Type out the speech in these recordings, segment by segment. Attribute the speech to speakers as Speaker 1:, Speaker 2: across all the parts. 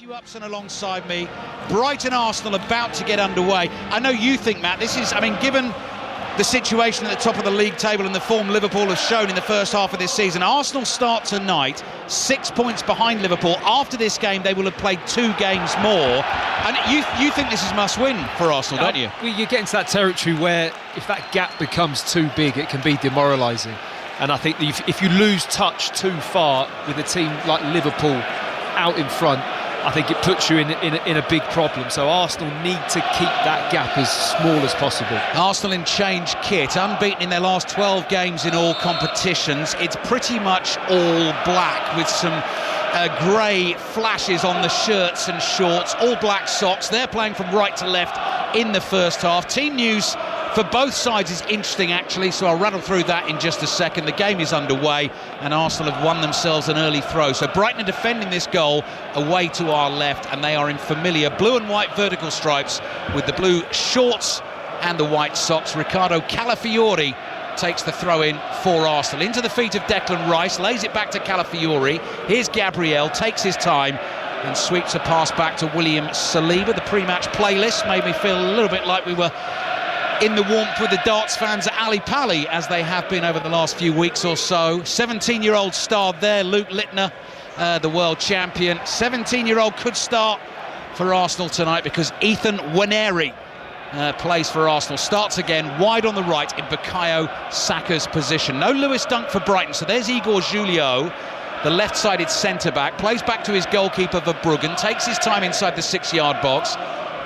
Speaker 1: You Upson alongside me. Brighton Arsenal about to get underway. I know you think, Matt, this is, given the situation at the top of the league table and the form Liverpool have shown in the first half of this season, Arsenal start tonight 6 points behind Liverpool. After this game they will have played 2 games more, and you think this is must win for Arsenal, don't you?
Speaker 2: Well, you get into that territory where if that gap becomes too big it can be demoralising, and I think if you lose touch too far with a team like Liverpool out in front, I think it puts you in a big problem. So Arsenal need to keep that gap as small as possible. Arsenal
Speaker 1: in change kit, unbeaten in their last 12 games in all competitions. It's pretty much all black with some grey flashes on the shirts and shorts, all black socks. They're playing from right to left in the first half. Team news for both sides is interesting, actually, so I'll rattle through that in just a second. The game is underway and Arsenal have won themselves an early throw. So Brighton are defending this goal away to our left, and they are in familiar blue and white vertical stripes with the blue shorts and the white socks. Riccardo Calafiori takes the throw in for Arsenal. Into the feet of Declan Rice, lays it back to Calafiori. Here's Gabriel, takes his time and sweeps a pass back to William Saliba. The pre-match playlist made me feel a little bit like we were in the warmth with the darts fans at Ali Pali, as they have been over the last few weeks or so. 17-year-old starred there, Luke Littner, the world champion. 17-year-old could start for Arsenal tonight because Ethan Nwaneri plays for Arsenal. Starts again wide on the right in Bukayo Saka's position. No Lewis Dunk for Brighton, so there's Igor Julio, the left-sided centre-back. Plays back to his goalkeeper Verbruggen, takes his time inside the 6-yard box.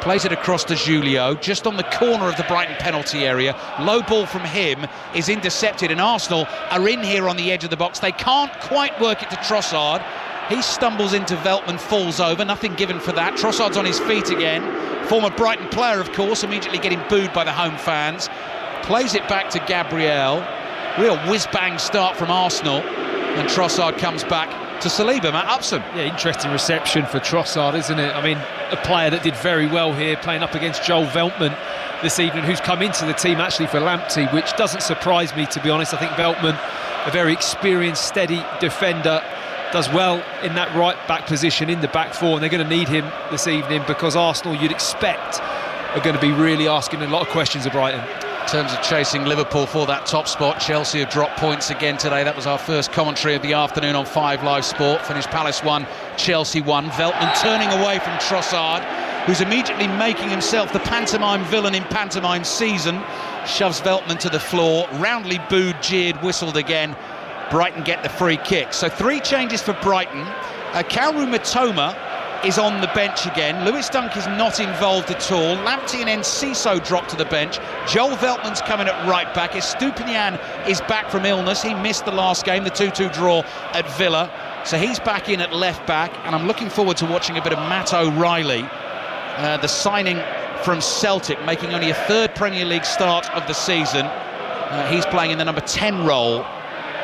Speaker 1: Plays it across to Julio, just on the corner of the Brighton penalty area. Low ball from him is intercepted, and Arsenal are in here on the edge of the box. They can't quite work it to Trossard. He stumbles into Veltman, falls over, nothing given for that. Trossard's on his feet again. Former Brighton player, of course, immediately getting booed by the home fans. Plays it back to Gabriel. Real whiz-bang start from Arsenal, and Trossard comes back to Saliba. Matt Upson.
Speaker 2: Yeah, interesting reception for Trossard, isn't it? A player that did very well here, playing up against Joel Veltman this evening, who's come into the team actually for Lamptey, which doesn't surprise me, to be honest. I think Veltman, a very experienced, steady defender, does well in that right back position in the back four, and they're going to need him this evening because Arsenal, you'd expect, are going to be really asking a lot of questions of Brighton.
Speaker 1: In terms of chasing Liverpool for that top spot, Chelsea have dropped points again today. That was our first commentary of the afternoon on 5 Live Sport. Finished Palace 1, Chelsea 1. Veltman turning away from Trossard, who's immediately making himself the pantomime villain in pantomime season. Shoves Veltman to the floor, roundly booed, jeered, whistled again. Brighton get the free kick. So 3 changes for Brighton. Kaoru Mitoma is on the bench again. Lewis Dunk is not involved at all. Lamptey and Enciso drop to the bench. Joel Veltman's coming at right back. Estupinian is back from illness. He missed the last game, the 2-2 draw at Villa. So he's back in at left back, and I'm looking forward to watching a bit of Matt O'Reilly, the signing from Celtic, making only a 3rd Premier League start of the season. He's playing in the number 10 role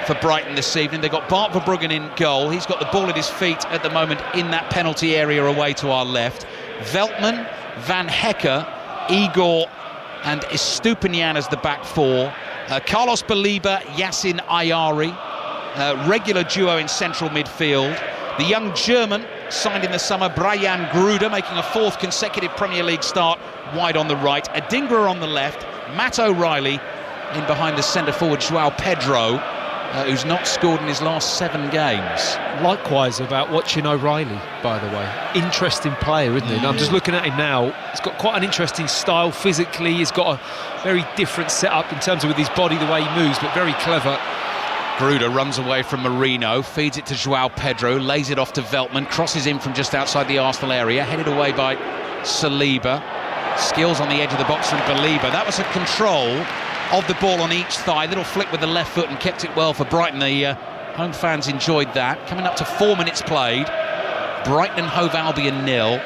Speaker 1: for Brighton this evening. They've got Bart Verbruggen in goal. He's got the ball at his feet at the moment in that penalty area away to our left. Veltman, Van Hecke, Igor and Estupinian as the back 4. Carlos Baliba, Yassin Ayari, regular duo in central midfield. The young German, signed in the summer, Brian Gruder, making a 4th consecutive Premier League start wide on the right. Adingra on the left. Matt O'Reilly in behind the centre-forward Joao Pedro, who's not scored in his last 7 games.
Speaker 2: Likewise about watching O'Reilly, by the way. Interesting player, isn't he? I'm just looking at him now. He's got quite an interesting style physically. He's got a very different setup in terms of with his body, the way he moves, but very clever.
Speaker 1: Gruder runs away from Marino, feeds it to Joao Pedro, lays it off to Veltman, crosses in from just outside the Arsenal area, headed away by Saliba. Skills on the edge of the box from Baliba. That was a control of the ball on each thigh, little flick with the left foot, and kept it well for Brighton. The home fans enjoyed that. Coming up to 4 minutes played, Brighton and Hove Albion 0,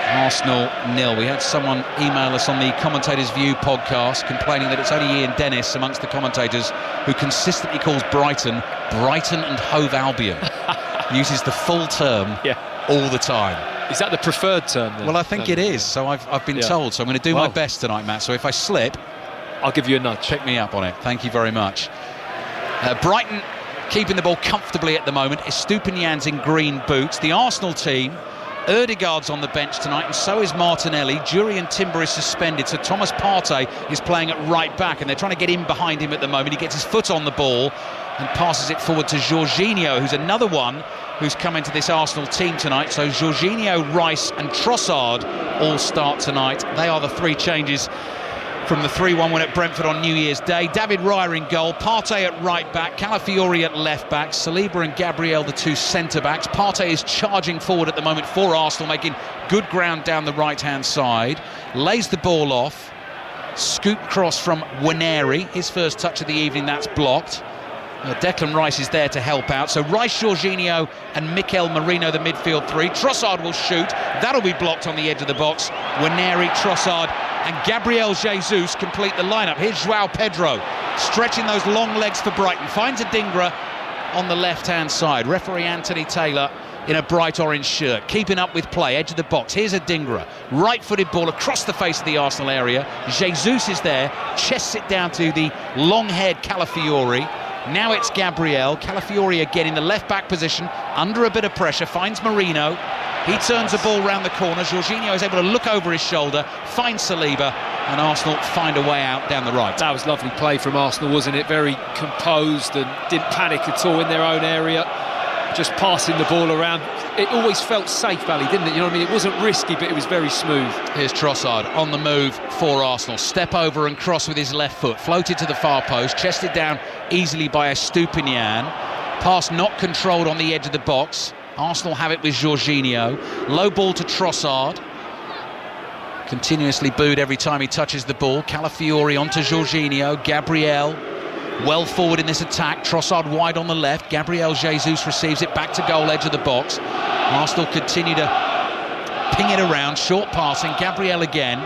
Speaker 1: Arsenal 0. We had someone email us on the Commentators View podcast complaining that it's only Ian Dennis amongst the commentators who consistently calls Brighton and Hove Albion. Uses the full term all the time.
Speaker 2: Is that the preferred term then?
Speaker 1: Well, I think it is, so I've been told, so I'm going to do my best tonight, Matt. So if I slip,
Speaker 2: I'll give you a nudge.
Speaker 1: Pick me up on it. Thank you very much. Brighton keeping the ball comfortably at the moment. Estupinian's in green boots. The Arsenal team Ødegaard's on the bench tonight, and so is Martinelli. Jurriën Timber is suspended, so Thomas Partey is playing at right back, and they're trying to get in behind him at the moment. He gets his foot on the ball and passes it forward to Jorginho, who's another one who's come into this Arsenal team tonight. So Jorginho, Rice and Trossard all start tonight. They are the three changes from the 3-1 win at Brentford on New Year's Day. David Raya in goal, Partey at right back, Calafiori at left back, Saliba and Gabriel the two centre-backs. Partey is charging forward at the moment for Arsenal, making good ground down the right-hand side. Lays the ball off, scoop cross from Waneri, his first touch of the evening, that's blocked. Declan Rice is there to help out. So Rice, Jorginho and Mikel Merino, the midfield three. Trossard will shoot. That'll be blocked on the edge of the box. Waneri, Trossard and Gabriel Jesus complete the lineup. Here's João Pedro stretching those long legs for Brighton. Finds Adingra on the left-hand side. Referee Anthony Taylor in a bright orange shirt, keeping up with play, edge of the box. Here's Adingra, right-footed ball across the face of the Arsenal area. Jesus is there, chests it down to the long-haired Calafiori. Now it's Gabriel. Calafiori again in the left-back position, under a bit of pressure, finds Merino. He turns the ball round the corner. Jorginho is able to look over his shoulder, finds Saliba, and Arsenal find a way out down the right.
Speaker 2: That was lovely play from Arsenal, wasn't it? Very composed and didn't panic at all in their own area. Just passing the ball around. It always felt safe, Bally, didn't it? You know what I mean? It wasn't risky, but it was very smooth.
Speaker 1: Here's Trossard on the move for Arsenal. Step over and cross with his left foot. Floated to the far post, chested down easily by Estupinian. Pass not controlled on the edge of the box. Arsenal have it with Jorginho. Low ball to Trossard. Continuously booed every time he touches the ball. Calafiori onto Jorginho. Gabriel well forward in this attack. Trossard wide on the left. Gabriel Jesus receives it back to goal edge of the box. Arsenal continue to ping it around. Short passing. Gabriel again.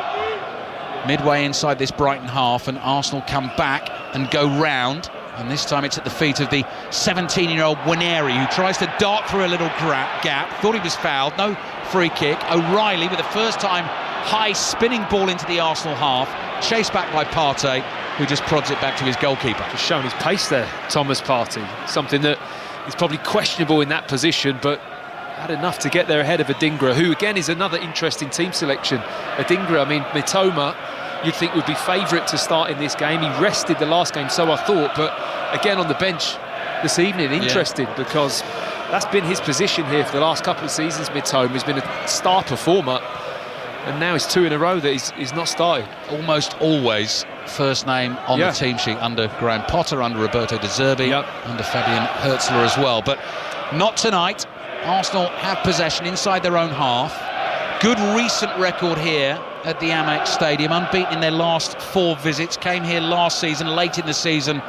Speaker 1: Midway inside this Brighton half, and Arsenal come back and go round. And this time it's at the feet of the 17-year-old Waneri, who tries to dart through a little gap. Thought he was fouled. No free kick. O'Reilly with the first time high spinning ball into the Arsenal half. Chased back by Partey, who just prods it back to his goalkeeper.
Speaker 2: Just showing his pace there, Thomas Partey. Something that is probably questionable in that position, but had enough to get there ahead of Adingra, who again is another interesting team selection. Adingra, I mean, Mitoma, you'd think would be favourite to start in this game. He rested the last game, so I thought, but again on the bench this evening, interesting, because that's been his position here for the last couple of seasons. Mitoma has been a star performer, and now it's two in a row that he's not started.
Speaker 1: Almost always first name on the team sheet under Graham Potter, under Roberto De Zerbi, under Fabian Hürzeler as well, but not tonight. Arsenal have possession inside their own half. Good recent record here at the Amex Stadium, unbeaten in their last 4 visits. Came here last season, late in the season,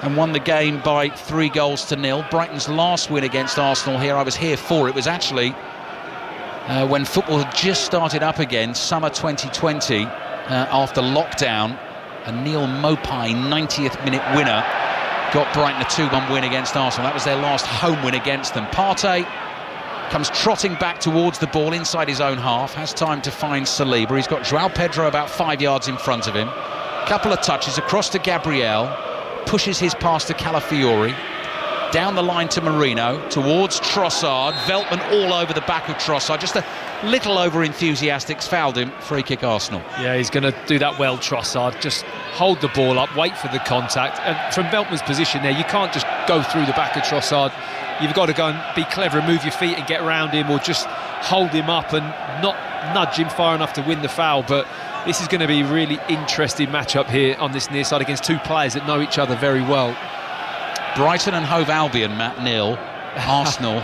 Speaker 1: and won the game by 3-0. Brighton's last win against Arsenal here, I was here for, it was actually when football had just started up again, summer 2020, after lockdown. And Neil Mopai, 90th minute winner, got Brighton a 2-1 win against Arsenal. That was their last home win against them. Partey comes trotting back towards the ball inside his own half, has time to find Saliba. He's got João Pedro about 5 yards in front of him. Couple of touches across to Gabriel, pushes his pass to Calafiori, down the line to Merino, towards Trossard. Veltman all over the back of Trossard, just a little over-enthusiastic, fouled him. Free kick Arsenal.
Speaker 2: Yeah, he's going to do that well, Trossard. Just hold the ball up, wait for the contact. And from Veltman's position there, you can't just go through the back of Trossard. You've got to go and be clever and move your feet and get around him, or just hold him up and not nudge him far enough to win the foul. But this is going to be a really interesting matchup here on this near side against two players that know each other very well.
Speaker 1: Brighton and Hove Albion, Matt, 0. Arsenal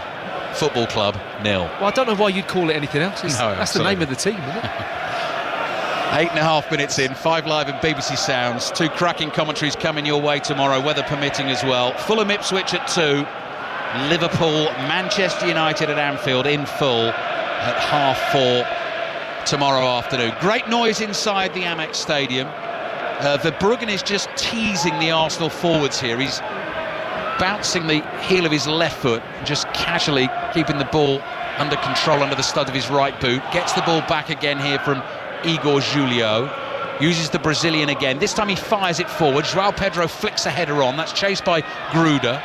Speaker 1: Football Club, 0.
Speaker 2: Well, I don't know why you'd call it anything else. That's the name of the team, isn't it?
Speaker 1: 8.5 minutes in, 5 Live and BBC Sounds. 2 cracking commentaries coming your way tomorrow, weather permitting as well. Fulham Ipswich at 2. Liverpool, Manchester United at Anfield in full at 4:30 tomorrow afternoon. Great noise inside the Amex Stadium. Verbruggen is just teasing the Arsenal forwards here. He's bouncing the heel of his left foot, just casually keeping the ball under control under the stud of his right boot. Gets the ball back again here from Igor Julio. Uses the Brazilian again. This time he fires it forward. João Pedro flicks a header on. That's chased by Gruder,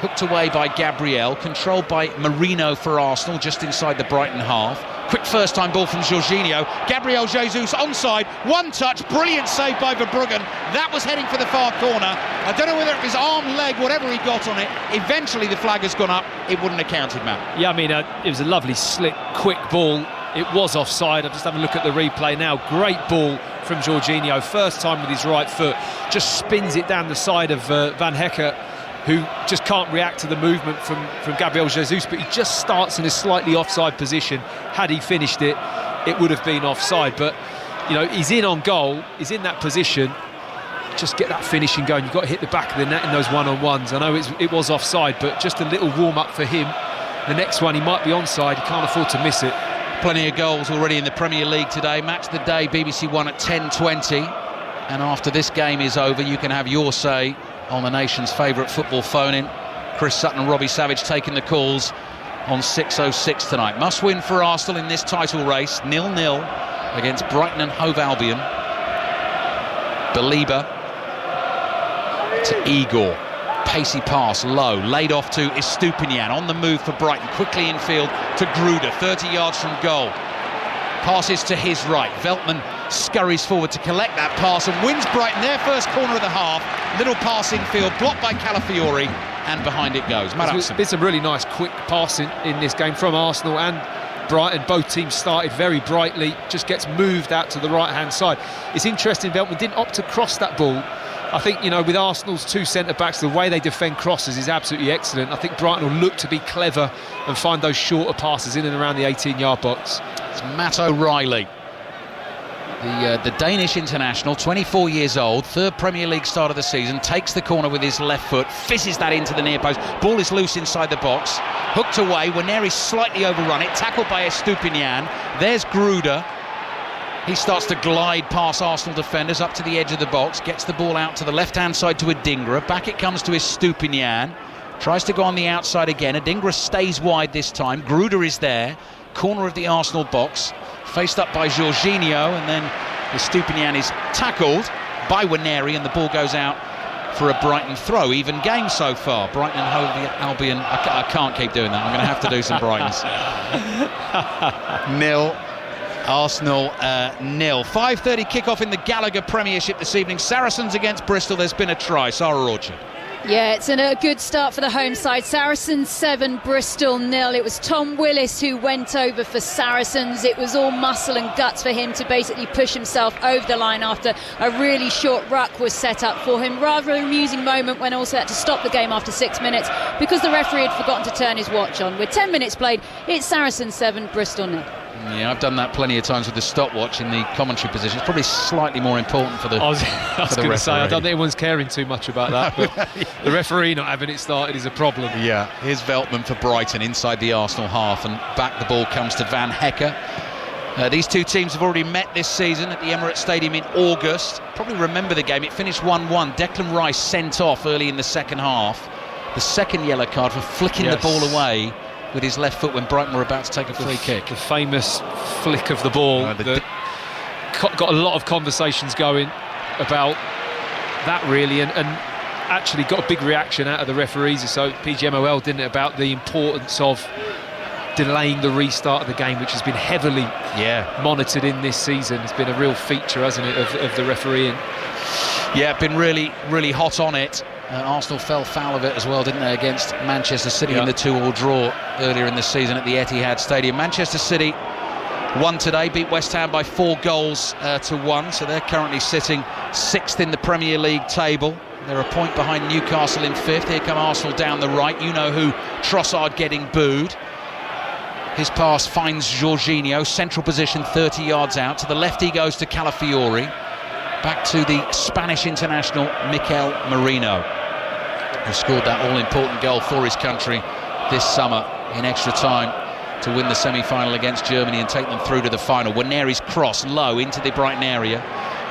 Speaker 1: hooked away by Gabriel, controlled by Marino for Arsenal, just inside the Brighton half. Quick first-time ball from Jorginho. Gabriel Jesus onside, one touch, brilliant save by Verbruggen. That was heading for the far corner. I don't know whether it was arm, leg, whatever he got on it. Eventually the flag has gone up. It wouldn't have counted, Matt.
Speaker 2: Yeah, I mean, it was a lovely, slick, quick ball. It was offside. I'm just having a look at the replay now. Great ball from Jorginho. First time with his right foot. Just spins it down the side of Van Hecke, who just can't react to the movement from Gabriel Jesus, but he just starts in a slightly offside position. Had he finished it, it would have been offside. But, you know, he's in on goal, he's in that position. Just get that finishing going. You've got to hit the back of the net in those one-on-ones. I know it was offside, but just a little warm-up for him. The next one, he might be onside. He can't afford to miss it.
Speaker 1: Plenty of goals already in the Premier League today. Match of the day, BBC One at 10:20. And after this game is over, you can have your say on the nation's favourite football phone-in. Chris Sutton and Robbie Savage taking the calls on 6:06 tonight. Must win for Arsenal in this title race. 0-0 against Brighton and Hove Albion. Belieber to Igor. Pacey pass, low, laid off to Estupinian. On the move for Brighton, quickly infield to Gruder, 30 yards from goal. Passes to his right. Veltman scurries forward to collect that pass and wins Brighton their first corner of the half. Little pass infield, blocked by Calafiori, and behind it goes.
Speaker 2: There's been some really nice quick passing in this game from Arsenal and Brighton. Both teams started very brightly, just gets moved out to the right-hand side. It's interesting, Veltman didn't opt to cross that ball. I think, you know, with Arsenal's two centre-backs, the way they defend crosses is absolutely excellent. I think Brighton will look to be clever and find those shorter passes in and around the 18-yard box.
Speaker 1: It's Matt O'Reilly, the Danish international, 24 years old, third Premier League start of the season, takes the corner with his left foot, fizzes that into the near post. Ball is loose inside the box, hooked away. Waneri slightly overrun it, tackled by Estupinian. There's Gruder. He starts to glide past Arsenal defenders up to the edge of the box, gets the ball out to the left-hand side to Adingra. Back it comes to Estupinian. Tries to go on the outside again. Adingra stays wide this time. Gruder is there. Corner of the Arsenal box. Faced up by Jorginho, and then Estupinian is tackled by Waneri, and the ball goes out for a Brighton throw. Even game so far. Brighton and Hove Albion. I can't keep doing that. I'm going to have to do some Brightons. 0. Arsenal 0. 5:30 kickoff in the Gallagher Premiership this evening. Saracens against Bristol. There's been a try. Sarah Orchard.
Speaker 3: Yeah, it's a good start for the home side. Saracens 7, Bristol 0. It was Tom Willis who went over for Saracens. It was all muscle and guts for him to basically push himself over the line after a really short ruck was set up for him. Rather an amusing moment when also had to stop the game after 6 minutes because the referee had forgotten to turn his watch on. With 10 minutes played, it's Saracens 7, Bristol 0.
Speaker 1: Yeah, I've done that plenty of times with the stopwatch in the commentary position. It's probably slightly more important for the
Speaker 2: I was going to say, I don't think anyone's caring too much about that, but the referee not having it started is a problem.
Speaker 1: Yeah, here's Veltman for Brighton inside the Arsenal half, and back the ball comes to Van Hecke. These two teams have already met this season at the Emirates Stadium in August. Probably remember the game. It finished 1-1. Declan Rice sent off early in the second half. The second yellow card for flicking the ball away with his left foot when Brighton were about to take a free kick.
Speaker 2: The famous flick of the ball that got a lot of conversations going about that, really, and actually got a big reaction out of the referees. So PGMOL, didn't it, about the importance of delaying the restart of the game, which has been heavily monitored in this season. It's been a real feature, hasn't it, of the refereeing.
Speaker 1: Yeah, been really, really hot on it. Arsenal fell foul of it as well, didn't they, against Manchester City in the 2-2 draw earlier in the season at the Etihad Stadium. Manchester City won today, beat West Ham by 4 goals to 1, so they're currently sitting 6th in the Premier League table. They're a point behind Newcastle in 5th. Here come Arsenal down the right. You know who, Trossard getting booed. His pass finds Jorginho, central position 30 yards out. To the left he goes to Calafiori. Back to the Spanish international Mikel Merino, who scored that all-important goal for his country this summer in extra time to win the semi-final against Germany and take them through to the final. Waneri's cross low into the Brighton area.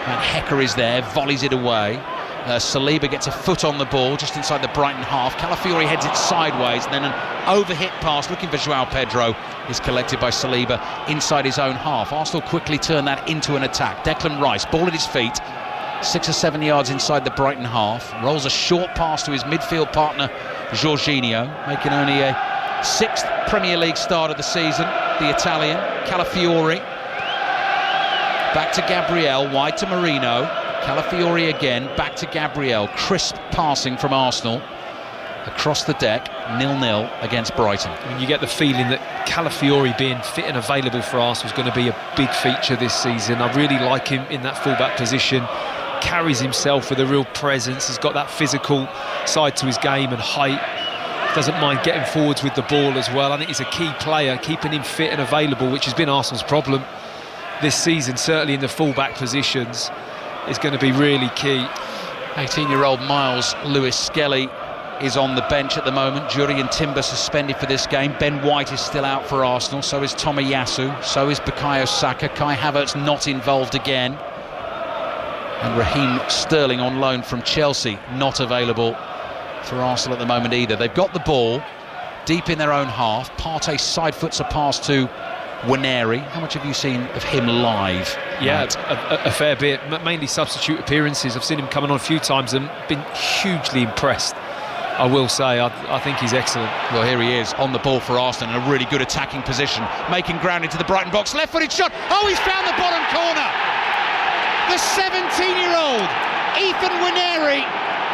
Speaker 1: Van Hecke is there, volleys it away. Saliba gets a foot on the ball just inside the Brighton half. Calafiori heads it sideways, and then an overhit pass looking for João Pedro is collected by Saliba inside his own half. Arsenal quickly turn that into an attack. Declan Rice, ball at his feet, 6 or 7 yards inside the Brighton half, rolls a short pass to his midfield partner Jorginho, making only a 6th Premier League start of the season, the Italian. Calafiori, back to Gabriel, wide to Marino. Calafiori again, back to Gabriel. Crisp passing from Arsenal. Across the deck, 0-0 against Brighton.
Speaker 2: I mean, you get the feeling that Calafiori being fit and available for Arsenal is going to be a big feature this season. I really like him in that fullback position. Carries himself with a real presence. He's got that physical side to his game and height. Doesn't mind getting forwards with the ball as well. I think he's a key player, keeping him fit and available, which has been Arsenal's problem this season, certainly in the fullback positions, is going to be really key.
Speaker 1: 18-year-old Miles Lewis-Skelly is on the bench at the moment. Jurriën Timber suspended for this game. Ben White is still out for Arsenal. So is Tomiyasu. So is Bukayo Saka. Kai Havertz not involved again. And Raheem Sterling on loan from Chelsea, not available for Arsenal at the moment either. They've got the ball deep in their own half. Partey side foots a pass to Nwaneri. How much have you seen of him live?
Speaker 2: Yeah, a fair bit. Mainly substitute appearances. I've seen him coming on a few times and been hugely impressed, I will say. I think he's excellent.
Speaker 1: Well, here he is on the ball for Arsenal in a really good attacking position, making ground into the Brighton box. Left-footed shot. Oh, he's found the bottom corner. The 17-year-old Ethan Nwaneri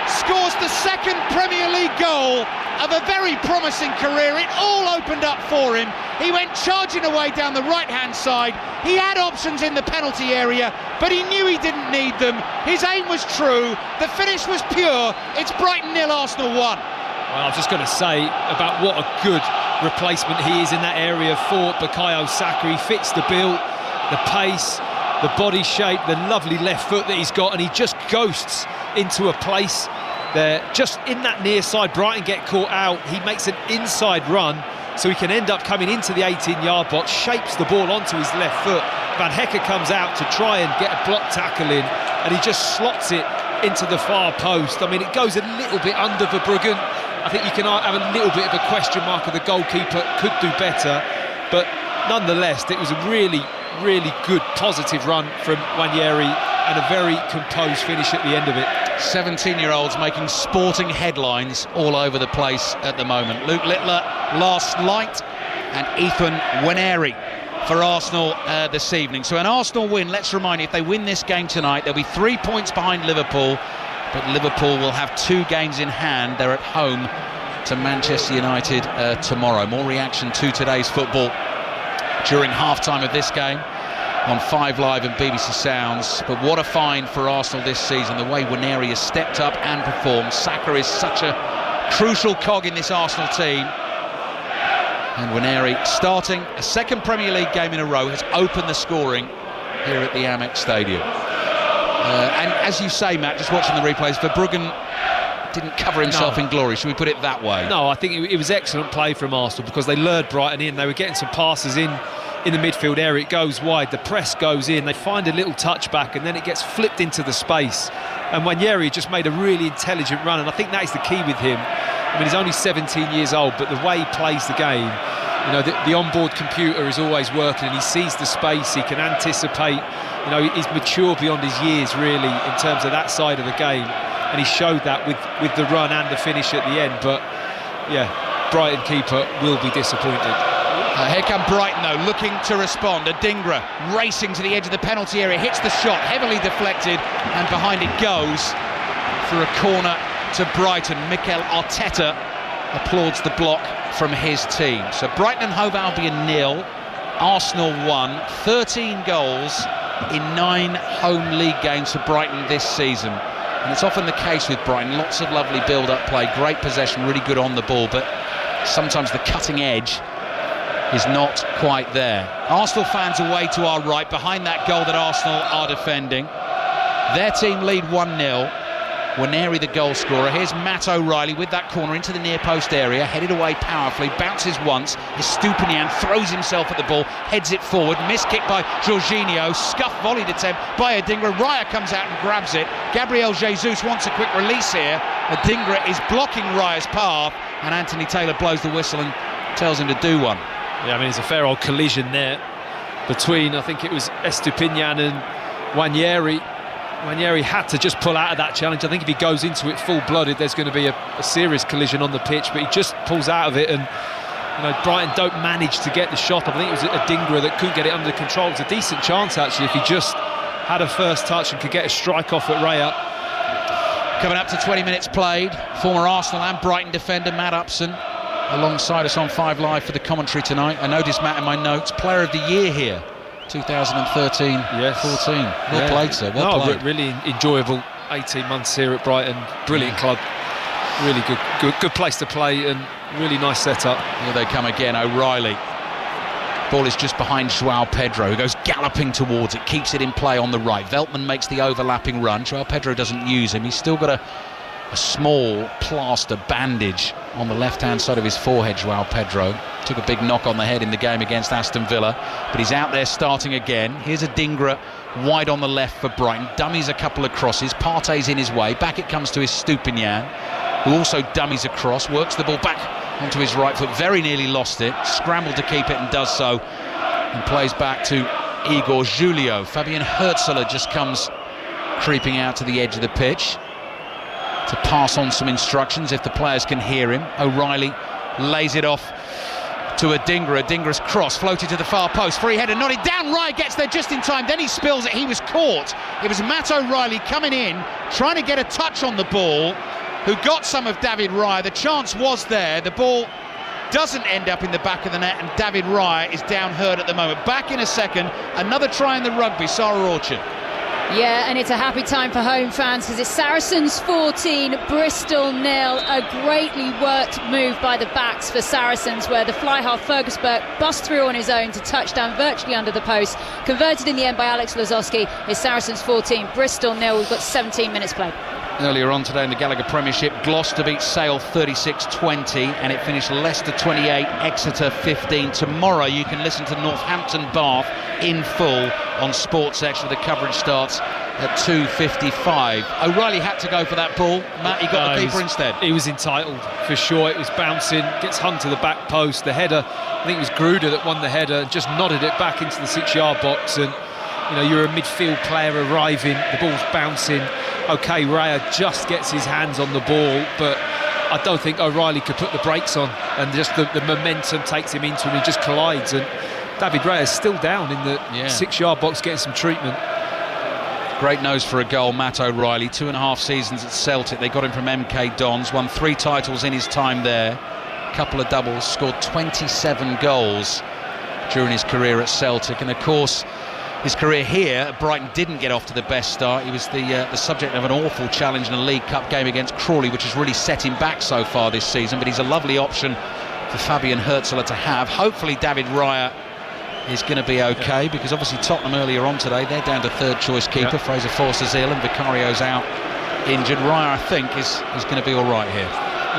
Speaker 1: scores the 2nd Premier League goal of a very promising career. It all opened up for him. He went charging away down the right-hand side. He had options in the penalty area, but he knew he didn't need them. His aim was true. The finish was pure. It's Brighton 0, Arsenal 1.
Speaker 2: Well, I was just going to say about what a good replacement he is in that area for Bukayo Saka. He fits the bill, the pace, the body shape, the lovely left foot that he's got, and he just ghosts into a place there. Just in that near side, Brighton get caught out. He makes an inside run, so he can end up coming into the 18-yard box, shapes the ball onto his left foot. Van Hecke comes out to try and get a block tackle in, and he just slots it into the far post. I mean, it goes a little bit under Verbruggen. I think you can have a little bit of a question mark of the goalkeeper, could do better, but nonetheless, it was a really good positive run from Nwaneri and a very composed finish at the end of it.
Speaker 1: 17-year-olds making sporting headlines all over the place at the moment. Luke Littler last light, and Ethan Nwaneri for Arsenal this evening. So an Arsenal win, let's remind you, if they win this game tonight, they'll be 3 points behind Liverpool, but Liverpool will have 2 games in hand. They're at home to Manchester United tomorrow. More reaction to today's football during half-time of this game on 5 Live and BBC Sounds. But what a find for Arsenal this season, the way Nwaneri has stepped up and performed. Saka is such a crucial cog in this Arsenal team, and Nwaneri, starting a 2nd Premier League game in a row, has opened the scoring here at the Amex Stadium. And as you say, Matt, just watching the replays, Verbruggen didn't cover himself in glory, should we put it that way?
Speaker 2: No, I think it was excellent play from Arsenal, because they lured Brighton in. They were getting some passes in the midfield area. It goes wide, the press goes in, they find a little touchback, and then it gets flipped into the space. And Nwaneri just made a really intelligent run, and I think that is the key with him. I mean, he's only 17 years old, but the way he plays the game, you know, the onboard computer is always working, and he sees the space, he can anticipate. You know, he's mature beyond his years, really, in terms of that side of the game, and he showed that with the run and the finish at the end. But yeah, Brighton keeper will be disappointed.
Speaker 1: Here come Brighton though, looking to respond. Adingra racing to the edge of the penalty area, hits the shot, heavily deflected, and behind it goes for a corner to Brighton. Mikel Arteta applauds the block from his team. So Brighton and Hove Albion 0, Arsenal 1. 13 goals in 9 home league games for Brighton this season. And it's often the case with Brighton, lots of lovely build-up play, great possession, really good on the ball, but sometimes the cutting edge is not quite there. Arsenal fans away to our right, behind that goal that Arsenal are defending. Their team lead 1-0. Nwaneri the goal scorer. Here's Matt O'Reilly with that corner into the near post area, headed away powerfully, bounces once. Estupinian throws himself at the ball, heads it forward, missed kick by Jorginho, scuffed volleyed attempt by Adingra. Raya comes out and grabs it. Gabriel Jesus wants a quick release here. Adingra is blocking Raya's path, and Anthony Taylor blows the whistle and tells him to do one.
Speaker 2: Yeah, I mean, it's a fair old collision there between, I think it was Estupinian and Nwaneri. Ranieri had to just pull out of that challenge. I think if he goes into it full-blooded, there's going to be a serious collision on the pitch, but he just pulls out of it, and Brighton don't manage to get the shot. I think it was a Dingra that couldn't get it under control. It was a decent chance, actually, if he just had a first touch and could get a strike off at Raya.
Speaker 1: Coming up to 20 minutes played, former Arsenal and Brighton defender Matt Upson alongside us on 5 Live for the commentary tonight. I noticed, Matt, in my notes, player of the year here, 2013-14.
Speaker 2: Yes.
Speaker 1: Well played, sir. Well played.
Speaker 2: Really enjoyable 18 months here at Brighton. Brilliant club. Really good place to play, and really nice setup.
Speaker 1: Here they come again, O'Reilly. Ball is just behind Joao Pedro, who goes galloping towards it, keeps it in play on the right. Veltman makes the overlapping run. Joao Pedro doesn't use him. He's still got a small plaster bandage on the left-hand side of his forehead, Joao Pedro. Took a big knock on the head in the game against Aston Villa, but he's out there starting again. Here's a Dingra wide on the left for Brighton. Dummies a couple of crosses. Partey's in his way. Back it comes to his Stupinian, who also dummies across, works the ball back onto his right foot, very nearly lost it, scrambled to keep it and does so, and plays back to Igor Julio. Fabian Hürzeler just comes creeping out to the edge of the pitch to pass on some instructions if the players can hear him. O'Reilly lays it off to a Dingra. Dingra's cross floated to the far post, free header nodded down. Raya gets there just in time, then he spills it. He was caught. It was Matt O'Reilly coming in, trying to get a touch on the ball, who got some of David Raya. The chance was there. The ball doesn't end up in the back of the net, and David Raya is down hurt at the moment. Back in a second. Another try in the rugby, Sarah Orchard.
Speaker 3: Yeah, and it's a happy time for home fans, because it's Saracens 14, Bristol 0. A greatly worked move by the backs for Saracens, where the fly-half Fergusberg bust through on his own to touchdown virtually under the post. Converted in the end by Alex Lozowski. It's Saracens 14, Bristol 0. We've got 17 minutes played.
Speaker 1: Earlier on today in the Gallagher Premiership, Gloucester beat Sale 36-20, and it finished Leicester 28, Exeter 15. Tomorrow you can listen to Northampton Bath in full on Sports Extra. The coverage starts at 2:55. O'Reilly had to go for that ball. Matt, he got the keeper instead.
Speaker 2: He was entitled, for sure. It was bouncing, gets hung to the back post. The header, I think it was Gruder that won the header, just nodded it back into the 6-yard box, and you're a midfield player arriving, the ball's bouncing. Okay, Raya just gets his hands on the ball, but I don't think O'Reilly could put the brakes on, and just the momentum takes him into him. He just collides, and David Raya is still down in the 6-yard box getting some treatment.
Speaker 1: Great nose for a goal, Matt O'Reilly. 2.5 seasons at Celtic. They got him from MK Dons, won 3 titles in his time there, couple of doubles, scored 27 goals during his career at Celtic, and of course his career here at Brighton didn't get off to the best start. He was the subject of an awful challenge in a League Cup game against Crawley, which has really set him back so far this season, but he's a lovely option for Fabian Hürzeler to have. Hopefully David Raya is going to be okay, because obviously Tottenham earlier on today, they're down to third choice keeper. Fraser Forster's ill and Vicario's out injured. Raya, I think, is going to be all right here.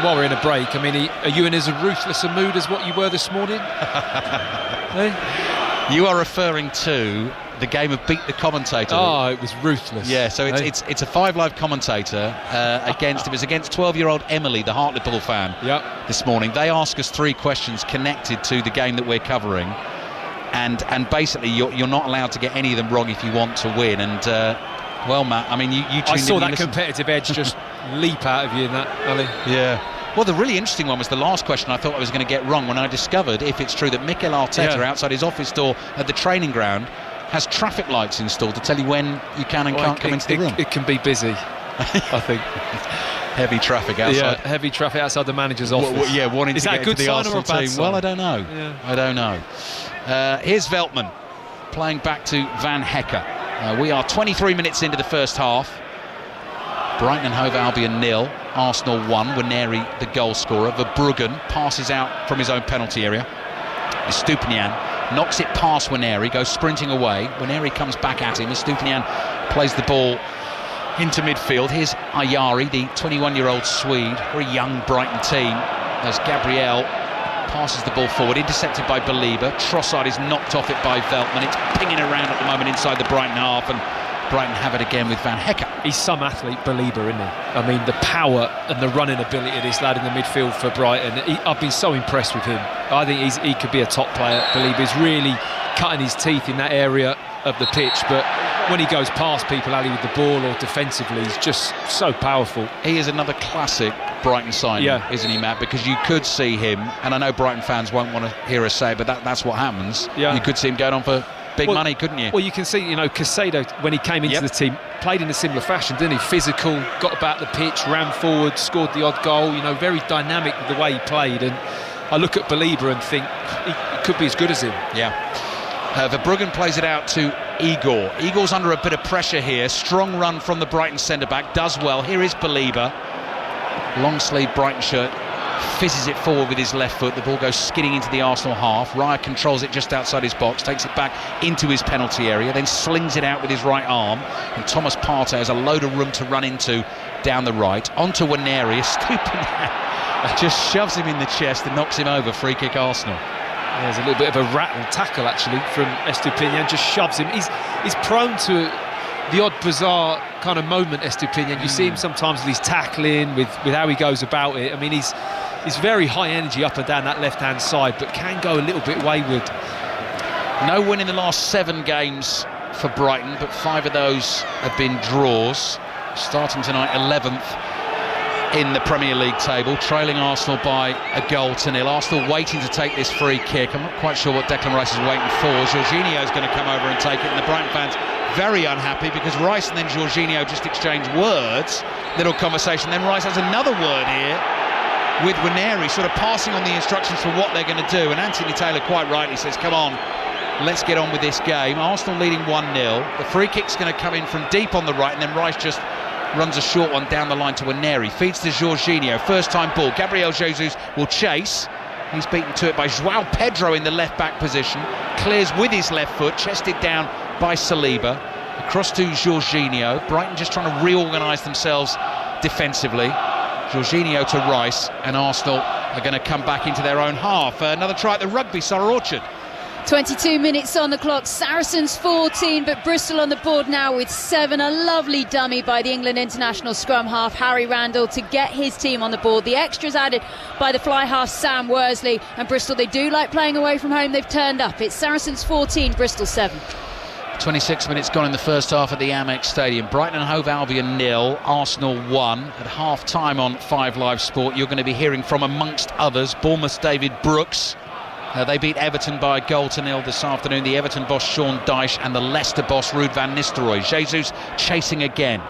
Speaker 2: While we're in a break, I mean, are you in as ruthless a mood as what you were this morning?
Speaker 1: You are referring to the game of Beat the Commentator.
Speaker 2: Oh, it was ruthless.
Speaker 1: Yeah, so it's a 5 Live commentator against it was against 12-year-old Emily, the Hartlepool fan. This morning they ask us 3 questions connected to the game that we're covering, and basically you're not allowed to get any of them wrong if you want to win. And well, Matt, I mean, you
Speaker 2: I saw that competitive edge just leap out of you in that, Ali.
Speaker 1: Yeah. Well, the really interesting one was the last question I thought I was going to get wrong, when I discovered, if it's true, that Mikel Arteta outside his office door at the training ground has traffic lights installed to tell you when you can and can't come into the room.
Speaker 2: It can be busy, I think.
Speaker 1: Heavy traffic outside.
Speaker 2: Yeah, heavy traffic outside the manager's office.
Speaker 1: Wanting
Speaker 2: Is
Speaker 1: to
Speaker 2: that
Speaker 1: get
Speaker 2: a good
Speaker 1: into the
Speaker 2: sign or a
Speaker 1: Arsenal
Speaker 2: bad
Speaker 1: team.
Speaker 2: sign?
Speaker 1: Well, I don't know.
Speaker 2: Yeah.
Speaker 1: I don't know. Here's Veltman playing back to Van Hecke. We are 23 minutes into the first half. Brighton and Hove Albion 0, Arsenal 1. Waneri the goal scorer. Verbruggen passes out from his own penalty area. Stupinian knocks it past Waneri, goes sprinting away. Waneri comes back at him. Stupinian plays the ball into midfield. Here's Ayari, the 21-year-old Swede, very young Brighton team, as Gabriel passes the ball forward, intercepted by Belieber. Trossard is knocked off it by Veltman. It's pinging around at the moment inside the Brighton half, and Brighton have it again with Van Hecke.
Speaker 2: He's some athlete, Belieber, isn't he? I mean, the power and the running ability of this lad in the midfield for Brighton, I've been so impressed with him. I think he could be a top player. Belieber's really cutting his teeth in that area of the pitch, but when he goes past people, Ali, with the ball or defensively, he's just so powerful.
Speaker 1: He is another classic Brighton signing, isn't he, Matt? Because you could see him, and I know Brighton fans won't want to hear us say it, but that's what happens. You could see him going on for big money, couldn't you?
Speaker 2: Well, you can see, you know, Caicedo, when he came into the team, played in a similar fashion, didn't he? Physical, got about the pitch, ran forward, scored the odd goal, you know, very dynamic with the way he played. And I look at Belieber and think he could be as good as him.
Speaker 1: Verbruggen plays it out to Igor. Igor's under a bit of pressure here. Strong run from the Brighton centre-back, does well. Here is Belieber. Long sleeve Brighton shirt, fizzes it forward with his left foot. The ball goes skidding into the Arsenal half. Raya controls it just outside his box, takes it back into his penalty area, then slings it out with his right arm. And Thomas Partey has a load of room to run into down the right. Onto Waneri, stooping down, just shoves him in the chest and knocks him over. Free kick Arsenal.
Speaker 2: There's a little bit of a rattle tackle actually from Estupiñán, just shoves him. He's prone to the odd bizarre kind of moment, Estupiñán. You see him sometimes with his tackling, with how he goes about it. I mean, he's very high energy up and down that left-hand side, but can go a little bit wayward.
Speaker 1: No win in the last 7 games for Brighton, but 5 of those have been draws. Starting tonight, 11th in the Premier League table, trailing Arsenal by a 1-0. Arsenal waiting to take this free kick. I'm not quite sure what Declan Rice is waiting for. Jorginho's going to come over and take it, and the Brighton fans very unhappy because Rice and then Jorginho just exchanged words, little conversation. Then Rice has another word here with Waneri, sort of passing on the instructions for what they're going to do. And Anthony Taylor quite rightly says, come on, let's get on with this game. Arsenal leading 1-0. The free kick's going to come in from deep on the right, and then Rice just runs a short one down the line to Waneri, feeds to Jorginho, first time ball. Gabriel Jesus will chase. He's beaten to it by João Pedro in the left back position, clears with his left foot, chested down by Saliba, across to Jorginho. Brighton just trying to reorganise themselves defensively. Jorginho to Rice, and Arsenal are going to come back into their own half. Another try at the rugby, Surrey Orchard.
Speaker 3: 22 minutes on the clock, Saracens 14, but Bristol on the board now with 7. A lovely dummy by the England international scrum half Harry Randall to get his team on the board. The extras added by the fly half Sam Worsley, and Bristol, they do like playing away from home. They've turned up. It's Saracens 14, Bristol 7.
Speaker 1: 26 minutes gone in the first half at the Amex Stadium. Brighton and Hove Albion 0, Arsenal 1. At half-time on 5 Live Sport, you're going to be hearing from, amongst others, Bournemouth's David Brooks. They beat Everton by 1-0 this afternoon. The Everton boss Sean Dyche and the Leicester boss Ruud van Nistelrooy. Jesus chasing again.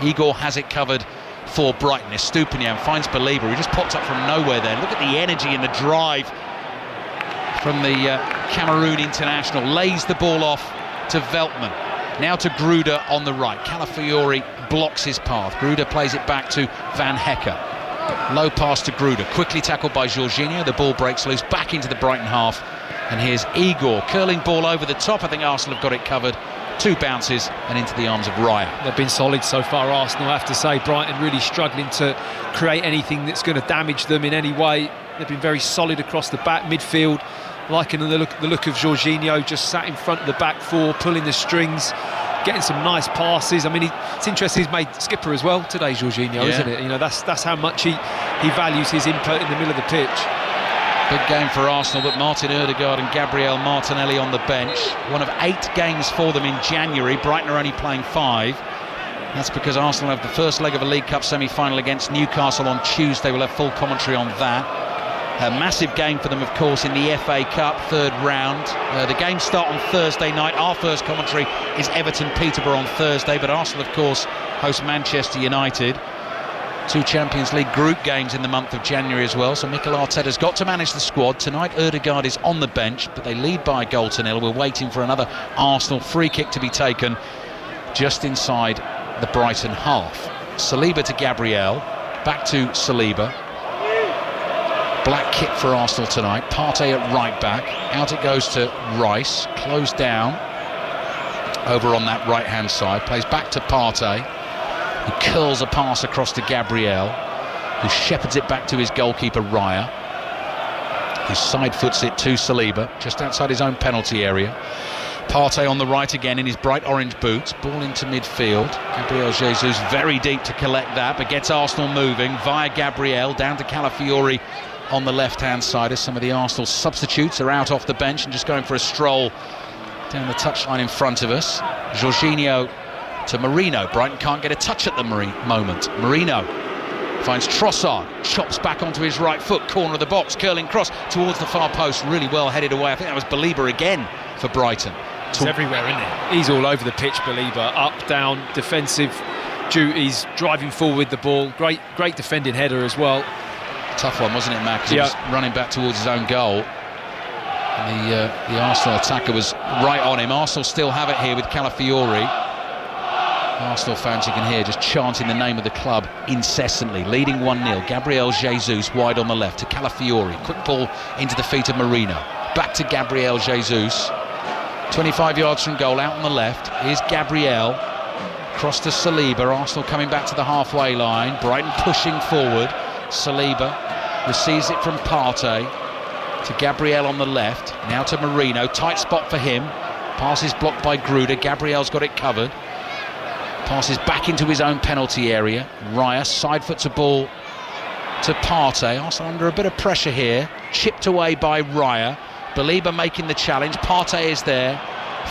Speaker 1: Igor has it covered for Brighton. Estupiñán finds Belieber, who just popped up from nowhere there. Look at the energy and the drive from the Cameroon international. Lays the ball off to Veltman. Now to Gruder on the right. Calafiori blocks his path. Gruder plays it back to Van Hecker. Low pass to Gruder, quickly tackled by Jorginho. The ball breaks loose back into the Brighton half, and here's Igor, curling ball over the top. I think Arsenal have got it covered. 2 bounces and into the arms of Raya.
Speaker 2: They've been solid so far, Arsenal, I have to say. Brighton really struggling to create anything that's going to damage them in any way. They've been very solid across the back, midfield, liking the look of Jorginho, just sat in front of the back 4, pulling the strings, getting some nice passes. I mean, it's interesting he's made skipper as well today, Jorginho, isn't it? You know, that's how much he values his input in the middle of the pitch.
Speaker 1: Big game for Arsenal, but Martin Ødegaard and Gabriel Martinelli on the bench. One of 8 games for them in January. Brighton are only playing 5. That's because Arsenal have the first leg of a League Cup semi-final against Newcastle on Tuesday. We'll have full commentary on that. A massive game for them, of course, in the FA Cup, 3rd round. The games start on Thursday night. Our first commentary is Everton-Peterborough on Thursday, but Arsenal, of course, host Manchester United. 2 Champions League group games in the month of January as well, so Mikel Arteta's got to manage the squad. Tonight, Ødegaard is on the bench, but they lead by 1-0. We're waiting for another Arsenal free kick to be taken just inside the Brighton half. Saliba to Gabriel, back to Saliba. Black kit for Arsenal tonight. Partey at right back. Out it goes to Rice. Closed down over on that right-hand side. Plays back to Partey, who curls a pass across to Gabriel, who shepherds it back to his goalkeeper Raya, who side foots it to Saliba, just outside his own penalty area. Partey on the right again in his bright orange boots. Ball into midfield. Gabriel Jesus very deep to collect that, but gets Arsenal moving via Gabriel down to Calafiori on the left-hand side, as some of the Arsenal substitutes are out off the bench and just going for a stroll down the touchline in front of us. Jorginho to Merino. Brighton can't get a touch at the moment. Merino finds Trossard, chops back onto his right foot, corner of the box, curling cross towards the far post, really well headed away. I think that was Belieber again for Brighton.
Speaker 2: He's everywhere, isn't he? He's all over the pitch, Belieber. Up, down, defensive duties, driving forward with the ball. Great defending header as well.
Speaker 1: Tough one, wasn't it, Matt? 'Cause he was running back towards his own goal. And the Arsenal attacker was right on him. Arsenal still have it here with Calafiori. Arsenal fans, you can hear, just chanting the name of the club incessantly. Leading 1-0. Gabriel Jesus wide on the left to Calafiori. Quick ball into the feet of Merino. Back to Gabriel Jesus. 25 yards from goal, out on the left. Here's Gabriel. Cross to Saliba. Arsenal coming back to the halfway line. Brighton pushing forward. Saliba receives it from Partey to Gabriel on the left. Now to Merino. Tight spot for him. Passes blocked by Gruder. Gabriel's got it covered. Passes back into his own penalty area. Raya side foots a ball to Partey. Arsenal under a bit of pressure here. Chipped away by Raya. Belieber making the challenge. Partey is there.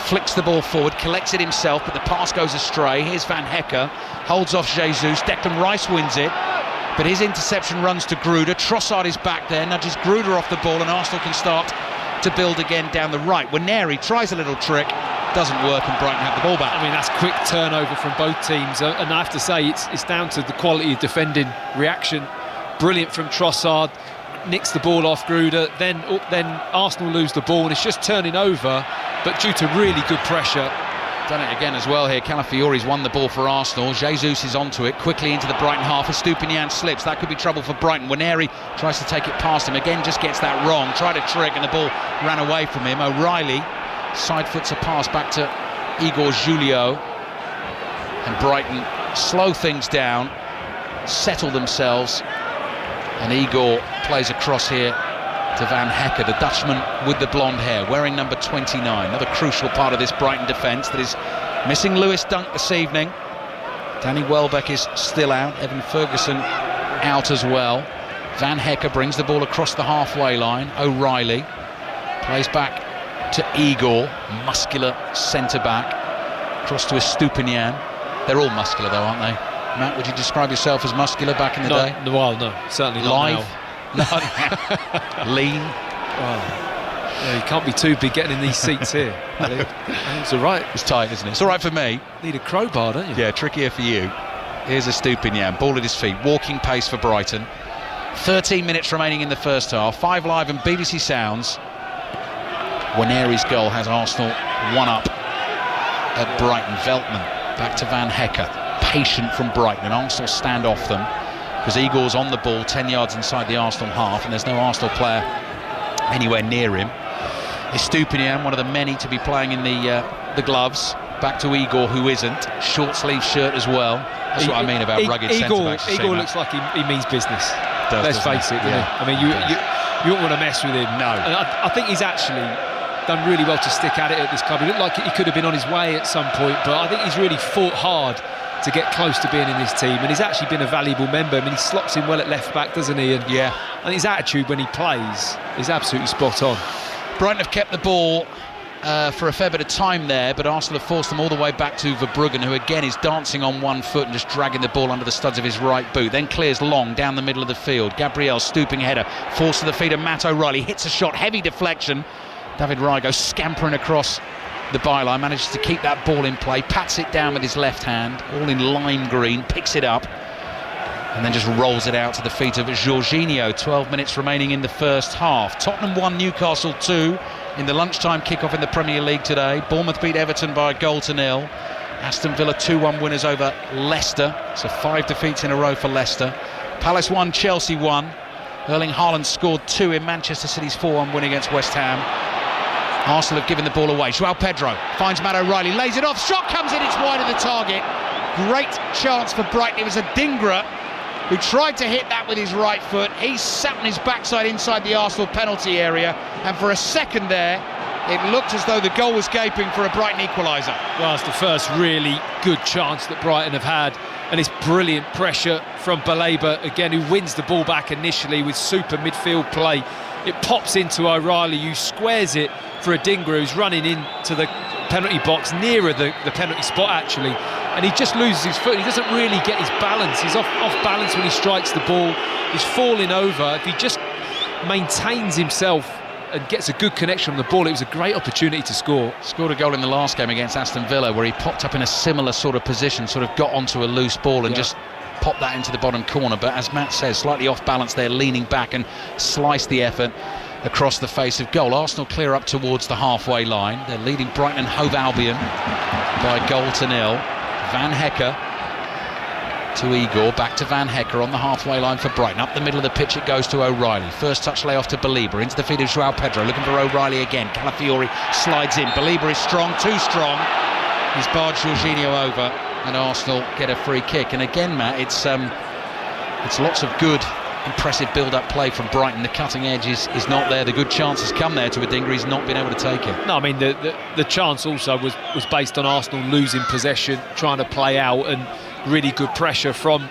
Speaker 1: Flicks the ball forward. Collects it himself, but the pass goes astray. Here's Van Hecke. Holds off Jesus. Declan Rice wins it. But his interception runs to Gruder. Trossard is back there. Nudges Gruder off the ball, and Arsenal can start to build again down the right. Waneri tries a little trick. Doesn't work, and Brighton have the ball back.
Speaker 2: I mean, that's quick turnover from both teams, and I have to say it's down to the quality of defending reaction. Brilliant from Trossard, nicks the ball off Gruder, then Arsenal lose the ball, and it's just turning over, but due to really good pressure.
Speaker 1: Done it again as well here. Calafiori's won the ball for Arsenal. Jesus is onto it, quickly into the Brighton half. Estupiñán slips. That could be trouble for Brighton. Waneri tries to take it past him. Again, just gets that wrong. Tried a trick, and the ball ran away from him. O'Reilly side foots a pass back to Igor Julio, and Brighton slow things down, settle themselves, and Igor plays a cross here to Van Hecke, the Dutchman with the blonde hair, wearing number 29. Another crucial part of this Brighton defence that is missing Lewis Dunk this evening. Danny Welbeck is still out, Evan Ferguson out as well. Van Hecke brings the ball across the halfway line. O'Reilly plays back to Igor, muscular centre-back. Cross to Estupiñán. They're all muscular though, aren't they? Matt, would you describe yourself as muscular back in the day?
Speaker 2: Well, no, certainly
Speaker 1: Live?
Speaker 2: not now.
Speaker 1: Lean?
Speaker 2: Well, yeah, you can't be too big getting in these seats here. It's all right.
Speaker 1: It's tight, isn't it? It's all right for me.
Speaker 2: Need a crowbar, don't you?
Speaker 1: Yeah, trickier for you. Here's Estupiñán, ball at his feet, walking pace for Brighton. 13 minutes remaining in the first half. 5 Live and BBC Sounds. Waneri's goal has Arsenal 1-up at Brighton. Veltman back to Van Hecke. Patient from Brighton, and Arsenal stand off them because Igor's on the ball 10 yards inside the Arsenal half, and there's no Arsenal player anywhere near him. Estupiñán, one of the many to be playing in the gloves. Back to Igor, who isn't. Short sleeve shirt as well. That's what I mean about rugged centre-backs.
Speaker 2: Igor looks like he means business.
Speaker 1: Let's
Speaker 2: face it. Yeah. I mean, you don't want to mess with him.
Speaker 1: No.
Speaker 2: And I think he's actually done really well to stick at it at this club. He looked like he could have been on his way at some point, but I think he's really fought hard to get close to being in this team, and he's actually been a valuable member. I mean, he slots in well at left back, doesn't he? And his attitude when he plays is absolutely spot on.
Speaker 1: Brighton have kept the ball for a fair bit of time there, but Arsenal have forced them all the way back to Verbruggen, who again is dancing on one foot and just dragging the ball under the studs of his right boot, then clears long down the middle of the field. Gabriel stooping header, forced to the feet of Matt O'Reilly, hits a shot, heavy deflection. David Raya goes scampering across the byline, manages to keep that ball in play, pats it down with his left hand, all in lime green, picks it up, and then just rolls it out to the feet of Jorginho. 12 minutes remaining in the first half. Tottenham 1, Newcastle 2 in the lunchtime kickoff in the Premier League today. Bournemouth beat Everton by 1-0. Aston Villa 2-1 winners over Leicester, so 5 defeats in a row for Leicester. Palace 1, Chelsea 1. Erling Haaland scored 2 in Manchester City's 4-1 win against West Ham. Arsenal have given the ball away. João Pedro finds Matt O'Reilly, lays it off, shot comes in, it's wide of the target. Great chance for Brighton. It was Adingra who tried to hit that with his right foot. He sat on his backside inside the Arsenal penalty area, and for a second there it looked as though the goal was gaping for a Brighton equaliser.
Speaker 2: Well, it's the first really good chance that Brighton have had, and it's brilliant pressure from Belieber again, who wins the ball back initially with super midfield play. It pops into O'Reilly, who squares it for Adingra, who's running into the penalty box, nearer the penalty spot actually, and he just loses his foot. He doesn't really get his balance. He's off balance when he strikes the ball. He's falling over. If he just maintains himself and gets a good connection on the ball, it was a great opportunity to score.
Speaker 1: Scored a goal in the last game against Aston Villa where he popped up in a similar sort of position, sort of got onto a loose ball and just popped that into the bottom corner. But as Matt says, slightly off balance there, leaning back and sliced the effort across the face of goal. Arsenal clear up towards the halfway line. They're leading Brighton and Hove Albion by 0-0. Van Hecker to Igor, back to Van Hecker on the halfway line for Brighton. Up the middle of the pitch it goes to O'Reilly. First touch lay off to Belieber, into the feet of Joao Pedro, looking for O'Reilly again. Calafiori slides in. Belieber is strong, too strong. He's barred Jorginho over, and Arsenal get a free kick. And again, Matt, it's lots of good, impressive build-up play from Brighton. The cutting edge is not there. The good chance has come there to Adingra. He's not been able to take it.
Speaker 2: No, I mean the chance also was based on Arsenal losing possession, trying to play out, and really good pressure from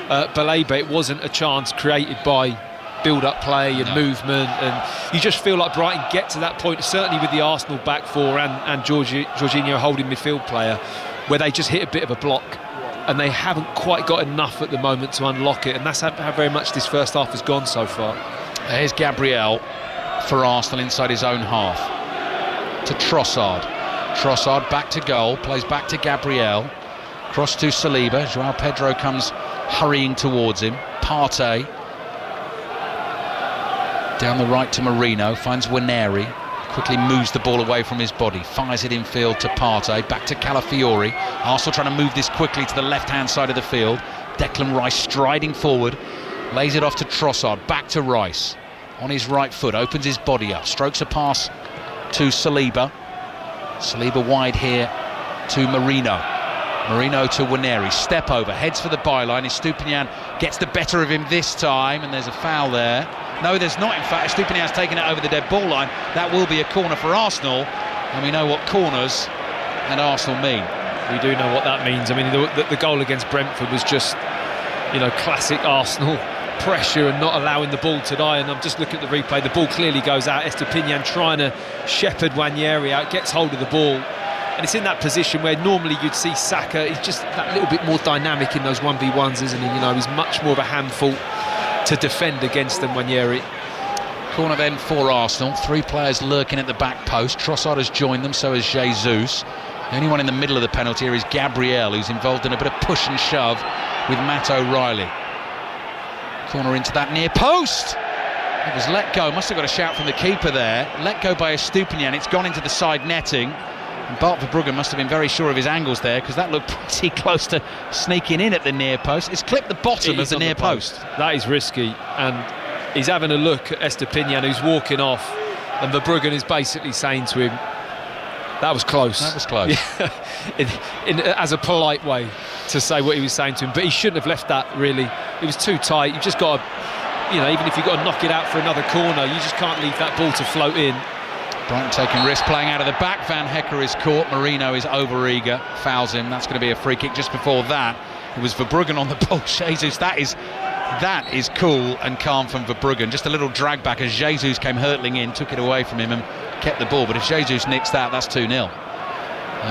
Speaker 2: Belieber. It wasn't a chance created by build-up play and movement, and you just feel like Brighton get to that point, certainly with the Arsenal back four and Jorginho holding midfield player, where they just hit a bit of a block, and they haven't quite got enough at the moment to unlock it, and that's how very much this first half has gone so far.
Speaker 1: Here's Gabriel for Arsenal inside his own half to Trossard. Trossard back to goal, plays back to Gabriel, cross to Saliba. Joao Pedro comes hurrying towards him. Partey down the right to Marino, finds Waneri, quickly moves the ball away from his body, fires it infield to Partey, back to Calafiori. Arsenal trying to move this quickly to the left-hand side of the field. Declan Rice striding forward, lays it off to Trossard, back to Rice, on his right foot, opens his body up, strokes a pass to Saliba. Saliba wide here to Marino. Marino to Waneri, step over, heads for the byline. Estupiñán gets the better of him this time, and there's a foul there. No, there's not, in fact. Estupiñán's taken it over the dead ball line. That will be a corner for Arsenal, and we know what corners and Arsenal mean.
Speaker 2: We do know what that means. I mean, the goal against Brentford was just, classic Arsenal pressure and not allowing the ball to die. And I'm just looking at the replay. The ball clearly goes out. Estupiñán trying to shepherd Waneri out, gets hold of the ball. And it's in that position where normally you'd see Saka. He's just that little bit more dynamic in those 1v1s, isn't he? He's much more of a handful to defend against than Waneri.
Speaker 1: Corner then for Arsenal. Three players lurking at the back post. Trossard has joined them, so has Jesus. The only one in the middle of the penalty area is Gabriel, who's involved in a bit of push and shove with Matt O'Reilly. Corner into that near post. It was let go. Must have got a shout from the keeper there. Let go by Estupiñán. It's gone into the side netting. And Bart Verbruggen must have been very sure of his angles there, because that looked pretty close to sneaking in at the near post. It's clipped the bottom of the near post.
Speaker 2: That is risky, and he's having a look at Estupiñán, who's walking off, and Verbruggen is basically saying to him, that was close.
Speaker 1: That was close.
Speaker 2: As a polite way to say what he was saying to him, but he shouldn't have left that, really. It was too tight. You've just got to, even if you've got to knock it out for another corner, you just can't leave that ball to float in.
Speaker 1: Brighton taking risk, playing out of the back. Van Hecker is caught. Marino is over-eager, fouls him. That's going to be a free kick. Just before that, it was Verbruggen on the ball. Jesus, that is cool and calm from Verbruggen. Just a little drag back as Jesus came hurtling in, took it away from him and kept the ball. But if Jesus nicks that's 2-0.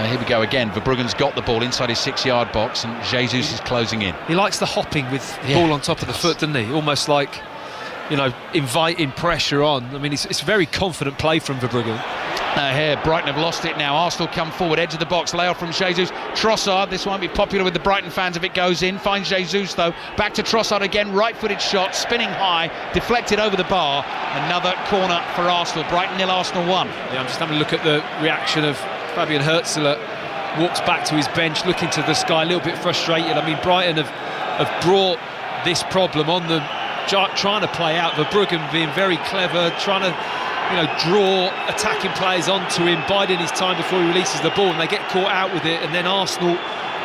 Speaker 1: Here we go again. Verbruggen's got the ball inside his 6-yard box, and Jesus is closing in.
Speaker 2: He likes the hopping with the ball on top of the foot, doesn't he? Almost like, inviting pressure on. I mean, it's very confident play from Verbruggen.
Speaker 1: Here, Brighton have lost it now. Arsenal come forward, edge of the box, layoff from Jesus. Trossard, this won't be popular with the Brighton fans if it goes in. Finds Jesus though, back to Trossard again, right-footed shot, spinning high, deflected over the bar. Another corner for Arsenal. Brighton 0, Arsenal 1.
Speaker 2: Yeah, I'm just having a look at the reaction of Fabian Hürzeler. Walks back to his bench, looking to the sky, a little bit frustrated. I mean, Brighton have brought this problem on them, trying to play out. Verbruggen being very clever, trying to draw attacking players onto him, biding his time before he releases the ball, and they get caught out with it, and then Arsenal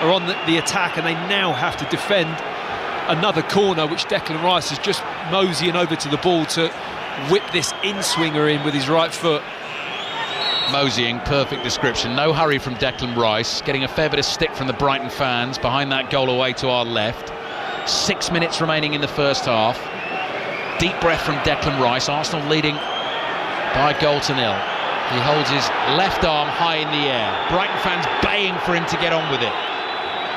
Speaker 2: are on the attack, and they now have to defend another corner, which Declan Rice is just moseying over to the ball to whip this in-swinger in with his right foot.
Speaker 1: Moseying, perfect description. No hurry from Declan Rice, getting a fair bit of stick from the Brighton fans behind that goal away to our left. 6 minutes remaining in the first half. Deep breath from Declan Rice. Arsenal leading by 1-0. He holds his left arm high in the air. Brighton fans baying for him to get on with it.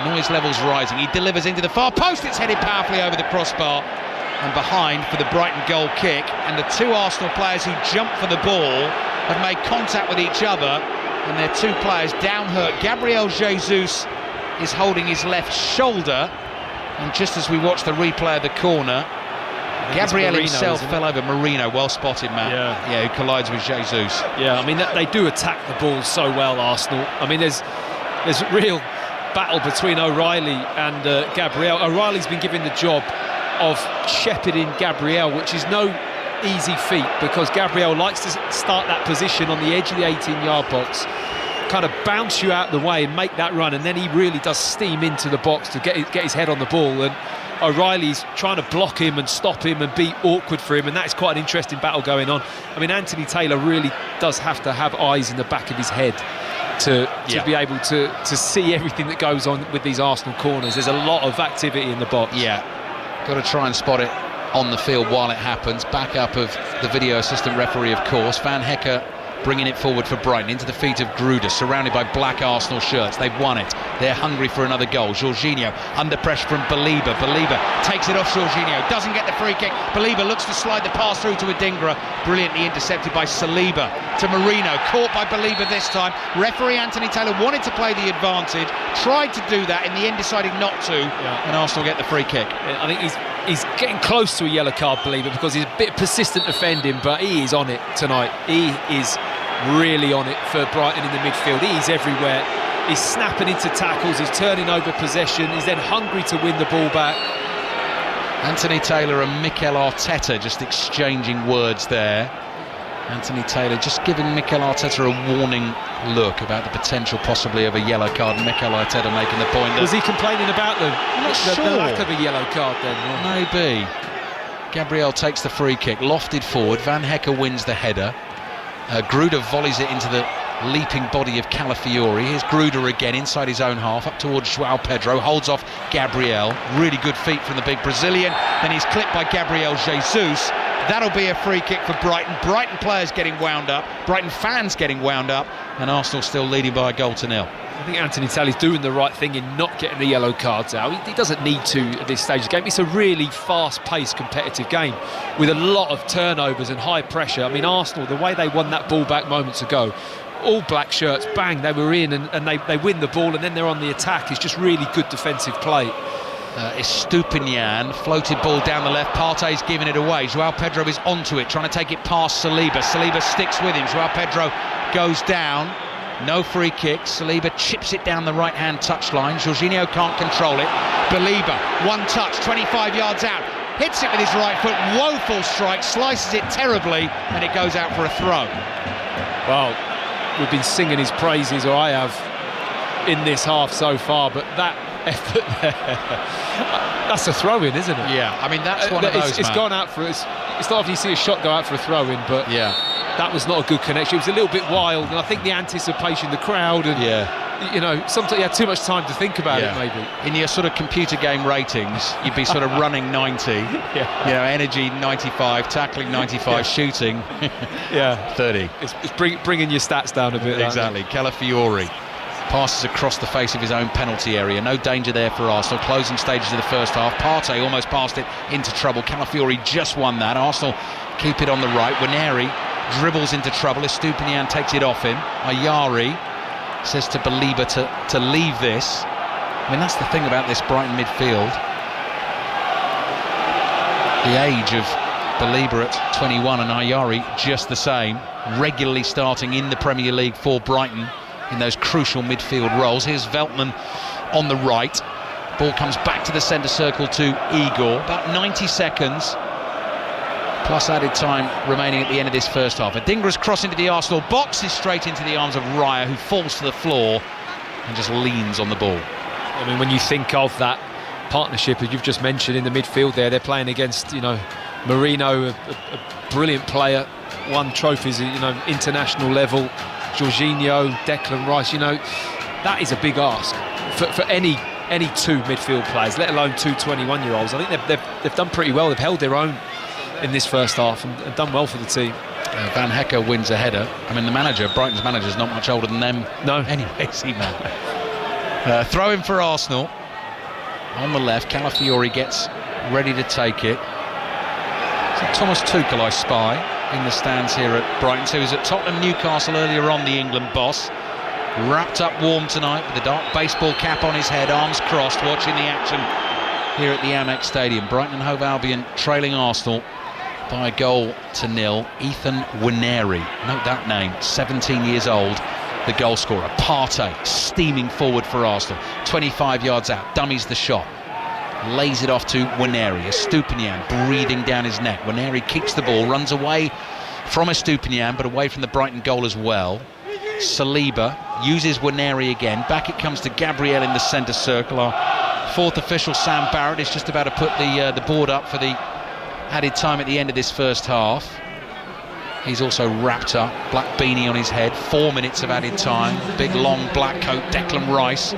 Speaker 1: Noise levels rising. He delivers into the far post. It's headed powerfully over the crossbar and behind for the Brighton goal kick. And the two Arsenal players who jumped for the ball have made contact with each other, and their two players down hurt. Gabriel Jesus is holding his left shoulder, and just as we watch the replay of the corner, Gabriel himself fell over. Marino, well spotted, Matt. Yeah, who collides with Jesus.
Speaker 2: Yeah, I mean, they do attack the ball so well, Arsenal. I mean, there's a real battle between O'Reilly and Gabriel. O'Reilly's been given the job of shepherding Gabriel, which is no easy feat, because Gabriel likes to start that position on the edge of the 18-yard box, kind of bounce you out the way and make that run, and then he really does steam into the box to get his head on the ball, and O'Reilly's trying to block him and stop him and be awkward for him, and that is quite an interesting battle going on. I mean, Anthony Taylor really does have to have eyes in the back of his head to be able to see everything that goes on with these Arsenal corners. There's a lot of activity in the box.
Speaker 1: Yeah, got to try and spot it on the field while it happens. Backup of the video assistant referee, of course. Van Hecke bringing it forward for Brighton, into the feet of Gruder, surrounded by black Arsenal shirts. They've won it. They're hungry for another goal. Jorginho under pressure from Belieber. Belieber takes it off Jorginho, doesn't get the free kick. Belieber looks to slide the pass through to Adingra, brilliantly intercepted by Saliba to Marino, caught by Belieber this time. Referee Anthony Taylor wanted to play the advantage, tried to do that, in the end decided not to, and Arsenal get the free kick.
Speaker 2: I think he's getting close to a yellow card, Belieber, because he's a bit persistent offending, but he is on it tonight. He is really on it for Brighton in the midfield. He's everywhere. He's snapping into tackles, he's turning over possession, he's then hungry to win the ball back.
Speaker 1: Anthony Taylor and Mikel Arteta just exchanging words there. Anthony Taylor just giving Mikel Arteta a warning look about the potential possibly of a yellow card, and Mikel Arteta making the point that...
Speaker 2: Was he complaining about the lack of a yellow card then?
Speaker 1: Maybe. Gabriel takes the free kick, lofted forward, Van Hecke wins the header. Gruder volleys it into the leaping body of Calafiori. Here's Gruder again inside his own half, up towards João Pedro, holds off Gabriel. Really good feet from the big Brazilian. Then he's clipped by Gabriel Jesus. That'll be a free kick for Brighton. Brighton players getting wound up, Brighton fans getting wound up, and Arsenal still leading by a goal to nil.
Speaker 2: I think Anthony Taylor's doing the right thing in not getting the yellow cards out. He doesn't need to at this stage of the game. It's a really fast-paced, competitive game with a lot of turnovers and high pressure. I mean, Arsenal, the way they won that ball back moments ago, all black shirts, bang, they were in, and they win the ball, and then they're on the attack. It's just really good defensive play.
Speaker 1: Estupinian, floated ball down the left, Partey's giving it away. João Pedro is onto it, trying to take it past Saliba. Saliba sticks with him, João Pedro goes down. No free kick. Saliba chips it down the right-hand touchline. Jorginho can't control it. Belieber, one touch, 25 yards out. Hits it with his right foot. Woeful strike, slices it terribly, and it goes out for a throw.
Speaker 2: Well, we've been singing his praises, or I have, in this half so far, but that effort there, that's a throw-in, isn't it?
Speaker 1: Yeah, I mean, that's one of those,
Speaker 2: It's gone out for... It's not often you see a shot go out for a throw-in, but...
Speaker 1: Yeah.
Speaker 2: That was not a good connection. It was a little bit wild, and I think the anticipation, the crowd, and you know, sometimes you had too much time to think about it. Maybe
Speaker 1: in your sort of computer game ratings, you'd be sort of running 90, you know, energy 95, tackling 95, shooting 30.
Speaker 2: It's bringing your stats down a bit.
Speaker 1: Exactly. Calafiori passes across the face of his own penalty area. No danger there for Arsenal. Closing stages of the first half. Partey almost passed it into trouble. Calafiori just won that. Arsenal keep it on the right. Waneri dribbles into trouble. Estupinian takes it off him. Ayari says to Belieber to leave this. I mean, that's the thing about this Brighton midfield. The age of Belieber at 21 and Ayari just the same, regularly starting in the Premier League for Brighton in those crucial midfield roles. Here's Veltman on the right. Ball comes back to the centre circle to Igor. About 90 seconds plus added time remaining at the end of this first half. Adingra's cross into the Arsenal box is straight into the arms of Raya, who falls to the floor and just leans on the ball.
Speaker 2: I mean, when you think of that partnership as you've just mentioned in the midfield there, they're playing against, you know, Marino, a brilliant player, won trophies at, you know, international level. Jorginho, Declan Rice, you know, that is a big ask for any two midfield players, let alone two 21-year-olds. I think they've done pretty well. They've held their own in this first half and done well for the team.
Speaker 1: Van Hecke wins a header. I mean, Brighton's manager's not much older than them.
Speaker 2: No.
Speaker 1: Anyway, is he, man? Throw in for Arsenal. On the left, Calafiori gets ready to take it. So Thomas Tuchel, I spy, in the stands here at Brighton. So he was at Tottenham Newcastle earlier on, the England boss. Wrapped up warm tonight with the dark baseball cap on his head, arms crossed, watching the action here at the Amex Stadium. Brighton and Hove Albion trailing Arsenal by a goal to nil. Ethan Nwaneri, note that name, 17 years old, the goal scorer. Partey steaming forward for Arsenal, 25 yards out, dummies the shot, lays it off to Nwaneri. Estupinian breathing down his neck. Nwaneri keeps the ball, runs away from Estupinian, but away from the Brighton goal as well. Saliba uses Nwaneri again. Back it comes to Gabriel in the centre circle. Our fourth official, Sam Barrett, is just about to put the board up for the added time at the end of this first half. He's also wrapped up, black beanie on his head. 4 minutes of added time. Big long black coat Declan Rice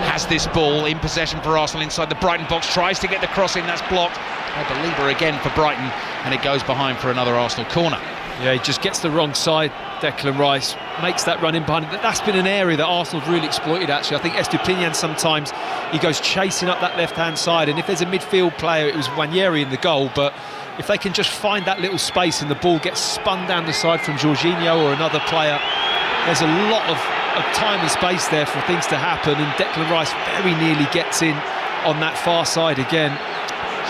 Speaker 1: has this ball in possession for Arsenal inside the Brighton box, tries to get the cross in, that's blocked. Belieber again for Brighton, and it goes behind for another Arsenal corner.
Speaker 2: Yeah, he just gets the wrong side, Declan Rice, makes that run in behind him. That's been an area that Arsenal have really exploited, actually. I think Estupinian sometimes, he goes chasing up that left-hand side, and if there's a midfield player, it was Nwaneri in the goal, but if they can just find that little space and the ball gets spun down the side from Jorginho or another player, there's a lot of time and space there for things to happen, and Declan Rice very nearly gets in on that far side again.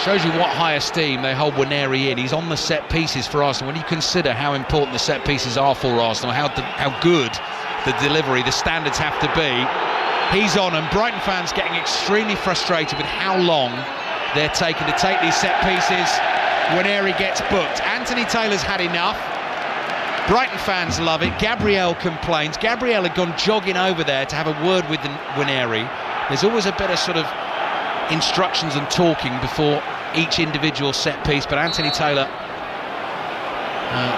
Speaker 1: Shows you what high esteem they hold Nwaneri in. He's on the set pieces for Arsenal. When you consider how important the set pieces are for Arsenal, how good the delivery, the standards have to be, he's on, and Brighton fans getting extremely frustrated with how long they're taking to take these set pieces. Nwaneri gets booked. Anthony Taylor's had enough. Brighton fans love it. Gabriel complains. Gabriel had gone jogging over there to have a word with Nwaneri. There's always a bit of sort of instructions and talking before each individual set piece, but Anthony Taylor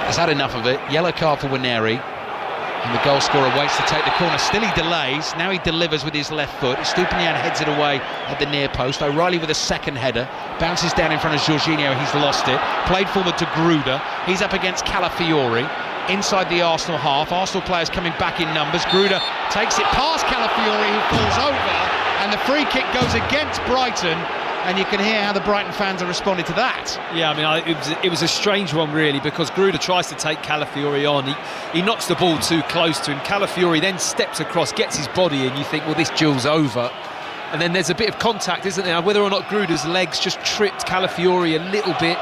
Speaker 1: has had enough of it. Yellow card for Nwaneri, and the goal scorer waits to take the corner. Still he delays, now he delivers with his left foot. Estupinian heads it away at the near post. O'Reilly with a second header, bounces down in front of Jorginho, he's lost it. Played forward to Gruder, he's up against Calafiori inside the Arsenal half. Arsenal players coming back in numbers. Gruder takes it past Calafiori, who falls over, and the free kick goes against Brighton, and you can hear how the Brighton fans have responded to that.
Speaker 2: Yeah, I mean, it was a strange one really, because Gruder tries to take Calafiori on. He knocks the ball too close to him. Calafiori then steps across, gets his body in. You think, well, this duel's over. And then there's a bit of contact, isn't there? Whether or not Gruder's legs just tripped Calafiori a little bit,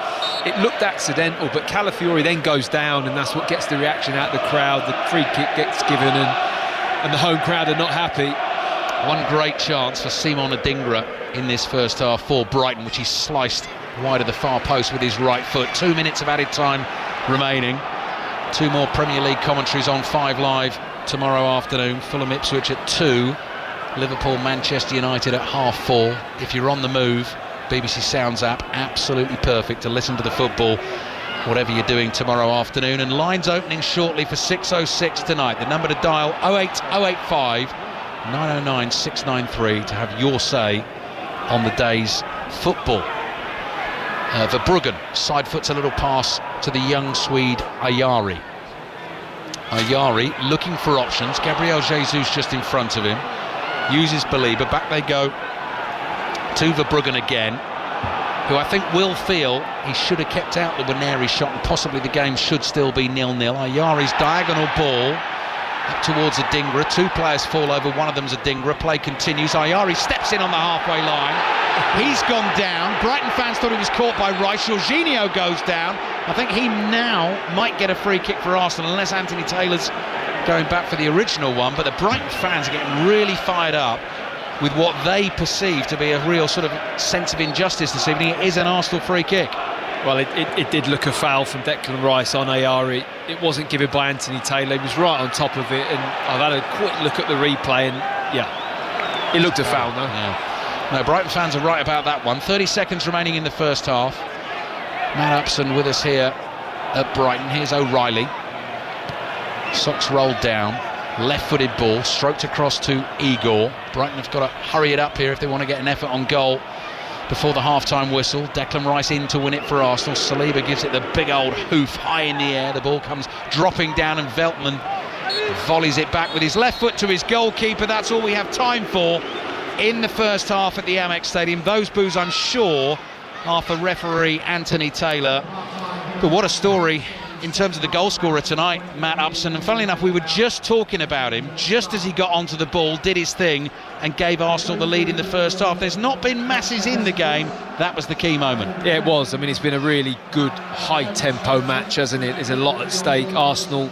Speaker 2: it looked accidental, but Calafiori then goes down, and that's what gets the reaction out of the crowd. The free kick gets given, and the home crowd are not happy.
Speaker 1: One great chance for Simon Adingra in this first half for Brighton, which he sliced wide of the far post with his right foot. 2 minutes of added time remaining. Two more Premier League commentaries on 5 Live tomorrow afternoon. Fulham Ipswich at 2, Liverpool Manchester United at 4:30. If you're on the move, BBC Sounds app, absolutely perfect to listen to the football whatever you're doing tomorrow afternoon. And lines opening shortly for 6:06 tonight. The number to dial 08085 909 693 to have your say on the day's football. Verbruggen side foots a little pass to the young Swede Ayari. Ayari looking for options. Gabriel Jesus just in front of him. Uses Belieber. Back they go to Verbruggen again, who I think will feel he should have kept out the Nwaneri shot, and possibly the game should still be 0-0. Ayari's diagonal ball up towards Adingra. 2 players fall over, one of them's Adingra. Play continues. Ayari steps in on the halfway line. He's gone down. Brighton fans thought he was caught by Rice. Jorginho goes down. I think he now might get a free kick for Arsenal, unless Anthony Taylor's going back for the original one. But the Brighton fans are getting really fired up with what they perceive to be a real sort of sense of injustice this evening. It is an Arsenal free kick.
Speaker 2: Well, it did look a foul from Declan Rice on Ayari. It wasn't given by Anthony Taylor. He was right on top of it, and I've had a quick look at the replay, and yeah, it looked a foul, no?
Speaker 1: Yeah. No, Brighton fans are right about that one. 30 seconds remaining in the first half. Matt Upson with us here at Brighton. Here's O'Reilly. Socks rolled down. Left-footed ball, stroked across to Igor. Brighton have got to hurry it up here if they want to get an effort on goal before the half-time whistle. Declan Rice in to win it for Arsenal. Saliba gives it the big old hoof high in the air. The ball comes dropping down and Veltman volleys it back with his left foot to his goalkeeper. That's all we have time for in the first half at the Amex Stadium. Those boos, I'm sure, are for referee Anthony Taylor. But what a story in terms of the goal scorer tonight, Matt Upson. And funnily enough, we were just talking about him just as he got onto the ball, did his thing and gave Arsenal the lead in the first half. There's not been masses in the game. That was the key moment.
Speaker 2: Yeah, it was. I mean, it's been a really good high-tempo match, hasn't it? There's a lot at stake. Arsenal,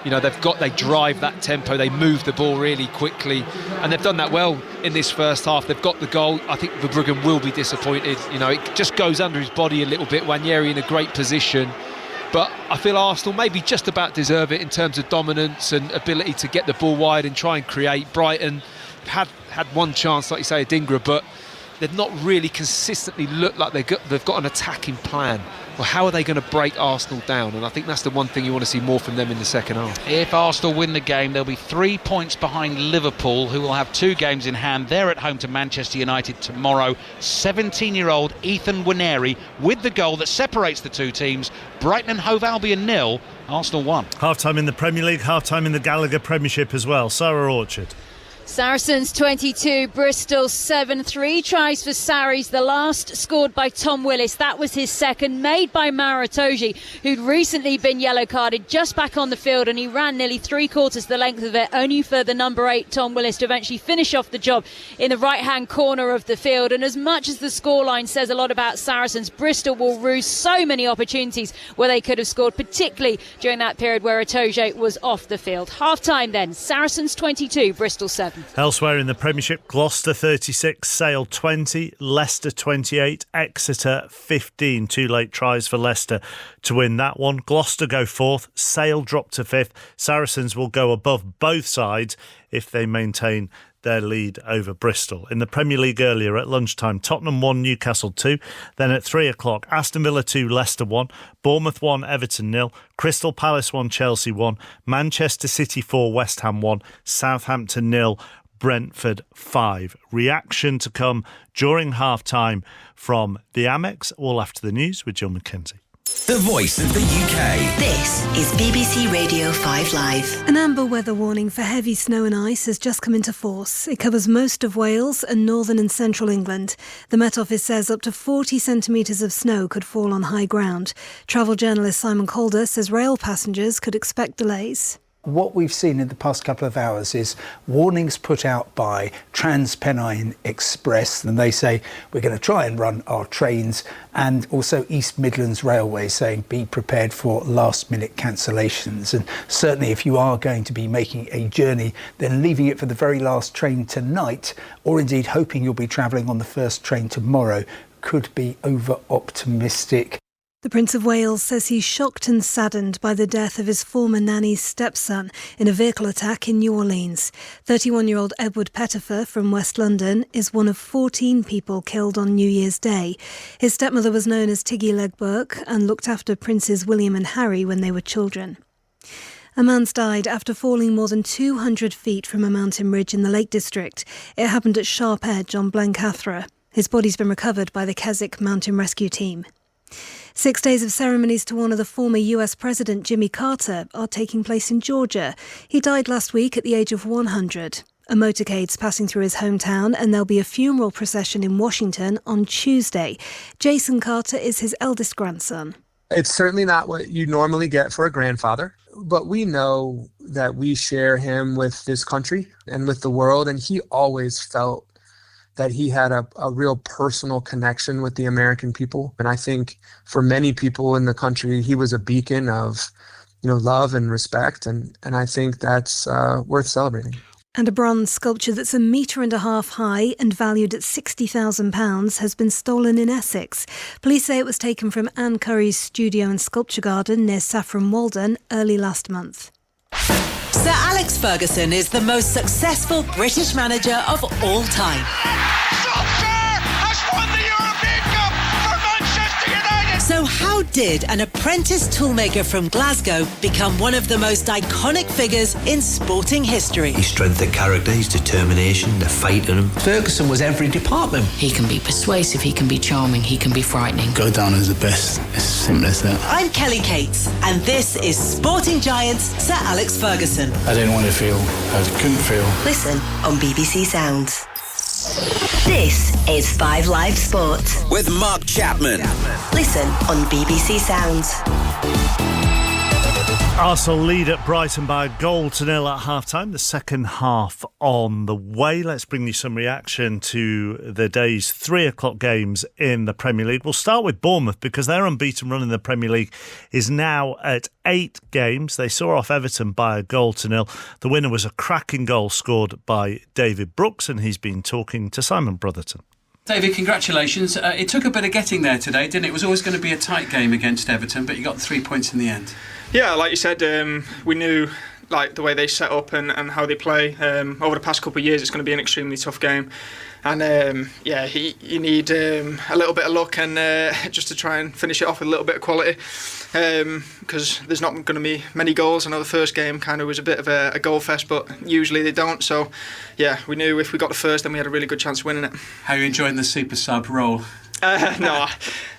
Speaker 2: you know, they drive that tempo, they move the ball really quickly, and they've done that well in this first half. They've got the goal. I think Verbruggen will be disappointed. You know, it just goes under his body a little bit. Nwaneri in a great position. But I feel Arsenal maybe just about deserve it in terms of dominance and ability to get the ball wide and try and create. Brighton had one chance, like you say, Adingra, but they've not really consistently looked like they've got an attacking plan. Well, how are they going to break Arsenal down? And I think that's the one thing you want to see more from them in the second half.
Speaker 1: If Arsenal win the game, they'll be 3 points behind Liverpool, who will have 2 games in hand. They're at home to Manchester United tomorrow. 17-year-old Ethan Nwaneri with the goal that separates the two teams. Brighton and Hove Albion 0, Arsenal 1.
Speaker 4: Half-time in the Premier League, half-time in the Gallagher Premiership as well. Sarah Orchard.
Speaker 3: Saracens 22, Bristol 7. 3 tries for Sarries, the last scored by Tom Willis. That was his second, made by Maratoji, who'd recently been yellow carded, just back on the field, and he ran nearly 3/4 the length of it, only for the number 8 Tom Willis to eventually finish off the job in the right hand corner of the field. And as much as the scoreline says a lot about Saracens, Bristol will lose so many opportunities where they could have scored, particularly during that period where Itoje was off the field. Half time then, Saracens 22, Bristol 7.
Speaker 4: Elsewhere in the Premiership, Gloucester 36, Sale 20, Leicester 28, Exeter 15. 2 late tries for Leicester to win that one. Gloucester go 4th, Sale drop to 5th. Saracens will go above both sides if they maintain their lead over Bristol. In the Premier League earlier at lunchtime, Tottenham 1, Newcastle 2. Then at 3 o'clock, Aston Villa 2, Leicester 1. Bournemouth 1, Everton 0. Crystal Palace 1, Chelsea 1. Manchester City 4, West Ham 1. Southampton 0. Brentford 5. Reaction to come during half-time from the Amex, all after the news with Jill McKenzie.
Speaker 5: The voice of the UK.
Speaker 6: This is BBC Radio 5 Live.
Speaker 7: An amber weather warning for heavy snow and ice has just come into force. It covers most of Wales and northern and central England. The Met Office says up to 40 centimetres of snow could fall on high ground. Travel journalist Simon Calder says rail passengers could expect delays.
Speaker 8: What we've seen in the past couple of hours is warnings put out by TransPennine Express, and they say we're going to try and run our trains, and also East Midlands Railway saying be prepared for last-minute cancellations. And certainly if you are going to be making a journey, then leaving it for the very last train tonight, or indeed hoping you'll be travelling on the first train tomorrow, could be over-optimistic.
Speaker 7: The Prince of Wales says he's shocked and saddened by the death of his former nanny's stepson in a vehicle attack in New Orleans. 31-year-old Edward Pettifer from West London is one of 14 people killed on New Year's Day. His stepmother was known as Tiggy Legburke and looked after Princes William and Harry when they were children. A man's died after falling more than 200 feet from a mountain ridge in the Lake District. It happened at Sharp Edge on Blencathra. His body's been recovered by the Keswick Mountain Rescue Team. 6 days of ceremonies to honour the former US President Jimmy Carter are taking place in Georgia. He died last week at the age of 100. A motorcade's passing through his hometown, and there'll be a funeral procession in Washington on Tuesday. Jason Carter is his eldest grandson.
Speaker 9: It's certainly not what you normally get for a grandfather, but we know that we share him with this country and with the world, and he always felt that he had a real personal connection with the American people. And I think for many people in the country, he was a beacon of, love and respect. And I think that's worth celebrating.
Speaker 7: And a bronze sculpture that's 1.5 metres high and valued at £60,000 has been stolen in Essex. Police say it was taken from Anne Curry's studio and sculpture garden near Saffron Walden early last month.
Speaker 6: Sir Alex Ferguson is the most successful British manager of all time.
Speaker 10: Solskjaer has won the European Cup for Manchester United!
Speaker 6: So how did an apprentice toolmaker from Glasgow become one of the most iconic figures in sporting history?
Speaker 10: His strength of character, his determination, the fight in him. Ferguson was every department.
Speaker 11: He can be persuasive, he can be charming, he can be frightening.
Speaker 12: Go down as the best. It's as simple as that.
Speaker 6: I'm Kelly Cates, and this is Sporting Giants Sir Alex Ferguson.
Speaker 12: I didn't want to feel, I couldn't feel.
Speaker 13: Listen on BBC Sounds. This is 5 Live Sports
Speaker 5: with Mark Chapman.
Speaker 13: Listen on BBC Sounds.
Speaker 4: Arsenal lead at Brighton by 1-0 at half-time. The second half on the way. Let's bring you some reaction to the day's 3 o'clock games in the Premier League. We'll start with Bournemouth because their unbeaten run in the Premier League is now at 8 games. They saw off Everton by 1-0. The winner was a cracking goal scored by David Brooks, and he's been talking to Simon Brotherton.
Speaker 14: David, congratulations. It took a bit of getting there today, didn't it? It was always going to be a tight game against Everton, but you got the 3 points in the end.
Speaker 15: Yeah, like you said, we knew like the way they set up and how they play. Over the past couple of years, it's going to be an extremely tough game. And you need a little bit of luck and just to try and finish it off with a little bit of quality, because there's not going to be many goals. I know the first game kind of was a bit of a goal fest, but usually they don't. So yeah, we knew if we got the first, then we had a really good chance of winning it.
Speaker 14: How are you enjoying the super sub role?
Speaker 15: No,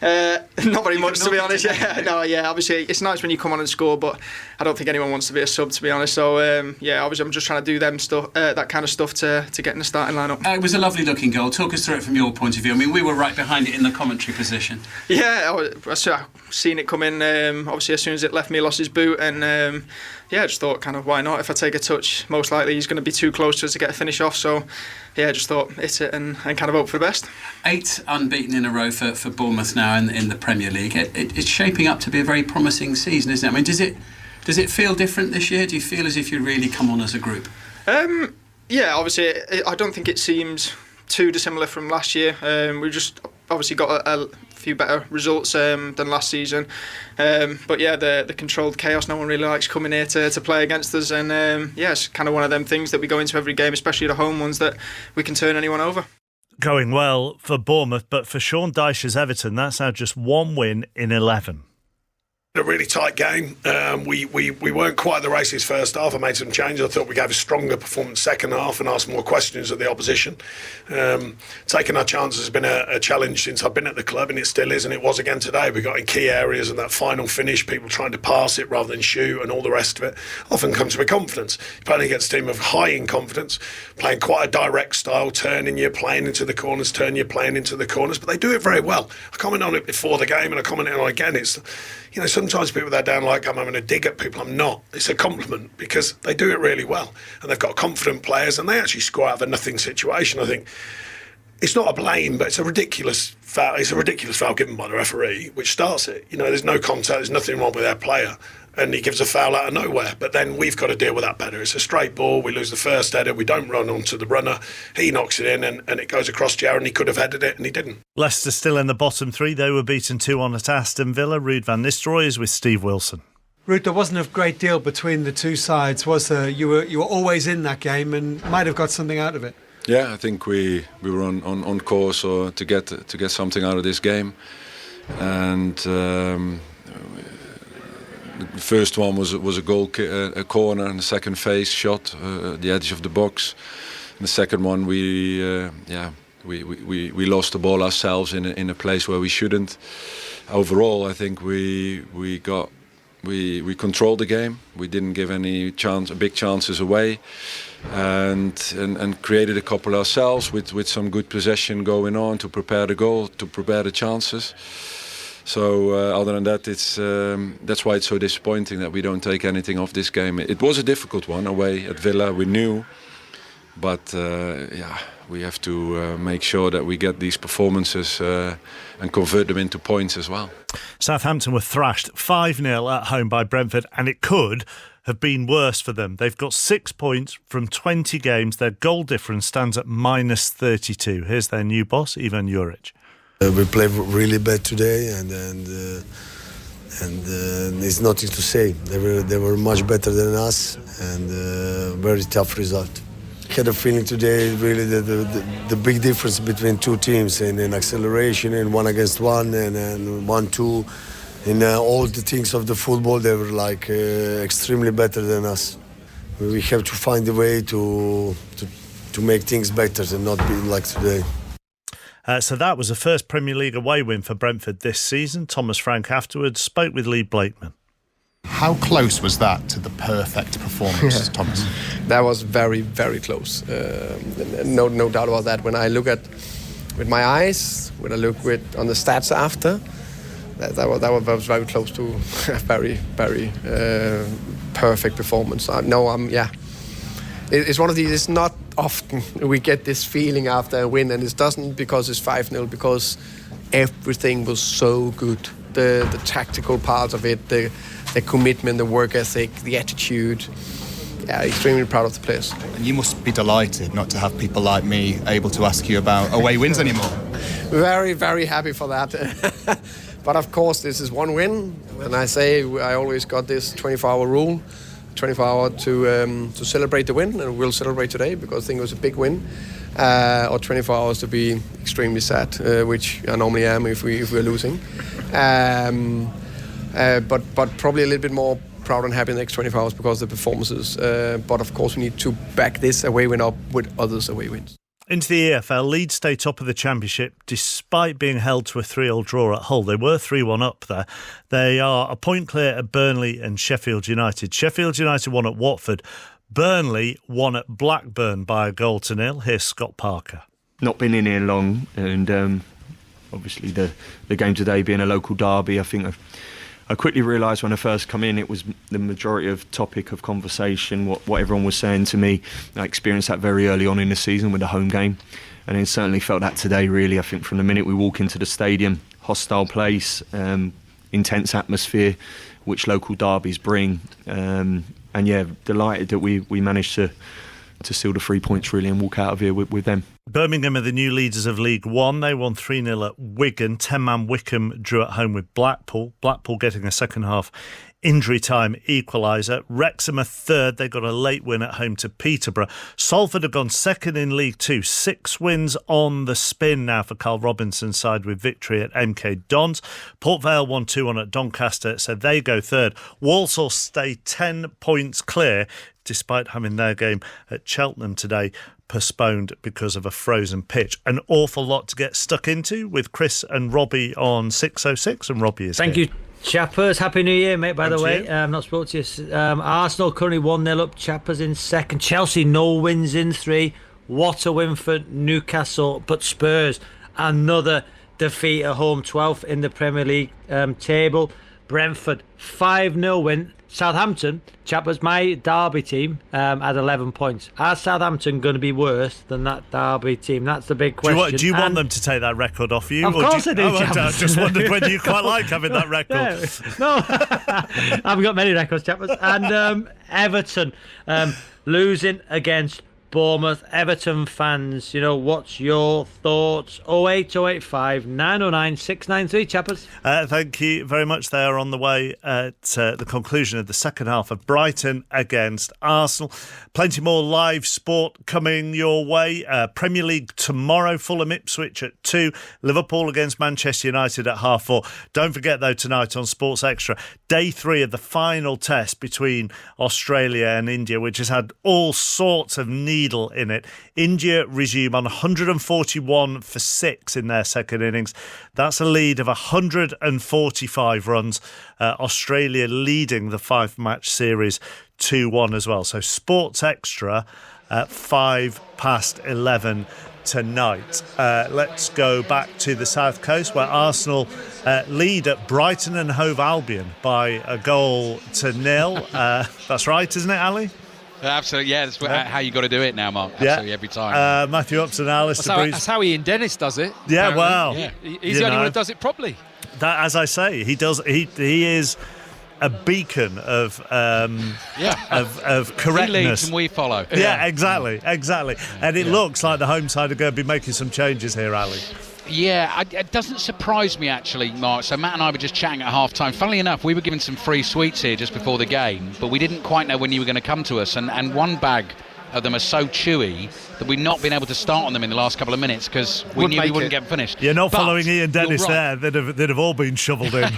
Speaker 15: not very much, to be honest. Obviously it's nice when you come on and score, but I don't think anyone wants to be a sub, to be honest. So obviously I'm just trying to do that kind of stuff to get in the starting lineup.
Speaker 14: It was a lovely looking goal. Talk us through it from your point of view. I mean, we were right behind it in the commentary position.
Speaker 15: Yeah, I seen it come in. Obviously as soon as it left me, he lost his boot, and I just thought, kind of, why not? If I take a touch, most likely he's going to be too close to us to get a finish off. So, I just thought, hit it and kind of hope for the best.
Speaker 14: 8 unbeaten in a row for Bournemouth now in the Premier League. It's shaping up to be a very promising season, isn't it? I mean, does it feel different this year? Do you feel as if you really come on as a group?
Speaker 15: Obviously, I don't think it seems too dissimilar from last year. We just obviously got a few better results than last season, but the controlled chaos, no one really likes coming here to play against us, and it's kind of one of them things that we go into every game, especially the home ones, that we can turn anyone over.
Speaker 4: Going well for Bournemouth, but for Sean Dyche's Everton, that's now just 1 win in 11.
Speaker 16: A really tight game. We weren't quite the races first half. I made some changes. I thought we gave a stronger performance second half and asked more questions of the opposition. Taking our chances has been a challenge since I've been at the club, and it still is, and it was again today. We got in key areas, and that final finish, people trying to pass it rather than shoot, and all the rest of it often comes with confidence. You're playing against a team of high in confidence, playing quite a direct style, turning you, playing into the corners, playing into the corners, but they do it very well. I commented on it before the game, and I commented on it again. It's, sometimes people that don't like I'm having a dig at people. I'm not. It's a compliment because they do it really well, and they've got confident players, and they actually score out of a nothing situation. I think it's not a blame, but it's a ridiculous foul. It's a ridiculous foul given by the referee, which starts it. There's no contact. There's nothing wrong with their player, and he gives a foul out of nowhere. But then we've got to deal with that better. It's a straight ball. We lose the first header. We don't run onto the runner. He knocks it in, and it goes across Jaron. He could have headed it, and he didn't.
Speaker 4: Leicester still in the bottom 3. They were beaten 2-1 at Aston Villa. Ruud van Nistelrooy is with Steve Wilson.
Speaker 17: Ruud, there wasn't a great deal between the two sides, was there? You were always in that game and might have got something out of it.
Speaker 18: Yeah, I think we were on course to get something out of this game, and the first one was a goal, a corner, and the second face shot at the edge of the box. And the second one we lost the ball ourselves in a place where we shouldn't. Overall, I think we controlled the game. We didn't give any big chances away, and created a couple ourselves with some good possession going on to prepare the goal, to prepare the chances. So other than that, that's why it's so disappointing that we don't take anything off this game. It was a difficult one away at Villa, we knew, but we have to make sure that we get these performances and convert them into points as well.
Speaker 4: Southampton were thrashed 5-0 at home by Brentford, and it could have been worse for them. They've got 6 points from 20 games. Their goal difference stands at -32. Here's their new boss, Ivan Juric.
Speaker 19: We played really bad today, and there's nothing to say. They were much better than us, and very tough result. had a feeling today really the big difference between two teams in acceleration and 1 against 1 and 1-2. In all the things of the football, they were like extremely better than us. We have to find a way to make things better and not be like today.
Speaker 4: So that was the first Premier League away win for Brentford this season. Thomas Frank afterwards spoke with Lee Blakeman.
Speaker 20: How close was that to the perfect performance, Thomas?
Speaker 21: That was very, very close. No doubt about that. When I look at with my eyes, when I look on the stats after, that was very close to a very, very perfect performance. It's one of these. It's not often we get this feeling after a win, and it doesn't because it's 5-0, because everything was so good. The tactical part of it, the commitment, the work ethic, the attitude. Yeah, extremely proud of the players.
Speaker 20: And you must be delighted not to have people like me able to ask you about away wins anymore.
Speaker 21: Very, very happy for that. But of course, this is one win, and I always got this 24-hour rule, 24 hours to celebrate the win, and we'll celebrate today because I think it was a big win. Or 24 hours to be extremely sad, which I normally am if we're losing. But probably a little bit more proud and happy in the next 24 hours because of the performances. But of course, we need to back this away win up with others away wins.
Speaker 4: Into the EFL, Leeds stay top of the Championship despite being held to a 3-3 draw at Hull. They were 3-1 up there. They are a point clear at Burnley and Sheffield United. Sheffield United won at Watford. Burnley won at Blackburn by 1-0. Here's Scott Parker.
Speaker 22: Not been in here long, and obviously the game today being a local derby, I think I quickly realised when I first come in it was the majority of topic of conversation, what everyone was saying to me. I experienced that very early on in the season with the home game, and then certainly felt that today really. I think from the minute we walk into the stadium, hostile place, intense atmosphere, which local derbies bring, and yeah, delighted that we managed to seal the 3 points really and walk out of here with them.
Speaker 4: Birmingham are the new leaders of League One. They won 3-0 at Wigan. 10-man Wickham drew at home with Blackpool. Blackpool getting a second half injury time equaliser. Wrexham are third. They got a late win at home to Peterborough. Salford have gone second in League Two. 6 wins on the spin now for Carl Robinson's side with victory at MK Dons. Port Vale won 2-1 at Doncaster, so they go third. Walsall stay 10 points clear despite having their game at Cheltenham today postponed because of a frozen pitch. An awful lot to get stuck into with Chris and Robbie on 606, and Robbie is
Speaker 23: Thank
Speaker 4: here.
Speaker 23: you, Chappers. Happy New Year, mate, by
Speaker 4: And
Speaker 23: the
Speaker 4: to
Speaker 23: way.
Speaker 4: you.
Speaker 23: Not spoke to you. Arsenal currently 1-0 up, Chappers in second. Chelsea no wins in 3. What a win for Newcastle, but Spurs another defeat at home, 12th in the Premier League table. Brentford 5-0 win. Southampton, Chappers, my Derby team, had 11 points. Are Southampton going to be worse than that Derby team? That's the big question.
Speaker 4: Do you want them to take that record off you?
Speaker 23: Of course I do,
Speaker 4: I
Speaker 23: Chappers.
Speaker 4: just wondered whether you quite like having that record.
Speaker 23: No, I haven't got many records, Chappers. And Everton losing against Bournemouth. Everton fans, what's your thoughts? 08085 909 693, Chappers.
Speaker 4: Thank you very much. They are on the way at the conclusion of the second half of Brighton against Arsenal. Plenty more live sport coming your way. Premier League tomorrow, Fulham Ipswich at 2. Liverpool against Manchester United at 4:30. Don't forget, though, tonight on Sports Extra, day 3 of the final test between Australia and India, which has had all sorts of needle in it. India resume on 141 for 6 in their second innings. That's a lead of 145 runs. Australia leading the 5-match series 2-1 as well. So Sports Extra at 11:05 tonight. Let's go back to the South Coast where Arsenal lead at Brighton and Hove Albion by 1-0. That's right, isn't it, Ali?
Speaker 1: Absolutely, yeah. That's how you got to do it now, Mark. Absolutely, every time.
Speaker 4: Matthew Upton, Alistair Breeze.
Speaker 2: That's how Ian Dennis does it.
Speaker 4: Yeah,
Speaker 2: apparently.
Speaker 4: well.
Speaker 2: Yeah. He's the only one that does it properly.
Speaker 4: That, as I say, he does. He is a beacon of correctness.
Speaker 1: He leads and we follow.
Speaker 4: Yeah, exactly. And it looks like the home side are going to be making some changes here, Ali.
Speaker 1: Yeah, it doesn't surprise me actually, Mark. So Matt and I were just chatting at half-time. Funnily enough, we were given some free sweets here just before the game, but we didn't quite know when you were going to come to us. And one bag of them are so chewy that we've not been able to start on them in the last couple of minutes because we knew we wouldn't get them finished.
Speaker 4: You're not
Speaker 1: But
Speaker 4: following Ian Dennis
Speaker 1: right.
Speaker 4: there. They'd have all been shoveled in.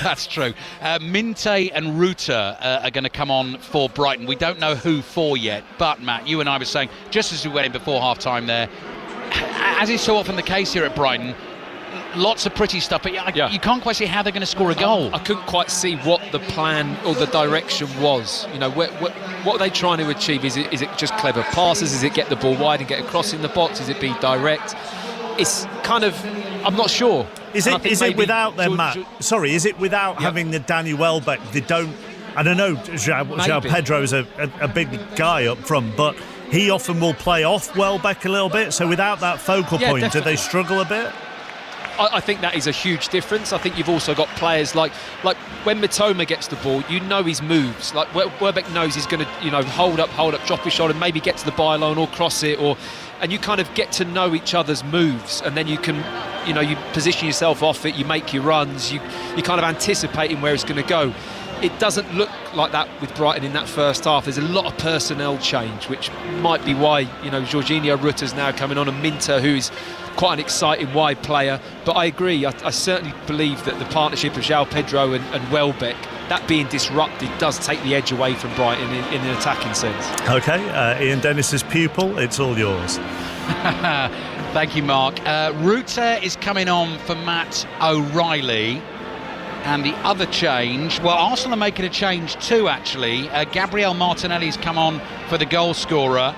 Speaker 1: That's true. Minte and Ruta are going to come on for Brighton. We don't know who for yet, but Matt, you and I were saying, just as we went in before half-time there, as is so often the case here at Brighton, lots of pretty stuff, but you can't quite see how they're going to score a goal.
Speaker 2: I couldn't quite see what the plan or the direction was. You know, what are they trying to achieve? Is it just clever passes? Is it get the ball wide and get across in the box? Is it be direct? It's kind of, I'm not sure.
Speaker 4: Is it without them, Matt? Sorry, is it without having the Danny Welbeck? They don't. I don't know. João Pedro is a big guy up front, but he often will play off Welbeck a little bit. So without that focal point,
Speaker 2: definitely.
Speaker 4: do they struggle a bit?
Speaker 2: I think that is a huge difference. I think you've also got players like when Mitoma gets the ball, you know his moves. Like Welbeck knows he's going to, hold up, drop his shoulder, maybe get to the byline or cross it, and you kind of get to know each other's moves, and then you can, you position yourself off it, you make your runs, you kind of anticipating where it's going to go. It doesn't look like that with Brighton in that first half. There's a lot of personnel change, which might be why, Jorginho Ruta's now coming on, and Minter, who's quite an exciting wide player. But I agree, I certainly believe that the partnership of João Pedro and Welbeck, that being disrupted, does take the edge away from Brighton in an attacking sense.
Speaker 4: OK, Ian Dennis's pupil, it's all yours.
Speaker 1: Thank you, Mark. Ruta is coming on for Matt O'Reilly. And the other change, well, Arsenal are making a change too, actually. Gabriel Martinelli's come on for the goal scorer,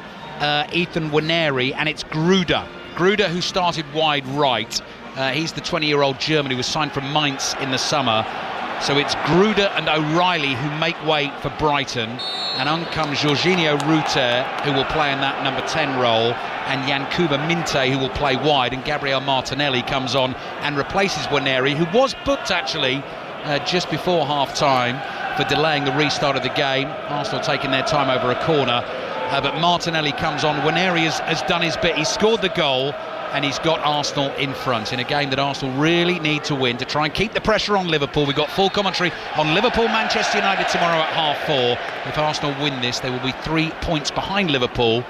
Speaker 1: Ethan Nwaneri, and it's Gruder. Gruder, who started wide right. He's the 20-year-old German who was signed from Mainz in the summer. So it's Gruder and O'Reilly who make way for Brighton. And on comes Jorginho Ruta, who will play in that number 10 role, and Yankuba Minte, who will play wide, and Gabriel Martinelli comes on and replaces Nwaneri, who was booked actually just before half-time for delaying the restart of the game. Arsenal taking their time over a corner, but Martinelli comes on. Nwaneri has done his bit. He scored the goal, and he's got Arsenal in front in a game that Arsenal really need to win to try and keep the pressure on Liverpool. We've got full commentary on Liverpool-Manchester United tomorrow at 4:30. If Arsenal win this, they will be 3 points behind Liverpool,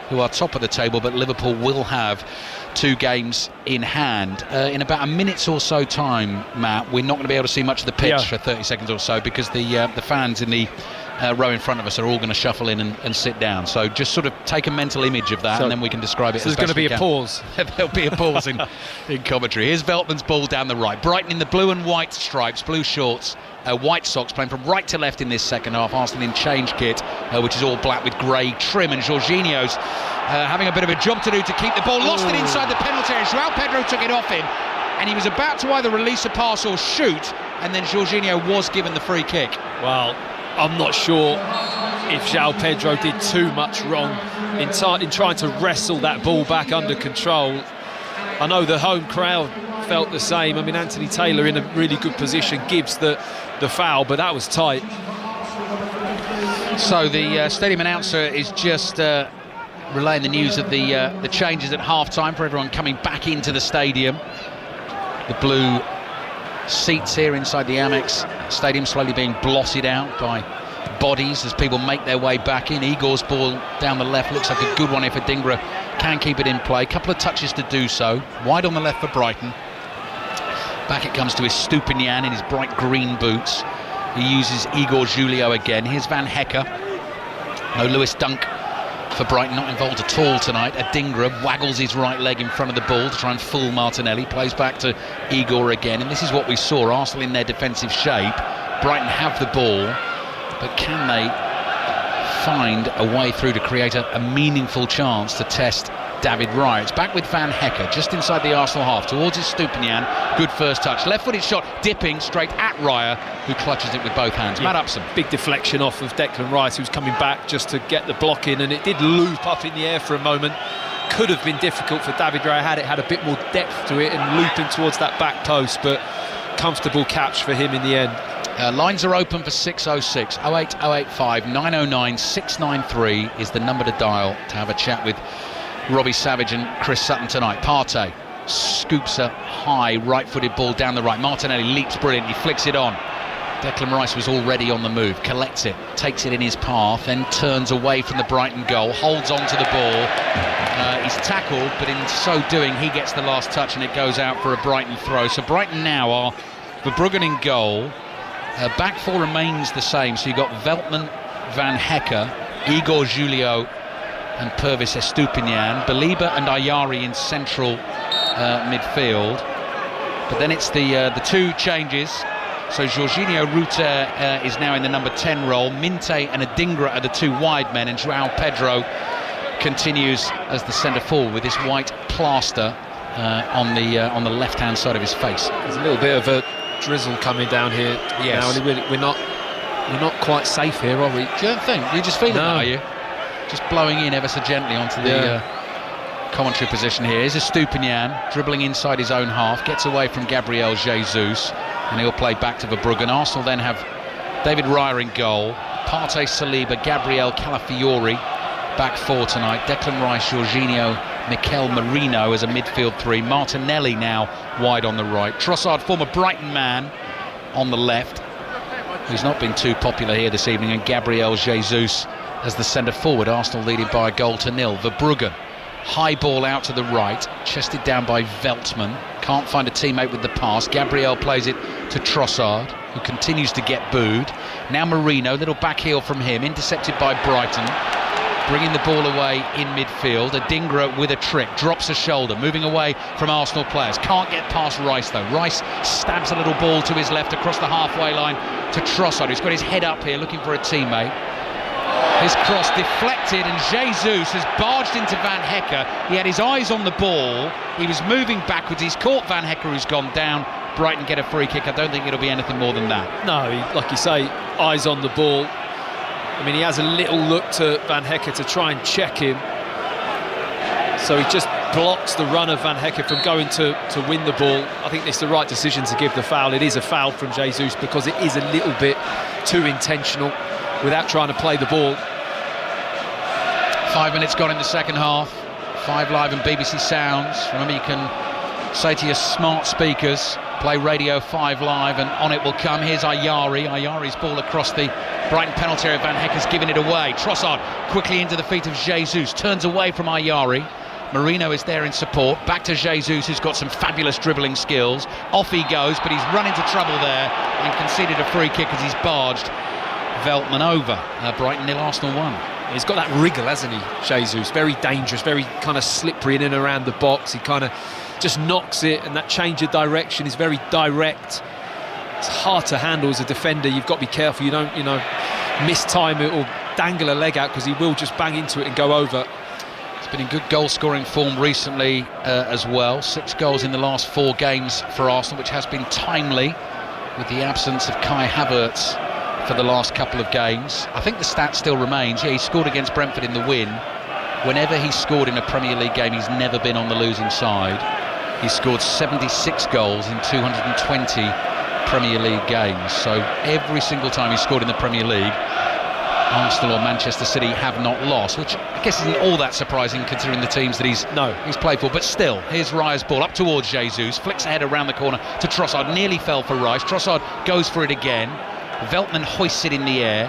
Speaker 1: who are top of the table, but Liverpool will have 2 games in hand. In about a minute or so time, Matt, we're not going to be able to see much of the pitch for 30 seconds or so, because the fans in the row in front of us are all going to shuffle in and sit down. So just sort of take a mental image of that, and then we can describe it. So
Speaker 2: there's going to be a pause.
Speaker 1: There'll be a pause in commentary. Here's Veltman's ball down the right. Brighton in the blue and white stripes, blue shorts, white socks, playing from right to left in this second half. Arsenal in change kit, which is all black with grey trim, and Jorginho's having a bit of a job to do to keep the ball. Lost it inside the penalty area. João Pedro took it off him, and he was about to either release a pass or shoot, and then Jorginho was given the free kick.
Speaker 2: Well, I'm not sure if João Pedro did too much wrong in trying to wrestle that ball back under control. I know the home crowd felt the same. I mean, Anthony Taylor in a really good position gives the foul, but that was tight.
Speaker 1: So the stadium announcer is just relaying the news of the changes at half-time for everyone coming back into the stadium. The blue seats here inside the Amex Stadium slowly being blotted out by bodies as people make their way back in. Igor's ball down the left looks like a good one if Adingra can keep it in play. A couple of touches to do so. Wide on the left for Brighton. Back it comes to his Stupinian in his bright green boots. He uses Igor Julio again. Here's Van Hecke. No Lewis Dunk for Brighton, not involved at all tonight. Adingra waggles his right leg in front of the ball to try and fool Martinelli. Plays back to Igor again, and this is what we saw. Arsenal in their defensive shape. Brighton have the ball, but can they find a way through to create a meaningful chance to test David Raya? It's back with Van Hecke, just inside the Arsenal half, towards his Stupinian. Good first touch. Left-footed shot, dipping straight at Raya, who clutches it with both hands. Matt Upson.
Speaker 2: Big deflection off of Declan Rice, who's coming back just to get the block in, and it did loop up in the air for a moment. Could have been difficult for David Raya had it had a bit more depth to it and looping towards that back post, but comfortable catch for him in the end.
Speaker 1: Lines are open for 606 08085 909 693 is the number to dial to have a chat with Robbie Savage and Chris Sutton tonight. Partey scoops a high right-footed ball down the right. Martinelli leaps brilliantly, flicks it on. Declan Rice was already on the move, collects it, takes it in his path, then turns away from the Brighton goal, holds on to the ball. He's tackled, but in so doing he gets the last touch and it goes out for a Brighton throw. So Brighton now are Verbruggen in goal. Back four remains the same, so you've got Veltman, Van Hecke, Igor Julio and Pervis Estupiñán, Baliba and Ayari in central midfield. But then it's the two changes. So Jorginho Rutter is now in the number 10 role. Minte and Adingra are the two wide men, and João Pedro continues as the centre forward with this white plaster on the left-hand side of his face.
Speaker 2: There's a little bit of a drizzle coming down here.
Speaker 1: Yes.
Speaker 2: Now, and we're not quite safe here, are we?
Speaker 1: You don't think? You're just feeling that, are you? Just blowing in ever so gently onto the commentary position here. Here's Estupiñán dribbling inside his own half, gets away from Gabriel Jesus, and he'll play back to Verbruggen. Arsenal then have David Raya in goal, Partey, Saliba, Gabriel, Calafiori back four tonight. Declan Rice, Jorginho, Mikel Merino as a midfield three. Martinelli now wide on the right. Trossard, former Brighton man, on the left, who's not been too popular here this evening, and Gabriel Jesus as the centre forward. Arsenal leading by 1-0. Verbruggen, high ball out to the right, chested down by Veltman, can't find a teammate with the pass. Gabriel plays it to Trossard, who continues to get booed. Now Merino, little back heel from him, intercepted by Brighton, bringing the ball away in midfield. Adingra with a trick, drops a shoulder, moving away from Arsenal players, can't get past Rice though. Rice stabs a little ball to his left across the halfway line to Trossard, who's got his head up here looking for a teammate. His cross deflected, and Jesus has barged into Van Hecke. He had his eyes on the ball, he was moving backwards, he's caught Van Hecke, who's gone down. Brighton get a free kick. I don't think it'll be anything more than that.
Speaker 2: No, like you say, eyes on the ball. I mean, he has a little look to Van Hecke to try and check him, so he just blocks the run of Van Hecke from going to win the ball. I think it's the right decision to give the foul. It is a foul from Jesus because it is a little bit too intentional without trying to play the ball.
Speaker 1: 5 minutes gone in the second half. 5 Live and BBC Sounds. Remember, you can say to your smart speakers, play Radio 5 Live, and on it will come. Here's Ayari. Ayari's ball across the Brighton penalty area. Van Hecke's given it away. Trossard quickly into the feet of Jesus, turns away from Ayari. Merino is there in support. Back to Jesus, who's got some fabulous dribbling skills. Off he goes, but he's run into trouble there and conceded a free kick as he's barged Veltman over. Brighton 0, Arsenal 1.
Speaker 2: He's got that wriggle, hasn't he, Jesus? Very dangerous, very kind of slippery in and around the box. He kind of just knocks it, and that change of direction is very direct. It's hard to handle as a defender. You've got to be careful you don't, mistime it or dangle a leg out, because he will just bang into it and go over.
Speaker 1: He's been in good goal-scoring form recently as well. 6 goals in the last 4 games for Arsenal, which has been timely with the absence of Kai Havertz for the last couple of games. I think the stat still remains. Yeah, he scored against Brentford in the win. Whenever he's scored in a Premier League game, he's never been on the losing side. He's scored 76 goals in 220 Premier League games. So every single time he's scored in the Premier League, Arsenal or Manchester City have not lost, which I guess isn't all that surprising considering the teams that he's played for. But still, here's Raya's ball up towards Jesus, flicks ahead around the corner to Trossard, nearly fell for Rice. Trossard goes for it again. Veltman hoists it in the air.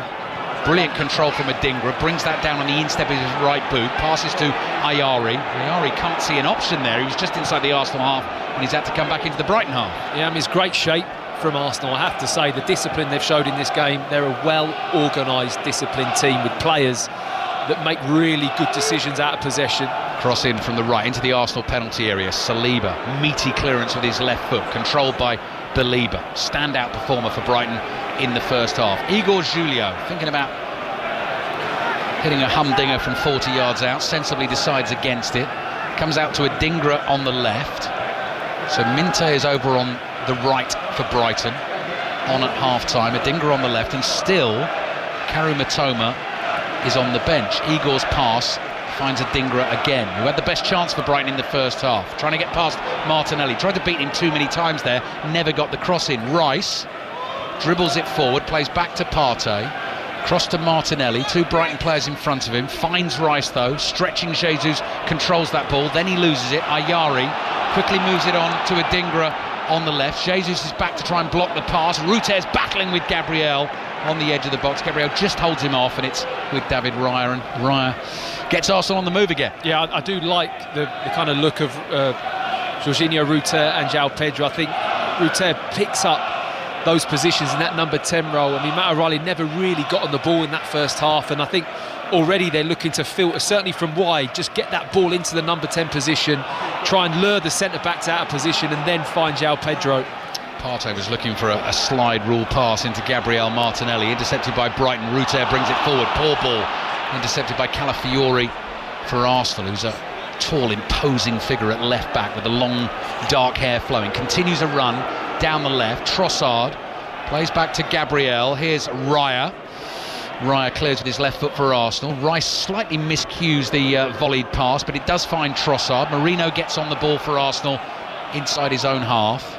Speaker 1: Brilliant control from Adingra, brings that down on the instep of his right boot, passes to Ayari. Ayari can't see an option there. He was just inside the Arsenal half and he's had to come back into the Brighton half.
Speaker 2: Yeah, I mean, it's great shape from Arsenal. I have to say, the discipline they've showed in this game, they're a well-organised, disciplined team with players that make really good decisions out of possession.
Speaker 1: Cross in from the right into the Arsenal penalty area. Saliba, meaty clearance with his left foot, controlled by Baliba. Standout performer for Brighton in the first half. Igor Julio, thinking about hitting a humdinger from 40 yards out, sensibly decides against it. Comes out to Adingra on the left. So Minte is over on the right for Brighton, on at half-time. Adingra on the left, and still Karu Mitoma is on the bench. Igor's pass finds Adingra again, who had the best chance for Brighton in the first half. Trying to get past Martinelli, tried to beat him too many times there, never got the cross in. Rice dribbles it forward, plays back to Partey, cross to Martinelli, 2 Brighton players in front of him, finds Rice though, stretching Jesus, controls that ball, then he loses it. Ayari quickly moves it on to Adingra on the left. Jesus is back to try and block the pass. Ruter's battling with Gabriel on the edge of the box. Gabriel just holds him off, and it's with David Raya, and Raya gets Arsenal on the move again.
Speaker 2: Yeah, I do like the kind of look of Jorginho, Ruter and João Pedro. I think Ruter picks up those positions in that number 10 role. I mean, Matt O'Reilly never really got on the ball in that first half, and I think already they're looking to filter, certainly from wide, just get that ball into the number 10 position, try and lure the centre-backs out of position, and then find João Pedro.
Speaker 1: Partey was looking for a slide rule pass into Gabriel Martinelli, intercepted by Brighton. Ruter brings it forward, poor ball, intercepted by Calafiori for Arsenal, who's a tall, imposing figure at left back with the long, dark hair flowing. Continues a run down the left. Trossard plays back to Gabriel. Here's Raya. Raya clears with his left foot for Arsenal. Rice slightly miscues the volleyed pass, but it does find Trossard. Marino gets on the ball for Arsenal inside his own half.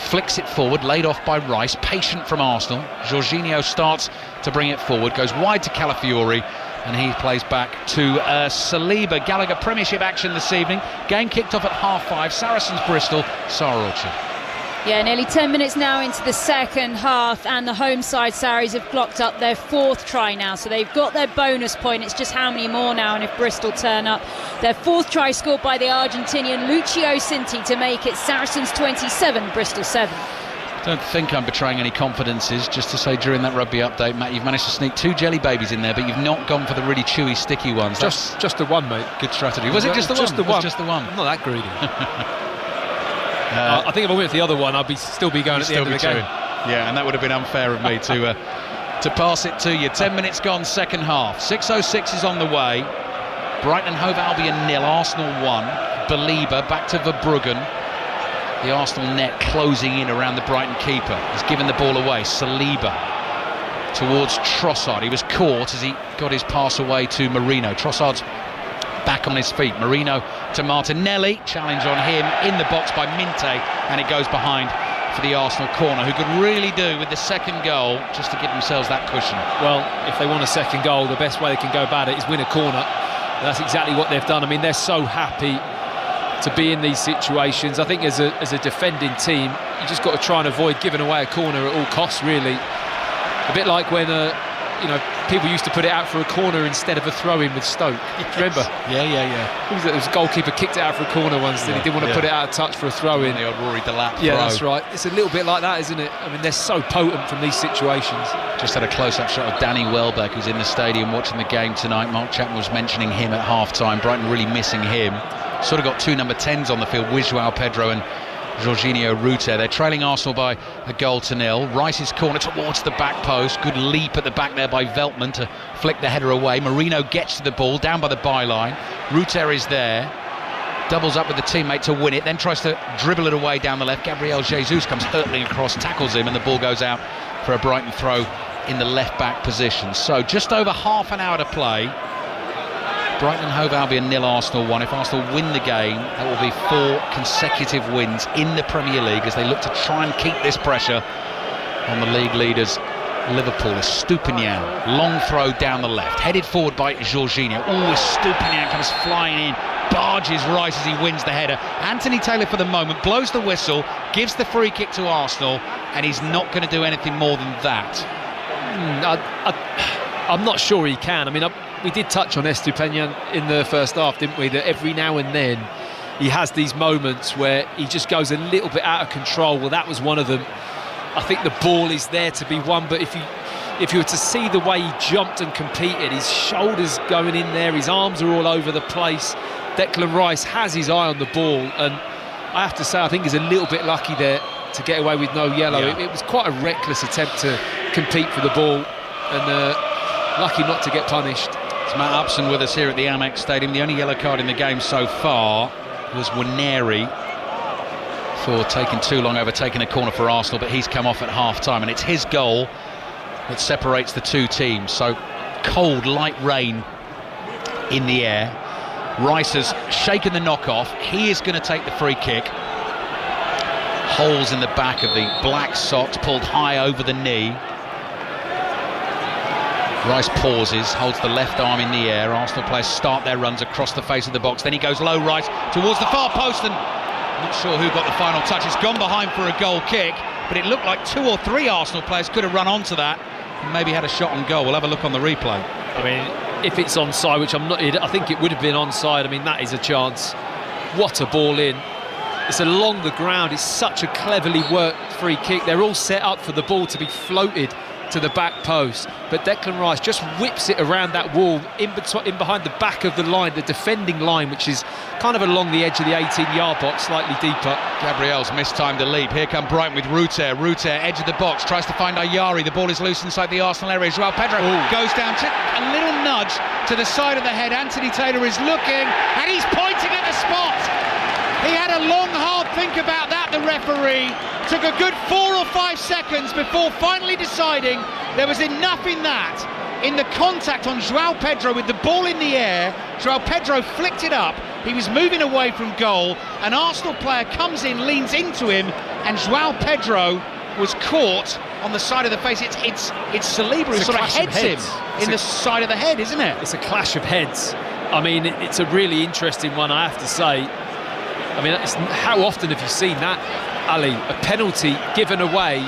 Speaker 1: Flicks it forward, laid off by Rice. Patient from Arsenal. Jorginho starts to bring it forward, goes wide to Calafiori, and he plays back to Saliba. Gallagher Premiership action this evening. Game kicked off at 5:30. Saracens Bristol, Sarah Orchard.
Speaker 3: Yeah, nearly 10 minutes now into the second half, and the home side Sarries have clocked up their 4th try now, so they've got their bonus point. It's just how many more now, and if Bristol turn up. Their 4th try scored by the Argentinian Lucio Cinti to make it Saracens 27, Bristol 7.
Speaker 1: I don't think I'm betraying any confidences, just to say during that rugby update, Matt, you've managed to sneak 2 jelly babies in there, but you've not gone for the really chewy, sticky ones.
Speaker 2: Just the one, mate.
Speaker 1: Good strategy. Was it just the one?
Speaker 2: Just the one.
Speaker 1: Just the one.
Speaker 2: I'm not that greedy. I think if I went for the other one, I'd still be going at the end of the game.
Speaker 1: Yeah, and that would have been unfair of me to pass it to you. 10 minutes gone, second half. 6:06 is on the way. Brighton and Hove Albion 0, Arsenal 1. Belieber back to Verbruggen. The Arsenal net closing in around the Brighton keeper. He's given the ball away. Saliba towards Trossard. He was caught as he got his pass away to Marino. Trossard's back on his feet. Marino to Martinelli. Challenge on him in the box by Minte, and it goes behind for the Arsenal corner, who could really do with the second goal just to give themselves that cushion.
Speaker 2: Well, if they want a second goal, the best way they can go about it is win a corner. That's exactly what they've done. I mean, they're so happy to be in these situations. I think as a defending team, you just got to try and avoid giving away a corner at all costs, really. A bit like when people used to put it out for a corner instead of a throw-in with Stoke. Yes. Remember?
Speaker 1: Yeah.
Speaker 2: There was a goalkeeper kicked it out for a corner once, and he didn't want to put it out of touch for a throw-in.
Speaker 1: The old Rory Delap
Speaker 2: Yeah,
Speaker 1: throw.
Speaker 2: that's right. It's a little bit like that, isn't it? I mean, they're so potent from these situations.
Speaker 1: Just had a close-up shot of Danny Welbeck, who's in the stadium watching the game tonight. Mark Chapman was mentioning him at half-time. Brighton really missing him. Sort of got 2 number 10s on the field with João Pedro and Jorginho Ruter. They're trailing Arsenal by 1-0. Rice's corner towards the back post. Good leap at the back there by Veltman to flick the header away. Marino gets to the ball down by the byline. Ruter is there. Doubles up with the teammate to win it, then tries to dribble it away down the left. Gabriel Jesus comes hurtling across, tackles him, and the ball goes out for a Brighton throw in the left back position. So just over half an hour to play. Brighton and Hove Albion 0, Arsenal 1. If Arsenal win the game, that will be 4 consecutive wins in the Premier League as they look to try and keep this pressure on the league leaders Liverpool. Estupinian, long throw down the left, headed forward by Jorginho. Estupinian comes flying in, barges Rice as he wins the header. Anthony Taylor for the moment blows the whistle, gives the free kick to Arsenal, and he's not going to do anything more than that.
Speaker 2: I'm not sure he can. I mean, we did touch on Estupinian in the first half, didn't we? That every now and then he has these moments where he just goes a little bit out of control. Well, that was one of them. I think the ball is there to be won, but if you were to see the way he jumped and competed, his shoulders going in there, his arms are all over the place. Declan Rice has his eye on the ball, and I have to say I think he's a little bit lucky there to get away with no yellow.
Speaker 1: Yeah.
Speaker 2: It was quite a reckless attempt to compete for the ball, and lucky not to get punished.
Speaker 1: It's Matt Upson with us here at the Amex Stadium. The only yellow card in the game so far was Waneri for taking too long over taking a corner for Arsenal, but he's come off at half-time, and it's his goal that separates the two teams. So cold, light rain in the air. Rice has shaken the knock-off. He is going to take the free kick. Holes in the back of the black socks, pulled high over the knee. Rice pauses, holds the left arm in the air. Arsenal players start their runs across the face of the box. Then he goes low right towards the far post, and Not sure who got the final touch. It's gone behind for a goal kick, but it looked like 2 or 3 Arsenal players could have run onto that and maybe had a shot on goal. We'll have a look on the replay.
Speaker 2: I mean, if it's onside, which I'm not, I think it would have been onside. I mean, that is a chance. What a ball in. It's along the ground. It's such a cleverly worked free kick. They're all set up for the ball to be floated to the back post, but Declan Rice just whips it around that wall in behind the back of the line, the defending line, which is kind of along the edge of the 18-yard box, slightly deeper.
Speaker 1: Gabriel's mistimed a leap. Here come Brighton with Ruter, edge of the box, tries to find Ayari. The ball is loose inside the Arsenal area. Joao Pedro goes down, a little nudge to the side of the head. Anthony Taylor is looking and he's pointing at the spot. He had a long, hard think about that, the referee. Took a good 4 or 5 seconds before finally deciding there was enough in that. In the contact on Joao Pedro with the ball in the air, Joao Pedro flicked it up. He was moving away from goal. An Arsenal player comes in, leans into him, and Joao Pedro was caught on the side of the face. It's Saliba who sort of heads him in the side of the head, isn't it?
Speaker 2: It's a clash of heads. I mean, it's a really interesting one, I have to say. I mean, how often have you seen that, Ali? A penalty given away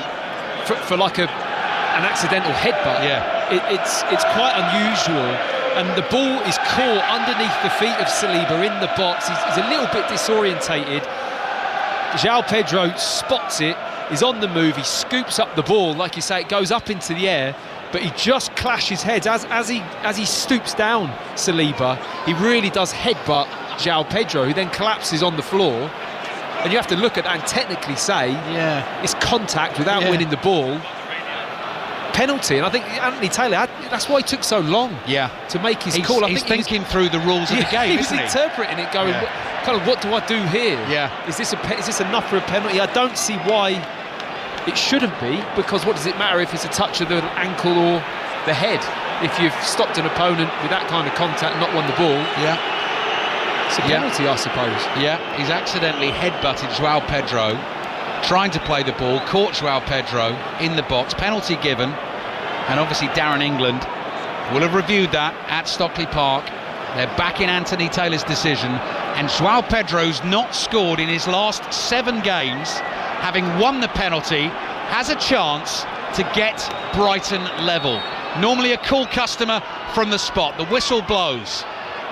Speaker 2: for like an accidental headbutt.
Speaker 1: Yeah,
Speaker 2: it's quite unusual, and the ball is caught underneath the feet of Saliba in the box. He's a little bit disorientated. Joao Pedro spots it. He's on the move. He scoops up the ball, like you say, it goes up into the air, but he just clashes heads as he stoops down. Saliba, he really does headbutt Joao Pedro, who then collapses on the floor. And you have to look at that and technically say, it's contact without winning the ball. Penalty, and I think Anthony Taylor, that's why he took so long to make his call.
Speaker 1: He's thinking through the rules of the game,
Speaker 2: isn't he? He was interpreting it, going, what do I do here? Is this enough for a penalty? I don't see why it shouldn't be, because what does it matter if it's a touch of the ankle or the head? If you've stopped an opponent with that kind of contact and not won the ball. It's a penalty, I suppose.
Speaker 1: He's accidentally headbutted Joao Pedro, trying to play the ball, caught Joao Pedro in the box, penalty given, and obviously Darren England will have reviewed that at Stockley Park. They're back in Anthony Taylor's decision, and Joao Pedro's not scored in his last 7 games, having won the penalty, has a chance to get Brighton level. Normally a cool customer from the spot. The whistle blows.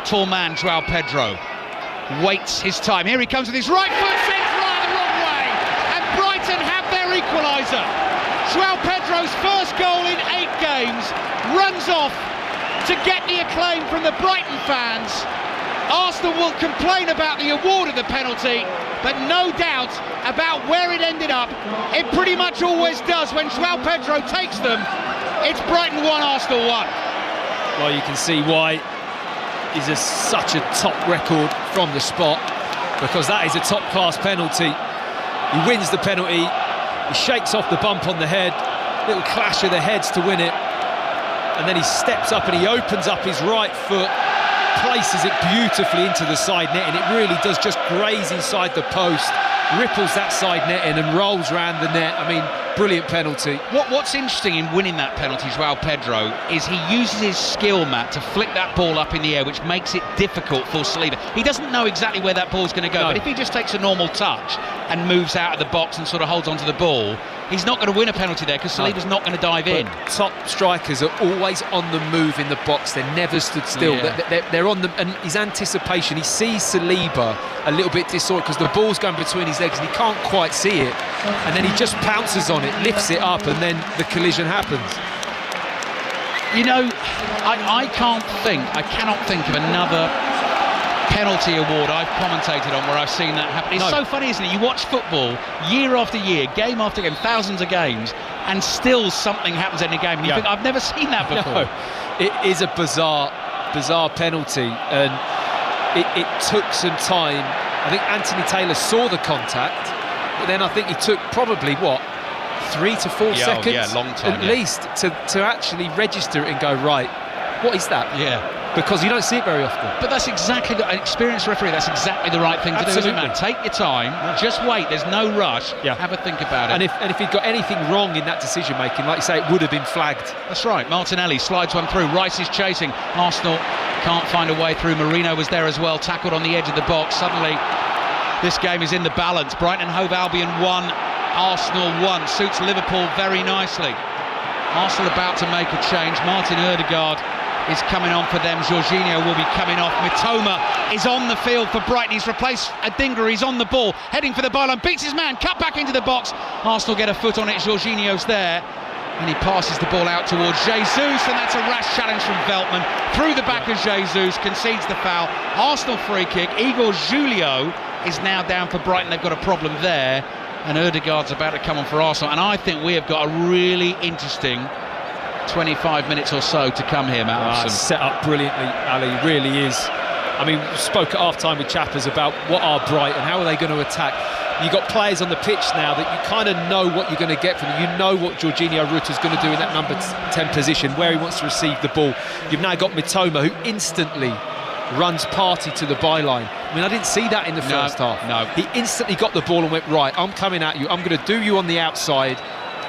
Speaker 1: Tall man Joao Pedro waits his time. Here he comes with his right foot, sends right the wrong way, and Brighton have their equaliser. Joao Pedro's first goal in 8 games runs off to get the acclaim from the Brighton fans. Arsenal will complain about the award of the penalty, but no doubt about where it ended up. It pretty much always does when Joao Pedro takes them. It's Brighton 1, Arsenal 1.
Speaker 2: Well, you can see why is such a top record from the spot, because that is a top-class penalty. He wins the penalty, he shakes off the bump on the head, little clash of the heads to win it, and then he steps up and he opens up his right foot, places it beautifully into the side net, and it really does just graze inside the post, ripples that side net in and rolls around the net. I mean, brilliant penalty.
Speaker 1: What's interesting in winning that penalty, Joao Pedro, is he uses his skill, Matt, to flick that ball up in the air, which makes it difficult for Saliba. He doesn't know exactly where that ball's going to go, but if he just takes a normal touch and moves out of the box and sort of holds onto the ball, he's not going to win a penalty there, because Saliba's not going to dive in.
Speaker 2: Top strikers are always on the move in the box. They're never stood still. They're on the, and his anticipation, he sees Saliba a little bit disoriented because the ball's going between his legs and he can't quite see it, and then he just pounces on it, lifts it up, and then the collision happens.
Speaker 1: You know, I cannot think of another penalty award I've commentated on where I've seen that happen. It's so funny, isn't it? You watch football year after year, game after game, thousands of games, and still something happens in a game, and you think, I've never seen that before.
Speaker 2: No, it is a bizarre penalty, and it took some time. I think Anthony Taylor saw the contact, but then I think he took probably 3 to 4 seconds
Speaker 1: long time,
Speaker 2: at least to actually register it and go, right, what is that? Because you don't see it very often.
Speaker 1: But that's exactly an experienced referee. That's exactly the right thing to do, isn't it, man? Take your time, just wait. There's no rush. Have a think about it.
Speaker 2: And if he'd got anything wrong in that decision making, like you say, it would have been flagged.
Speaker 1: That's right. Martinelli slides one through. Rice is chasing. Arsenal can't find a way through. Marino was there as well, tackled on the edge of the box. Suddenly This game is in the balance. Brighton and Hove Albion 1, Arsenal 1. Suits Liverpool very nicely. Arsenal about to make a change. Martin Ødegaard is coming on for them. Jorginho will be coming off. Mitoma is on the field for Brighton. He's replaced Adingra. He's on the ball, heading for the byline, beats his man, cut back into the box. Arsenal get a foot on it. Jorginho's there, and he passes the ball out towards Jesus, and that's a rash challenge from Veltman through the back of Jesus, concedes the foul. Arsenal free kick. Igor Julio is now down for Brighton. They've got a problem there, and Ødegaard's about to come on for Arsenal, and I think we have got a really interesting 25 minutes or so to come here, Matt Hobson.
Speaker 2: Set up brilliantly, Ali, really is. I mean, we spoke at half-time with Chappers about what are Brighton, how are they going to attack. You've got players on the pitch now that you kind of know what you're going to get from them. You know what Jorginho Ruta's going to do in that number 10 position, where he wants to receive the ball. You've now got Mitoma, who instantly runs Partey to the byline. I mean, I didn't see that in the first half.
Speaker 1: No.
Speaker 2: He instantly got the ball and went, right, I'm coming at you. I'm going to do you on the outside,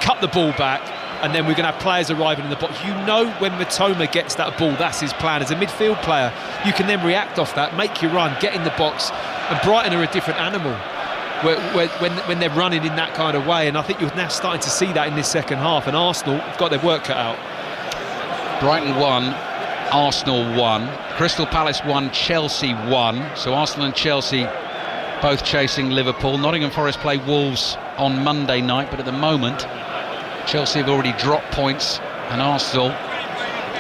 Speaker 2: cut the ball back, and then we're going to have players arriving in the box. You know when Mitoma gets that ball, that's his plan. As a midfield player, you can then react off that, make your run, get in the box. And Brighton are a different animal when they're running in that kind of way. And I think you're now starting to see that in this second half. And Arsenal have got their work cut out.
Speaker 1: Brighton 1, Arsenal 1. Crystal Palace 1, Chelsea 1. So Arsenal and Chelsea both chasing Liverpool. Nottingham Forest play Wolves on Monday night, but at the moment Chelsea have already dropped points, and Arsenal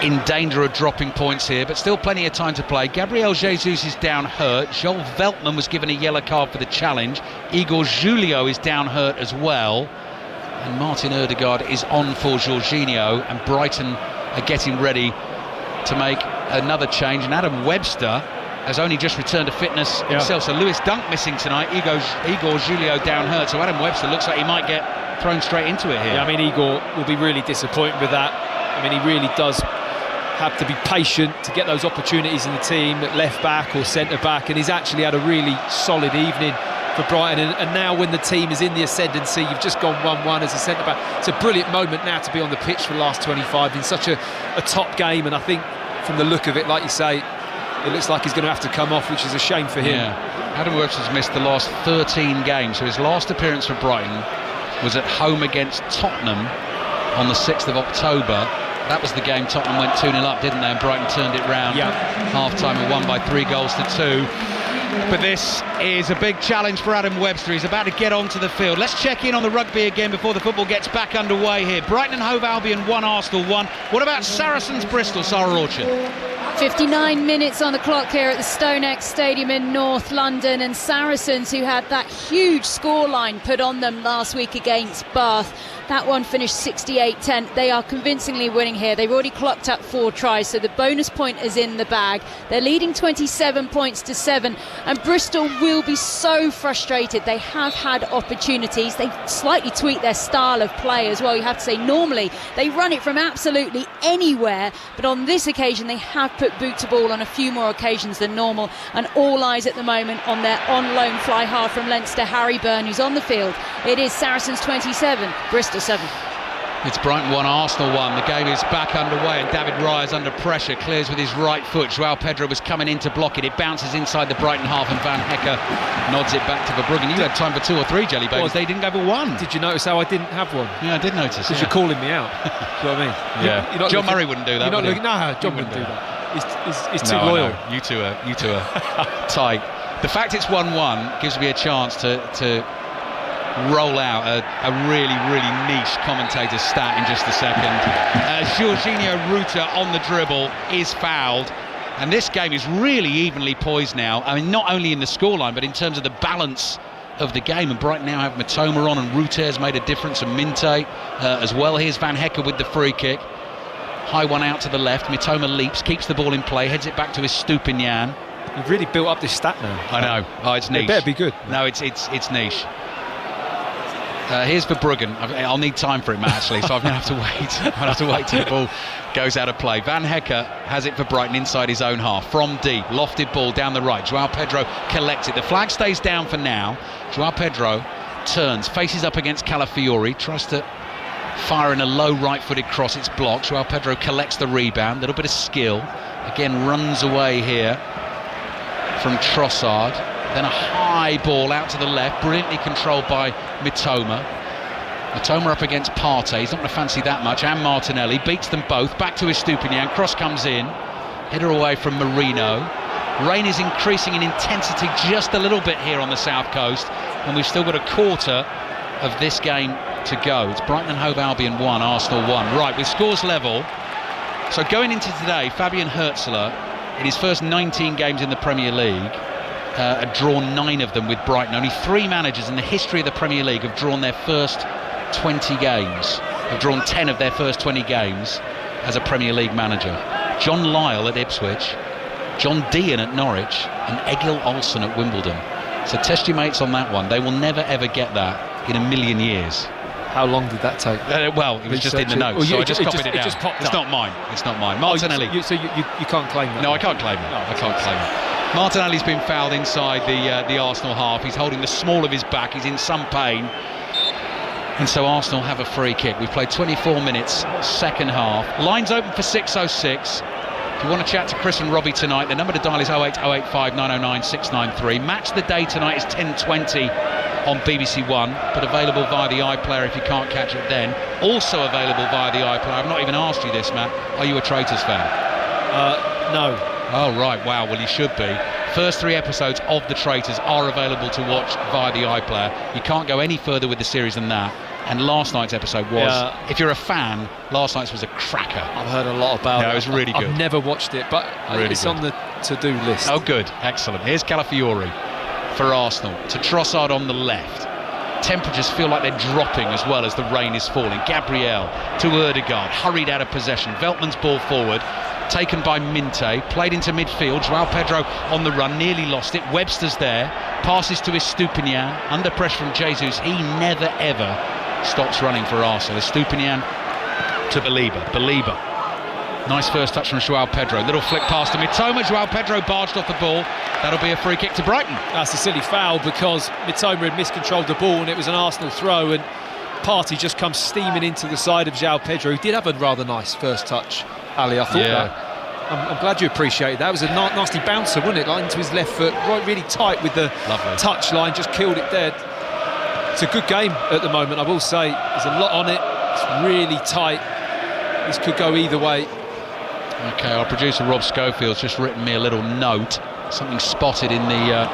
Speaker 1: in danger of dropping points here, but still plenty of time to play. Gabriel Jesus is down hurt. Joel Veltman was given a yellow card for the challenge. Igor Julio is down hurt as well, and Martin Ødegaard is on for Jorginho, and Brighton are getting ready to make another change, and Adam Webster has only just returned to fitness himself. So Lewis Dunk missing tonight, Igor Julio down hurt, so Adam Webster looks like he might get thrown straight into it here.
Speaker 2: Yeah, I mean, Igor will be really disappointed with that. I mean, he really does have to be patient to get those opportunities in the team at left back or centre back, and he's actually had a really solid evening for Brighton, and now when the team is in the ascendancy, you've just gone 1-1 as a centre back. It's a brilliant moment now to be on the pitch for the last 25 in such a top game, and I think from the look of it, like you say, it looks like he's going to have to come off, which is a shame for him.
Speaker 1: Yeah. Adam Webster's missed the last 13 games, so his last appearance for Brighton was at home against Tottenham on the 6th of October. That was the game Tottenham went 2-0 up, didn't they? And Brighton turned it round. Half-time and won by 3-2. But this is a big challenge for Adam Webster. He's about to get onto the field. Let's check in on the rugby again before the football gets back underway here. Brighton and Hove Albion 1, Arsenal 1. What about Saracens Bristol, Sarah Orchard?
Speaker 3: 59 minutes on the clock here at the StoneX Stadium in North London, and Saracens, who had that huge scoreline put on them last week against Bath, that one finished 68-10. They are convincingly winning here. They've already clocked up 4 tries, so the bonus point is in the bag. They're leading 27 points to 7, and Bristol will be so frustrated. They have had opportunities. They've slightly tweaked their style of play as well. You have to say, normally they run it from absolutely anywhere, but on this occasion they have put boot to ball on a few more occasions than normal, and all eyes at the moment on their on loan fly half from Leinster, Harry Byrne, who's on the field. It is Saracens 27, Bristol 7.
Speaker 1: It's Brighton 1, Arsenal 1. The game is back underway, and David Raya's under pressure, clears with his right foot. Joao Pedro was coming in to block it. It bounces inside the Brighton half, and Van Hecke nods it back to Verbruggen. You had time for 2 or 3 jelly babies. They didn't go for 1.
Speaker 2: Did you notice how I didn't have one?
Speaker 1: Yeah, I did notice.
Speaker 2: Because you're calling me out. Do you know what I mean?
Speaker 1: Yeah. John Murray wouldn't do that.
Speaker 2: No, John wouldn't do that. He's too loyal.
Speaker 1: No. You two are tight. The fact it's 1-1 gives me a chance to roll out a really, really niche commentator's stat in just a second. Jorginho Ruta on the dribble is fouled, and this game is really evenly poised now. I mean, not only in the scoreline, but in terms of the balance of the game. And Brighton now have Mitoma on, and Ruta has made a difference, and Minte as well. Here's Van Hecke with the free kick. High one out to the left. Mitoma leaps, keeps the ball in play, heads it back to his Stupinian.
Speaker 2: You've really built up this stat now.
Speaker 1: I know. Oh, it's niche.
Speaker 2: It better be good.
Speaker 1: No, it's niche. Here's Verbruggen. I'll need time for it, Matt, actually, so I'm going to have to wait. I'll have to wait till the ball goes out of play. Van Hecke has it for Brighton inside his own half. From deep, lofted ball down the right. Joao Pedro collects it. The flag stays down for now. Joao Pedro turns, faces up against Calafiori, tries to fire in a low right-footed cross. It's blocked. Joao Pedro collects the rebound. A little bit of skill. Again, runs away here from Trossard. then a high ball out to the left, brilliantly controlled by Mitoma. Mitoma up against Partey, he's not going to fancy that much, and Martinelli beats them both, back to Estupiñán, cross comes in, header away from Merino. Rain is increasing in intensity just a little bit here on the south coast, and we've still got a quarter of this game to go. It's Brighton and Hove Albion 1, Arsenal 1. Right, with scores level, so going into today, Fabian Hürzeler, in his first 19 games in the Premier League, had drawn 9 of them with Brighton. Only 3 managers in the history of the Premier League have drawn their first 20 games, have drawn 10 of their first 20 games as a Premier League manager. John Lyall at Ipswich, John Dean at Norwich, and Egil Olsen at Wimbledon. So test your mates on that one. They will never ever get that in a million years.
Speaker 2: How long did that take?
Speaker 1: Well, it was just in the notes, so I just copied it down. It's not mine. It's not mine. Martinelli.
Speaker 2: So you can't claim that?
Speaker 1: No, I can't claim it. I can't claim it. Martinelli's been fouled inside the Arsenal half. He's holding the small of his back. He's in some pain. And so Arsenal have a free kick. We've played 24 minutes, second half. Lines open for 606. If you want to chat to Chris and Robbie tonight, the number to dial is 08085 909 693. Match the day tonight is 10:20 on BBC One, but available via the iPlayer if you can't catch it then. Also available via the iPlayer. I've not even asked you this, Matt. Are you a Traitors fan?
Speaker 2: No.
Speaker 1: Oh, right. Wow. Well, you should be. First 3 episodes of The Traitors are available to watch via the iPlayer. You can't go any further with the series than that. And last night's episode was, if you're a fan, last night's was a cracker.
Speaker 2: I've heard a lot about it.
Speaker 1: It was really good.
Speaker 2: I've never watched it, but
Speaker 1: really
Speaker 2: it's
Speaker 1: good.
Speaker 2: On the to-do list.
Speaker 1: Oh, good. Excellent. Here's Calafiori for Arsenal. To Trossard on the left. Temperatures feel like they're dropping as well as the rain is falling. Gabriel to Ødegaard, hurried out of possession. Veltman's ball forward, taken by Minte, played into midfield. Joao Pedro on the run, nearly lost it. Webster's there, passes to Estupiñán, under pressure from Jesus. He never ever stops running for Arsenal. Estupiñán to Belieber. Nice first touch from Joao Pedro. Little flick past to Mitoma. Joao Pedro barged off the ball. That'll be a free kick to Brighton.
Speaker 2: That's a silly foul because Mitoma had miscontrolled the ball and it was an Arsenal throw, and Partey just comes steaming into the side of Joao Pedro, who did have a rather nice first touch, Ali. I thought that. I'm glad you appreciated that. It was a nasty bouncer, wasn't it? Like into his left foot, right, really tight with the touch line, just killed it dead. It's a good game at the moment, I will say. There's a lot on it. It's really tight. This could go either way.
Speaker 1: Okay, our producer Rob Schofield's just written me a little note. Something spotted in the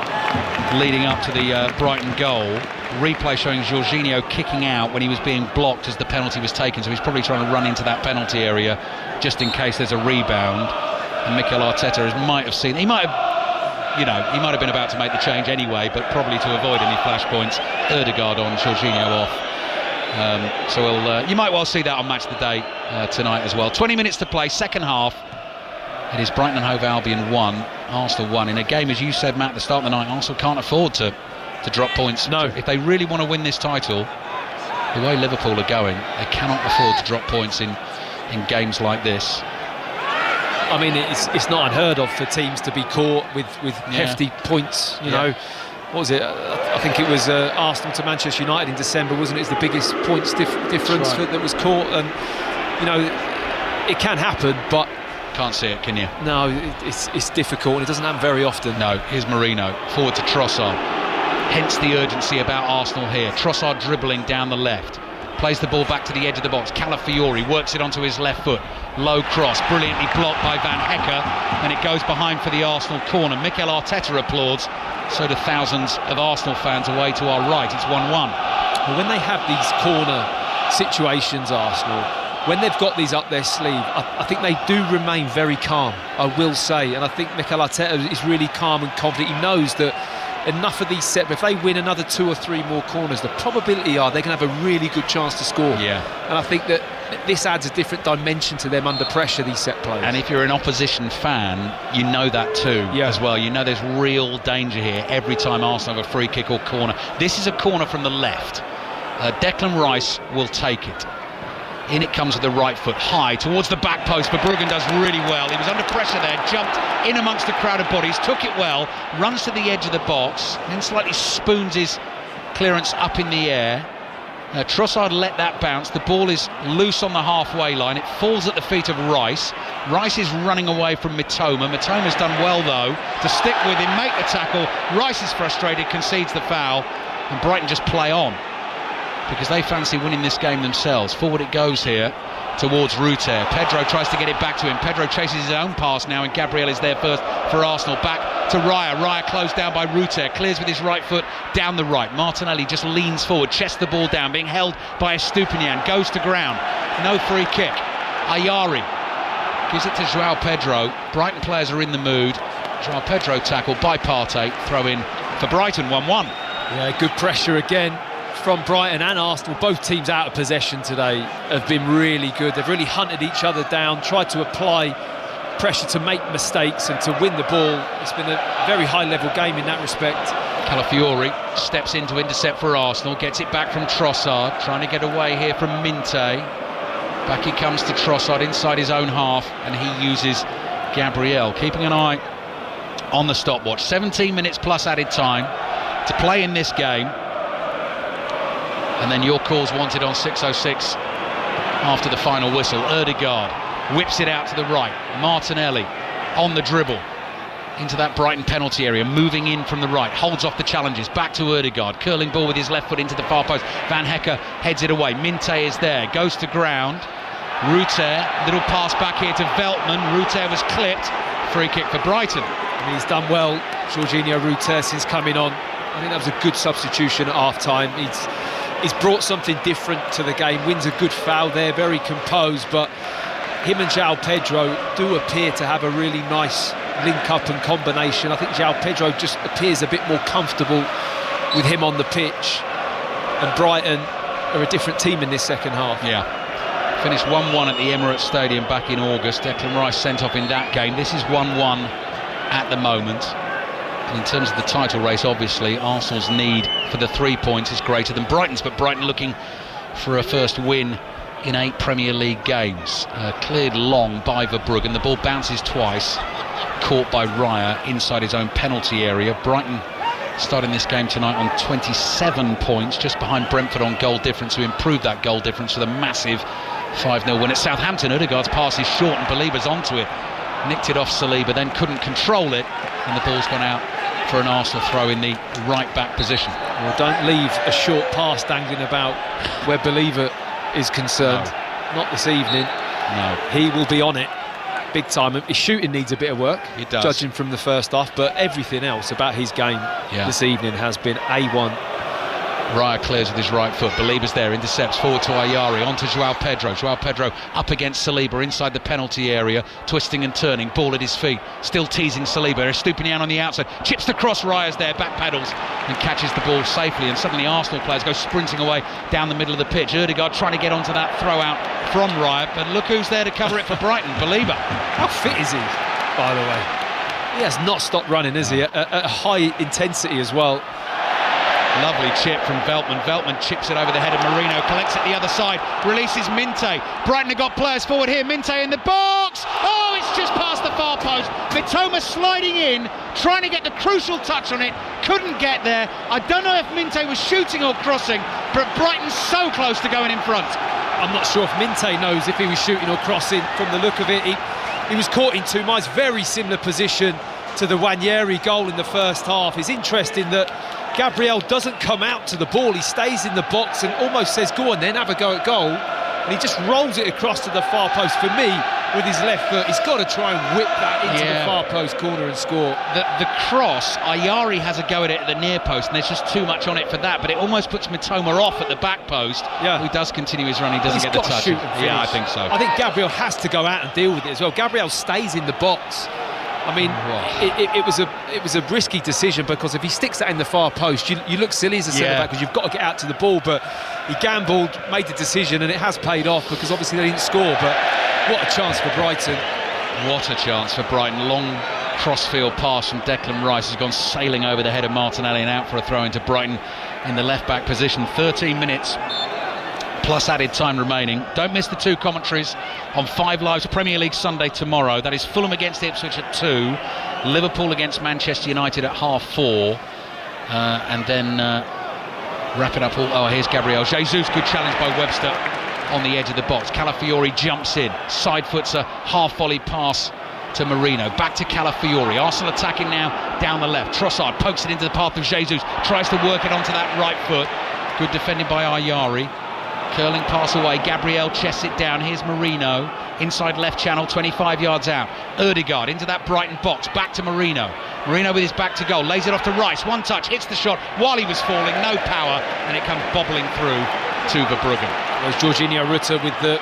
Speaker 1: leading up to the Brighton goal. Replay showing Jorginho kicking out when he was being blocked as the penalty was taken. So he's probably trying to run into that penalty area just in case there's a rebound. And Mikel Arteta might have seen. He might have been about to make the change anyway, but probably to avoid any flashpoints. Ødegaard on, Jorginho off. So you might well see that on Match of the Day tonight as well. 20 minutes to play, second half. It is Brighton and Hove Albion 1, Arsenal 1. In a game, as you said, Matt, at the start of the night, Arsenal can't afford to drop points.
Speaker 2: No.
Speaker 1: If they really want to win this title, the way Liverpool are going, they cannot afford to drop points in games like this.
Speaker 2: I mean, it's not unheard of for teams to be caught with hefty points, you know. What was it? I think it was Arsenal to Manchester United in December, wasn't it? It's the biggest points difference that was caught, and you know, it can happen, but
Speaker 1: can't see it, can you?
Speaker 2: No, it's difficult, and it doesn't happen very often.
Speaker 1: No. Here's Merino forward to Trossard. Hence the urgency about Arsenal here. Trossard dribbling down the left, plays the ball back to the edge of the box. Calafiori works it onto his left foot. Low cross, brilliantly blocked by Van Hecke, and it goes behind for the Arsenal corner. Mikel Arteta applauds. So do thousands of Arsenal fans away to our right. It's 1-1.
Speaker 2: Well, when they have these corner situations, Arsenal, when they've got these up their sleeve, I think they do remain very calm, I will say. And I think Mikel Arteta is really calm and confident. He knows that enough of these if they win another 2 or 3 more corners, the probability are they're going to have a really good chance to score.
Speaker 1: Yeah.
Speaker 2: And I think that this adds a different dimension to them under pressure, these set plays.
Speaker 1: And if you're an opposition fan, you know that too as well. You know there's real danger here every time Arsenal have a free kick or corner. This is a corner from the left. Declan Rice will take it. In it comes with the right foot, high towards the back post, but Bruggen does really well. He was under pressure there, jumped in amongst the crowd of bodies, took it well, runs to the edge of the box, then slightly spoons his clearance up in the air. Trossard let that bounce. The ball is loose on the halfway line. It falls at the feet of Rice. Rice is running away from Mitoma. Mitoma's done well, though, to stick with him, make the tackle. Rice is frustrated, concedes the foul, and Brighton just play on because they fancy winning this game themselves. Forward it goes here towards Ruter. Pedro tries to get it back to him. Pedro chases his own pass now, and Gabriel is there first for Arsenal. Back to Raya. Raya closed down by Ruter. Clears with his right foot down the right. Martinelli just leans forward, chests the ball down, being held by Estupinian. Goes to ground. No free kick. Ayari gives it to João Pedro. Brighton players are in the mood. João Pedro tackled by Partey. Throw in for Brighton, 1-1.
Speaker 2: Yeah, good pressure again from Brighton and Arsenal. Both teams out of possession today have been really good. They've really hunted each other down, tried to apply pressure to make mistakes and to win the ball. It's been a very high-level game in that respect.
Speaker 1: Calafiori steps in to intercept for Arsenal, gets it back from Trossard, trying to get away here from Minte. Back he comes to Trossard inside his own half, and he uses Gabriel, keeping an eye on the stopwatch. 17 minutes plus added time to play in this game. And then your call's wanted on 6:06 after the final whistle. Ødegaard whips it out to the right. Martinelli on the dribble into that Brighton penalty area, moving in from the right, holds off the challenges, back to Ødegaard, curling ball with his left foot into the far post. Van Hecke heads it away. Minte is there, goes to ground. Ruter, little pass back here to Veltman. Ruter was clipped. Free kick for Brighton.
Speaker 2: And he's done well, Jorginho Ruter, since coming on. I think that was a good substitution at half-time. He's brought something different to the game, wins a good foul there, very composed, but him and João Pedro do appear to have a really nice link-up and combination. I think João Pedro just appears a bit more comfortable with him on the pitch, and Brighton are a different team in this second half.
Speaker 1: Yeah. Finished 1-1 at the Emirates Stadium back in August. Declan Rice sent off in that game. This is 1-1 at the moment. And in terms of the title race, obviously, Arsenal's need for the 3 points is greater than Brighton's, but Brighton looking for a first win in 8 Premier League games. Cleared long by Verbruggen. The ball bounces twice, caught by Raya inside his own penalty area. Brighton starting this game tonight on 27 points, just behind Brentford on goal difference, who improved that goal difference with a massive 5-0 win at Southampton. Ødegaard's pass is short and Baliba's onto it. Nicked it off Saliba, then couldn't control it, and the ball's gone out for an Arsenal throw in the right-back position.
Speaker 2: Well, don't leave a short pass dangling about where Baliba is concerned. No. Not this evening.
Speaker 1: No.
Speaker 2: He will be on it big time. His shooting needs a bit of work,
Speaker 1: it does,
Speaker 2: judging from the first half, but everything else about his game this evening has been A1.
Speaker 1: Raya clears with his right foot. Baliba's there, intercepts forward to Ayari, onto João Pedro. João Pedro up against Saliba inside the penalty area, twisting and turning, ball at his feet, still teasing Saliba. Estupinian on the outside, chips the cross. Raya's there, back pedals and catches the ball safely, and suddenly Arsenal players go sprinting away down the middle of the pitch. Ødegaard trying to get onto that throw out from Raya, but look who's there to cover it for Brighton, Baliba.
Speaker 2: How fit is he, by the way? He has not stopped running, has he? At high intensity as well.
Speaker 1: Lovely chip from Veltman. Veltman chips it over the head of Marino, collects it the other side, releases Minte. Brighton have got players forward here. Minte in the box. Oh, it's just past the far post. Mitoma sliding in, trying to get the crucial touch on it. Couldn't get there. I don't know if Minte was shooting or crossing, but Brighton's so close to going in front.
Speaker 2: I'm not sure if Minte knows if he was shooting or crossing from the look of it. He was caught in two minds. Very similar position to the Nwaneri goal in the first half. It's interesting that Gabriel doesn't come out to the ball. He stays in the box and almost says, go on then, have a go at goal. And he just rolls it across to the far post. For me, with his left foot, he's got to try and whip that into the far post corner and score.
Speaker 1: The cross, Ayari has a go at it at the near post, and there's just too much on it for that, but it almost puts Mitoma off at the back post, who does continue his run. He doesn't get the touch. Yeah, I think so.
Speaker 2: I think Gabriel has to go out and deal with it as well. Gabriel stays in the box. I mean, it was a risky decision, because if he sticks that in the far post, you look silly as a centre-back, because you've got to get out to the ball, but he gambled, made the decision, and it has paid off, because obviously they didn't score. But what a chance for Brighton.
Speaker 1: What a chance for Brighton. Long crossfield pass from Declan Rice has gone sailing over the head of Martinelli and out for a throw into Brighton in the left-back position. 13 minutes plus added time remaining. Don't miss the 2 commentaries on 5 Live's Premier League Sunday tomorrow. That is Fulham against Ipswich at 2, Liverpool against Manchester United at 4:30, and then Wrapping up all. Oh, here's Gabriel Jesus. Good challenge by Webster on the edge of the box. Calafiori jumps in, side foots a half volley pass to Marino. Back to Calafiori. Arsenal attacking now down the left. Trossard pokes it into the path of Jesus. Tries to work it onto that right foot. Good defending by Ayari. Curling pass away. Gabriel chests it down. Here's Marino. Inside left channel, 25 yards out. Ødegaard into that Brighton box. Back to Marino. Marino with his back to goal. Lays it off to Rice. One touch. Hits the shot while he was falling. No power. And it comes bobbling through to Verbruggen.
Speaker 2: There's Jorginho Rutter with the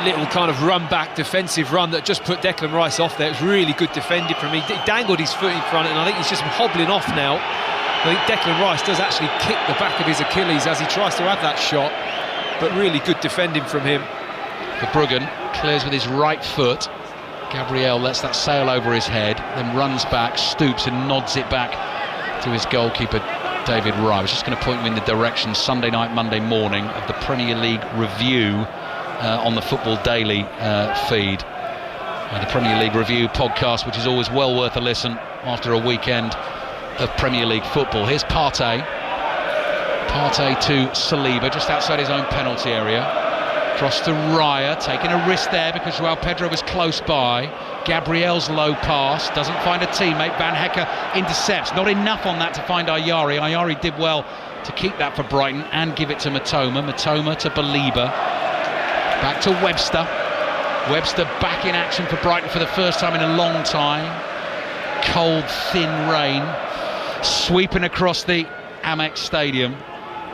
Speaker 2: little kind of run back defensive run that just put Declan Rice off there. It was really good defending from him. He dangled his foot in front, and I think he's just hobbling off now. I think Declan Rice does actually kick the back of his Achilles as he tries to have that shot, but really good defending from him.
Speaker 1: Verbruggen clears with his right foot. Gabriel lets that sail over his head, then runs back, stoops and nods it back to his goalkeeper David Rye. I was just going to point you in the direction Sunday night, Monday morning of the Premier League review on the Football Daily feed. The Premier League review podcast, which is always well worth a listen after a weekend of Premier League football. Here's Partey. Partey to Saliba, just outside his own penalty area. Cross to Raya, taking a risk there because Joao Pedro was close by. Gabriel's low pass, doesn't find a teammate. Van Hecke intercepts, not enough on that to find Ayari. Ayari did well to keep that for Brighton and give it to Matoma. Matoma to Baliba. Back to Webster. Webster back in action for Brighton for the first time in a long time. Cold, thin rain sweeping across the Amex Stadium.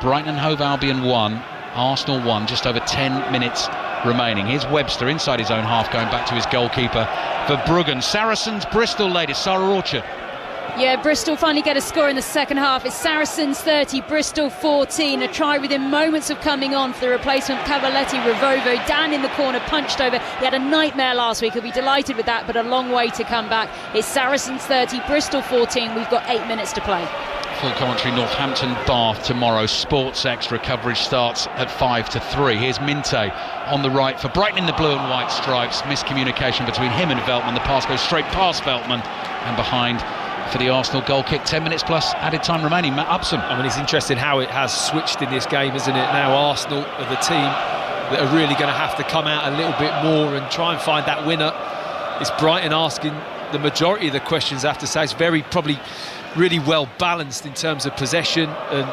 Speaker 1: Brighton and Hove Albion 1, Arsenal 1, just over 10 minutes remaining. Here's Webster inside his own half, going back to his goalkeeper Verbruggen. Saracens, Bristol latest, Sarah Orchard.
Speaker 3: Yeah, Bristol finally get a score in the second half. It's Saracens 30, Bristol 14. A try within moments of coming on for the replacement Cavaletti. Rivovo down in the corner, punched over. He had a nightmare last week. He'll be delighted with that, but a long way to come back. It's Saracens 30, Bristol 14. We've got 8 minutes to play.
Speaker 1: Full commentary, Northampton Bath tomorrow. Sports Extra coverage starts at 5 to 3. Here's Minte on the right for Brighton in the blue and white stripes. Miscommunication between him and Veltman. The pass goes straight past Veltman and behind for the Arsenal goal kick. 10 minutes plus added time remaining. Matt Upson.
Speaker 2: I mean, it's interesting how it has switched in this game, isn't it? Now Arsenal are the team that are really going to have to come out a little bit more and try and find that winner. It's Brighton asking the majority of the questions, I have to say. It's very probably really well balanced in terms of possession and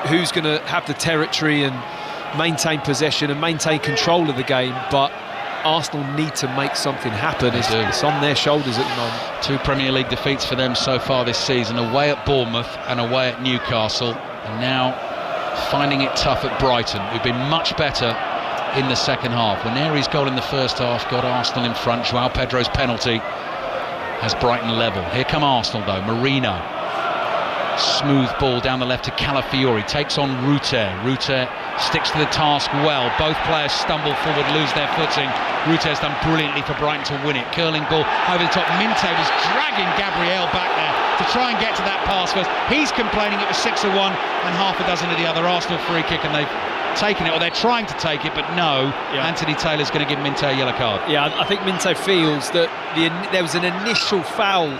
Speaker 2: who's going to have the territory and maintain possession and maintain control of the game, but Arsenal need to make something happen. It's on their shoulders at the moment.
Speaker 1: 2 Premier League defeats for them so far this season, away at Bournemouth and away at Newcastle, and now finding it tough at Brighton, who've been much better in the second half. Waneri's goal in the first half got Arsenal in front. Joao Pedro's penalty has Brighton level. Here come Arsenal though. Marino, smooth ball down the left to Calafiori, takes on Rutter. Rutter sticks to the task well. Both players stumble forward, lose their footing. Rutter's done brilliantly for Brighton to win it. Curling ball over the top. Minte was dragging Gabriel back there to try and get to that pass first. He's complaining it was 6 of one and half a dozen of the other. Arsenal free kick, and they've taken it, or they're trying to take it, but no. Anthony Taylor's going to give Minte a yellow card.
Speaker 2: Yeah, I think Minte feels that there was an initial foul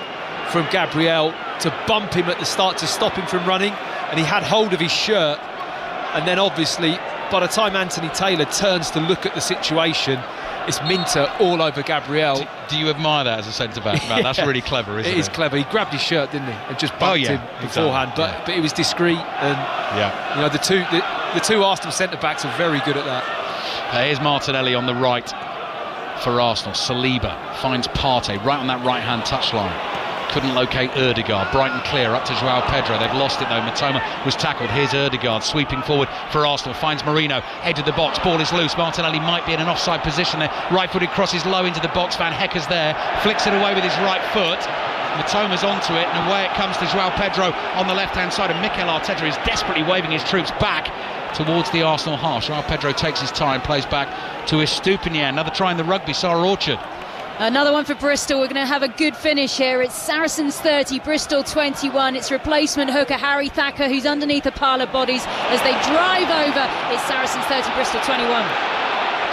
Speaker 2: from Gabriel to bump him at the start to stop him from running, and he had hold of his shirt, and then obviously by the time Anthony Taylor turns to look at the situation, it's Minte all over Gabriel.
Speaker 1: Do you admire that as a centre-back? Man, that's really clever, isn't it?
Speaker 2: It is clever. He grabbed his shirt, didn't he, and just bumped him beforehand,
Speaker 1: exactly.
Speaker 2: but it was discreet, and you know, the two Arsenal centre-backs are very good at that.
Speaker 1: Here's Martinelli on the right for Arsenal. Saliba finds Partey right on that right-hand touchline. Couldn't locate Ødegaard. Brighton clear up to Joao Pedro. They've lost it though. Matoma was tackled. Here's Ødegaard sweeping forward for Arsenal. Finds Marino. Edge of the box. Ball is loose. Martinelli might be in an offside position there. Right-footed crosses low into the box. Van Hecke's there. Flicks it away with his right foot. Matoma's onto it, and away it comes to Joao Pedro on the left-hand side, and Mikel Arteta is desperately waving his troops back towards the Arsenal half. Joao Pedro takes his time, plays back to Estupiñán. Another try in the rugby, Sarah Orchard.
Speaker 3: Another one for Bristol. We're going to have a good finish here. It's Saracens 30, Bristol 21. It's replacement hooker Harry Thacker, who's underneath a pile of bodies as they drive over. It's Saracens 30, Bristol 21.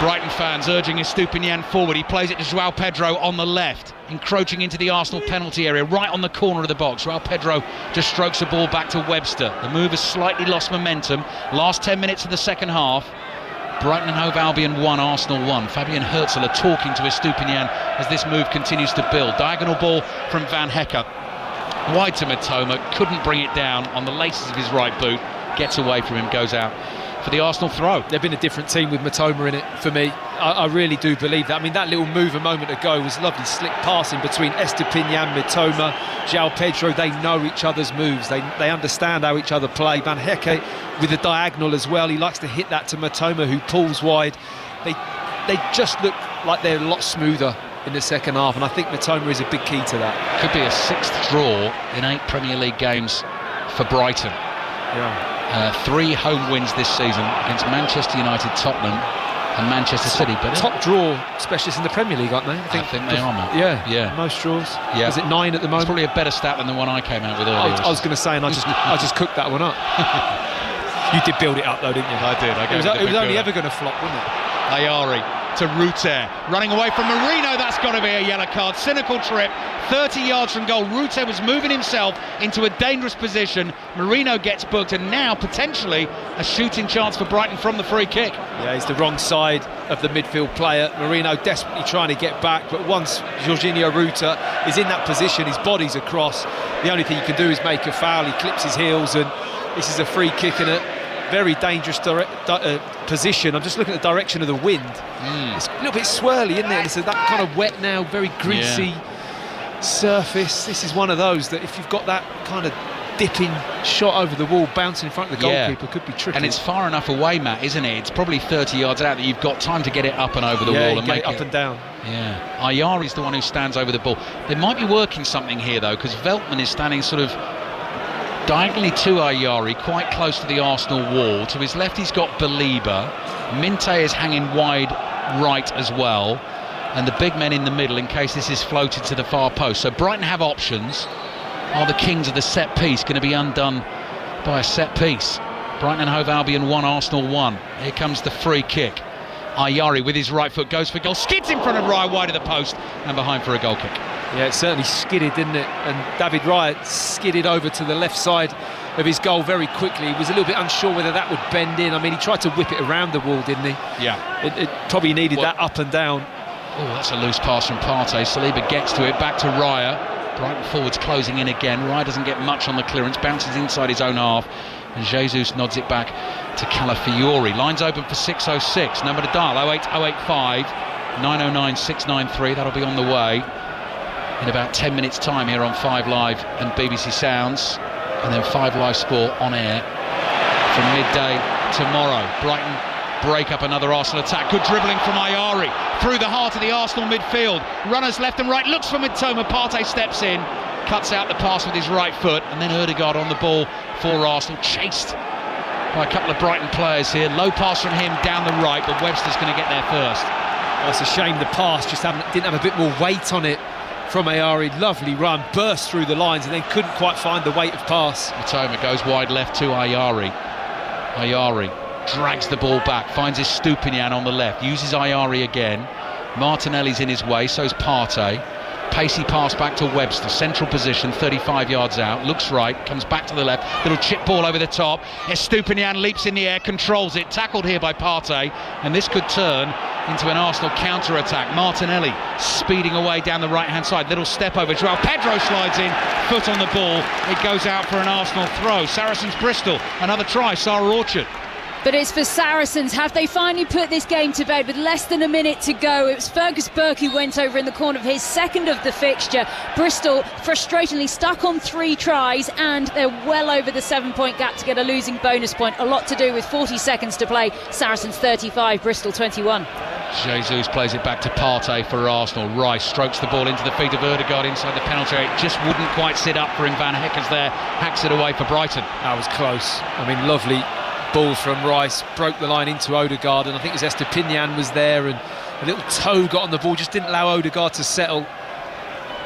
Speaker 1: Brighton fans urging Estupiñán forward. He plays it to João Pedro on the left, encroaching into the Arsenal penalty area, right on the corner of the box. João Pedro just strokes the ball back to Webster. The move has slightly lost momentum. Last 10 minutes of the second half. Brighton and Hove Albion 1, Arsenal 1. Fabian Herzl talking to Estupiñán as this move continues to build. Diagonal ball from Van Hecke. Wide to Mitoma, couldn't bring it down on the laces of his right boot. Gets away from him, goes out for the Arsenal throw.
Speaker 2: They've been a different team with Mitoma in it for me. I really do believe that. I mean, that little move a moment ago was lovely, slick passing between Estupiñán, Mitoma, João Pedro. They know each other's moves. They understand how each other play. Van Hecke with the diagonal as well. He likes to hit that to Mitoma, who pulls wide. They just look like they're a lot smoother in the second half, and I think Mitoma is a big key to that.
Speaker 1: Could be a 6th draw in 8 Premier League games for Brighton.
Speaker 2: Yeah.
Speaker 1: 3 home wins this season against Manchester United, Tottenham and Manchester City. But
Speaker 2: top draw specialists in the Premier League, aren't they?
Speaker 1: I think they are, mate.
Speaker 2: Yeah, most draws.
Speaker 1: Yeah.
Speaker 2: Is it 9 at the moment?
Speaker 1: It's probably a better stat than the one I came out with earlier.
Speaker 2: I was going to say, and I just cooked that one up. You did build it up though, didn't you?
Speaker 1: I did.
Speaker 2: It was only ever going to flop, wasn't it?
Speaker 1: Ayari to Ruter, running away from Marino. That's got to be a yellow card. Cynical trip, 30 yards from goal. Ruter was moving himself into a dangerous position. Marino gets booked, and now potentially a shooting chance for Brighton from the free kick.
Speaker 2: Yeah, he's the wrong side of the midfield player. Marino desperately trying to get back, but once Jorginho Ruter is in that position, his body's across. The only thing he can do is make a foul. He clips his heels, and this is a free kick in a very dangerous position. I'm just looking at the direction of the wind. It's a little bit swirly, isn't it? It's that kind of wet now, very greasy surface. This is one of those that if you've got that kind of dipping shot over the wall, bouncing in front of the goalkeeper, could be tricky.
Speaker 1: And it's far enough away, Matt, isn't it? It's probably 30 yards out that you've got time to get it up and over the wall and make it
Speaker 2: up and down.
Speaker 1: Yeah, Ayari's the one who stands over the ball. They might be working something here though, because Veltman is standing sort of diagonally to Ayari, quite close to the Arsenal wall. To his left he's got Baliba. Minte is hanging wide right as well, and the big men in the middle in case this is floated to the far post. So Brighton have options. Are the kings of the set piece going to be undone by a set piece? Brighton and Hove Albion 1, Arsenal 1. Here comes the free kick. Ayari with his right foot goes for goal, skids in front of Raya wide of the post and behind for a goal kick.
Speaker 2: Yeah, it certainly skidded, didn't it? And David Raya skidded over to the left side of his goal very quickly. He was a little bit unsure whether that would bend in. I mean, he tried to whip it around the wall, didn't he?
Speaker 1: Yeah.
Speaker 2: It probably needed that up and down.
Speaker 1: Oh, that's a loose pass from Partey. Saliba gets to it, back to Raya. Brighton forwards closing in again. Raya doesn't get much on the clearance, bounces inside his own half, and Jesus nods it back to Calafiori. Lines open for 606. Number to dial 08085 909 693. That'll be on the way in about 10 minutes time here on 5 Live and BBC Sounds, and then 5 Live Sport on air from midday tomorrow. Brighton break up another Arsenal attack. Good dribbling from Ayari through the heart of the Arsenal midfield. Runners left and right, looks for Mitoma. Partey steps in, cuts out the pass with his right foot, and then Ødegaard on the ball for Arsenal, chased by a couple of Brighton players here. Low pass from him down the right, but Webster's going to get there first.
Speaker 2: Oh, it's a shame the pass just didn't have a bit more weight on it from Ayari. Lovely run, burst through the lines, and then couldn't quite find the weight of pass.
Speaker 1: Mitoma goes wide left to Ayari. Ayari drags the ball back, finds his Estupiñán on the left, uses Ayari again. Martinelli's in his way, so's Partey. Pacey pass back to Webster, central position, 35 yards out, looks right, comes back to the left, little chip ball over the top. Estupiñán leaps in the air, controls it, tackled here by Partey, and this could turn into an Arsenal counter-attack. Martinelli speeding away down the right-hand side, little step over, João Pedro slides in, foot on the ball, it goes out for an Arsenal throw. Saracens Bristol, another try, Sarah Orchard.
Speaker 3: But it's for Saracens. Have they finally put this game to bed with less than a minute to go? It was Fergus Burke who went over in the corner of his second of the fixture. Bristol frustratingly stuck on 3 tries, and they're well over the 7-point gap to get a losing bonus point. A lot to do with 40 seconds to play. Saracens 35, Bristol 21.
Speaker 1: Jesus plays it back to Partey for Arsenal. Rice strokes the ball into the feet of Ødegaard inside the penalty area. It just wouldn't quite sit up for him. Van Hecke's there, hacks it away for Brighton.
Speaker 2: That was close. I mean, lovely ball from Rice, broke the line into Ødegaard, and I think it was Estupiñán was there, and a little toe got on the ball, just didn't allow Ødegaard to settle.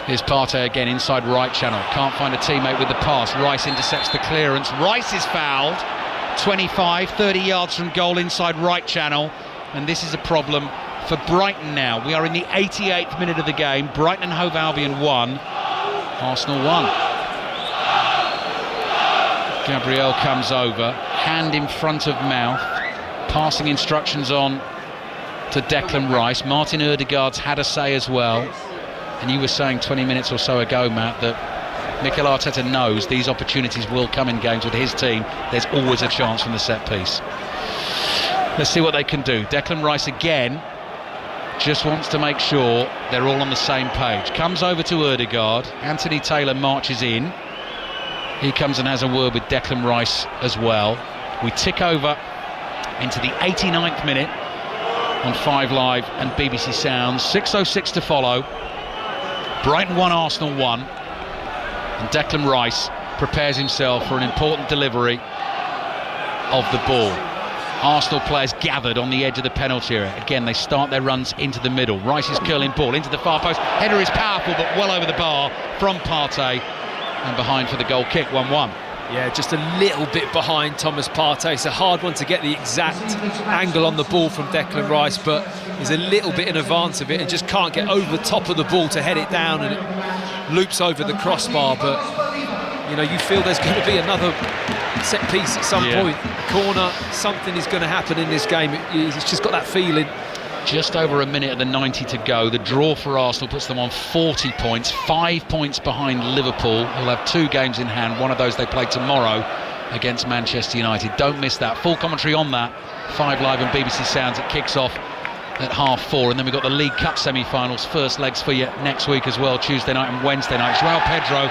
Speaker 1: Here's Partey again inside right channel, can't find a teammate with the pass. Rice intercepts the clearance. Rice is fouled, 25, 30 yards from goal inside right channel. and this is a problem for Brighton now. We are in the 88th minute of the game. Brighton and Hove Albion 1, Arsenal 1. Gabriel comes over, hand in front of mouth, passing instructions on to Declan Rice. Martin Ødegaard's had a say as well. And you were saying 20 minutes or so ago, Matt, that Mikel Arteta knows these opportunities will come in games with his team. There's always a chance from the set piece. Let's see what they can do. Declan Rice again just wants to make sure they're all on the same page. Comes over to Ødegaard. Anthony Taylor marches in. He comes and has a word with Declan Rice as well. We tick over into the 89th minute on 5 Live and BBC Sounds. 6:06 to follow. Brighton 1, Arsenal 1. And Declan Rice prepares himself for an important delivery of the ball. Arsenal players gathered on the edge of the penalty area. Again, they start their runs into the middle. Rice's curling ball into the far post. Header is powerful, but well over the bar from Partey. And behind for the goal kick, 1-1.
Speaker 2: Yeah, just a little bit behind Thomas Partey. It's a hard one to get the exact angle on the ball from Declan Rice, but he's a little bit in advance of it and just can't get over the top of the ball to head it down, and it loops over the crossbar. But, you know, you feel there's going to be another set piece at some point. Corner, something is going to happen in this game. It's just got that feeling.
Speaker 1: Just over a minute of the 90 to go. The draw for Arsenal puts them on 40 points, 5 points behind Liverpool, who'll have 2 games in hand. One of those they play tomorrow against Manchester United. Don't miss that. Full commentary on that. 5 Live and BBC Sounds. It kicks off at 4:30, and then we've got the League Cup semi-finals, first legs for you next week as well, Tuesday night and Wednesday night. João Pedro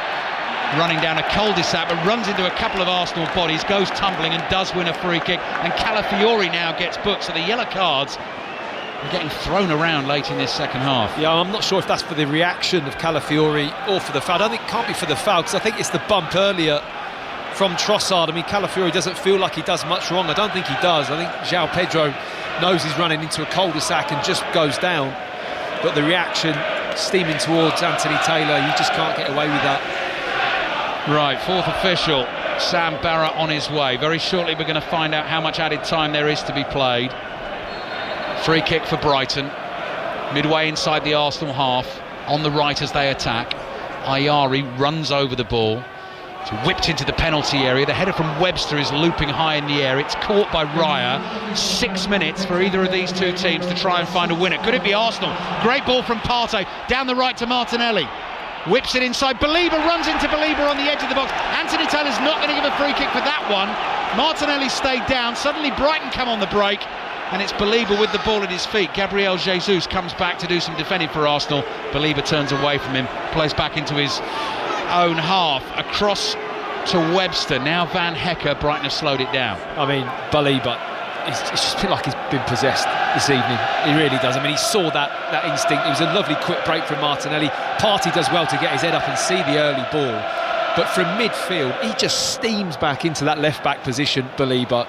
Speaker 1: running down a cul-de-sac, but runs into a couple of Arsenal bodies, goes tumbling and does win a free kick, and Calafiori now gets booked. So the yellow cards are getting thrown around late in this second half.
Speaker 2: Yeah, I'm not sure if that's for the reaction of Calafiori or for the foul. I don't think it can't be for the foul, because I think it's the bump earlier from Trossard. I mean, Calafiori doesn't feel like he does much wrong. I don't think he does. I think João Pedro knows he's running into a cul-de-sac and just goes down. But the reaction steaming towards Anthony Taylor, you just can't get away with that.
Speaker 1: Right, fourth official, Sam Barrett on his way. Very shortly we're going to find out how much added time there is to be played. Free kick for Brighton, midway inside the Arsenal half, on the right as they attack. Ayari runs over the ball. It's whipped into the penalty area. The header from Webster is looping high in the air. It's caught by Raya. 6 minutes for either of these two teams to try and find a winner. Could it be Arsenal? Great ball from Partey, down the right to Martinelli. Whips it inside. Belieber runs into Belieber on the edge of the box. Anthony Taylor's not going to give a free kick for that one. Martinelli stayed down. Suddenly Brighton come on the break, and it's Belieber with the ball at his feet. Gabriel Jesus comes back to do some defending for Arsenal. Belieber turns away from him, plays back into his own half, across to Webster. Now Van Hecker. Brighton have slowed it down.
Speaker 2: I mean, Belieber, it's just feel like he's been possessed this evening. He really does. I mean, he saw that instinct. It was a lovely quick break from Martinelli. Partey does well to get his head up and see the early ball, but from midfield he just steams back into that left back position, Belieber,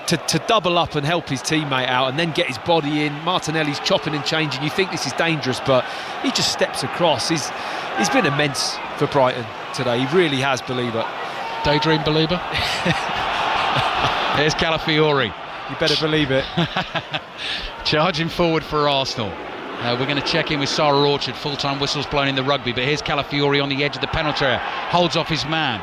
Speaker 2: to double up and help his teammate out, and then get his body in. Martinelli's chopping and changing. You think this is dangerous, but he just steps across. He's been immense for Brighton today. He really has, Belieber.
Speaker 1: Daydream Belieber. There's Calafiori.
Speaker 2: You better believe it.
Speaker 1: Charging forward for Arsenal. We're going to check in with Sarah Orchard. Full-time whistles blown in the rugby, but here's Calafiori on the edge of the penalty area. Holds off his man.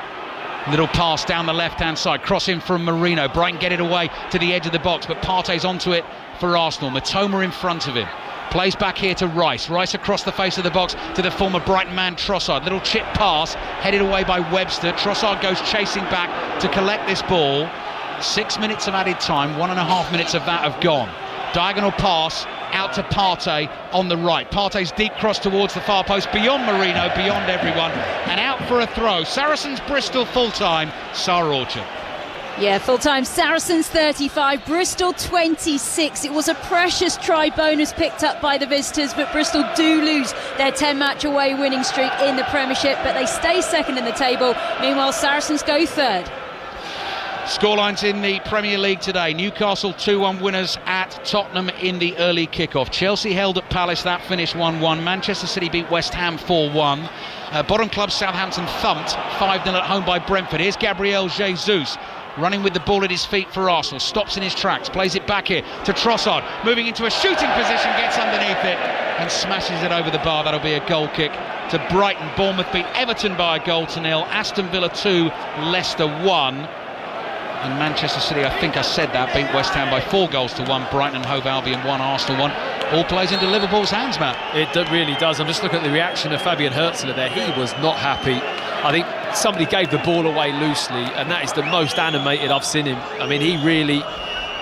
Speaker 1: Little pass down the left-hand side. Cross in from Marino. Brighton get it away to the edge of the box, but Partey's onto it for Arsenal. Matoma in front of him. Plays back here to Rice. Rice across the face of the box to the former Brighton man Trossard. Little chip pass headed away by Webster. Trossard goes chasing back to collect this ball. 6 minutes of added time. 1.5 minutes of that have gone. Diagonal pass out to Partey on the right. Partey's deep cross towards the far post, beyond Marino, beyond everyone, and out for a throw. Saracens Bristol full-time. Sarah Orchard.
Speaker 3: Yeah, full-time. Saracens 35, Bristol 26. It was a precious try bonus picked up by the visitors, but Bristol do lose their 10-match away winning streak in the Premiership, but they stay second in the table. Meanwhile, Saracens go third.
Speaker 1: Scorelines in the Premier League today. Newcastle 2-1 winners at Tottenham in the early kick-off. Chelsea held at Palace, that finished 1-1. Manchester City beat West Ham 4-1. Bottom club Southampton thumped 5-0 at home by Brentford. Here's Gabriel Jesus. running with the ball at his feet for Arsenal, stops in his tracks, plays it back here to Trossard, moving into a shooting position, gets underneath it and smashes it over the bar. That'll be a goal kick to Brighton. Bournemouth beat Everton by a 1-0, Aston Villa 2, Leicester 1. And Manchester City, I think I said that, beat West Ham by 4-1. Brighton and Hove Albion 1, Arsenal 1. All plays into Liverpool's hands, Matt.
Speaker 2: It really does. I'm just looking at the reaction of Fabian Herzler there. He was not happy. I think somebody gave the ball away loosely, and that is the most animated I've seen him. I mean, he really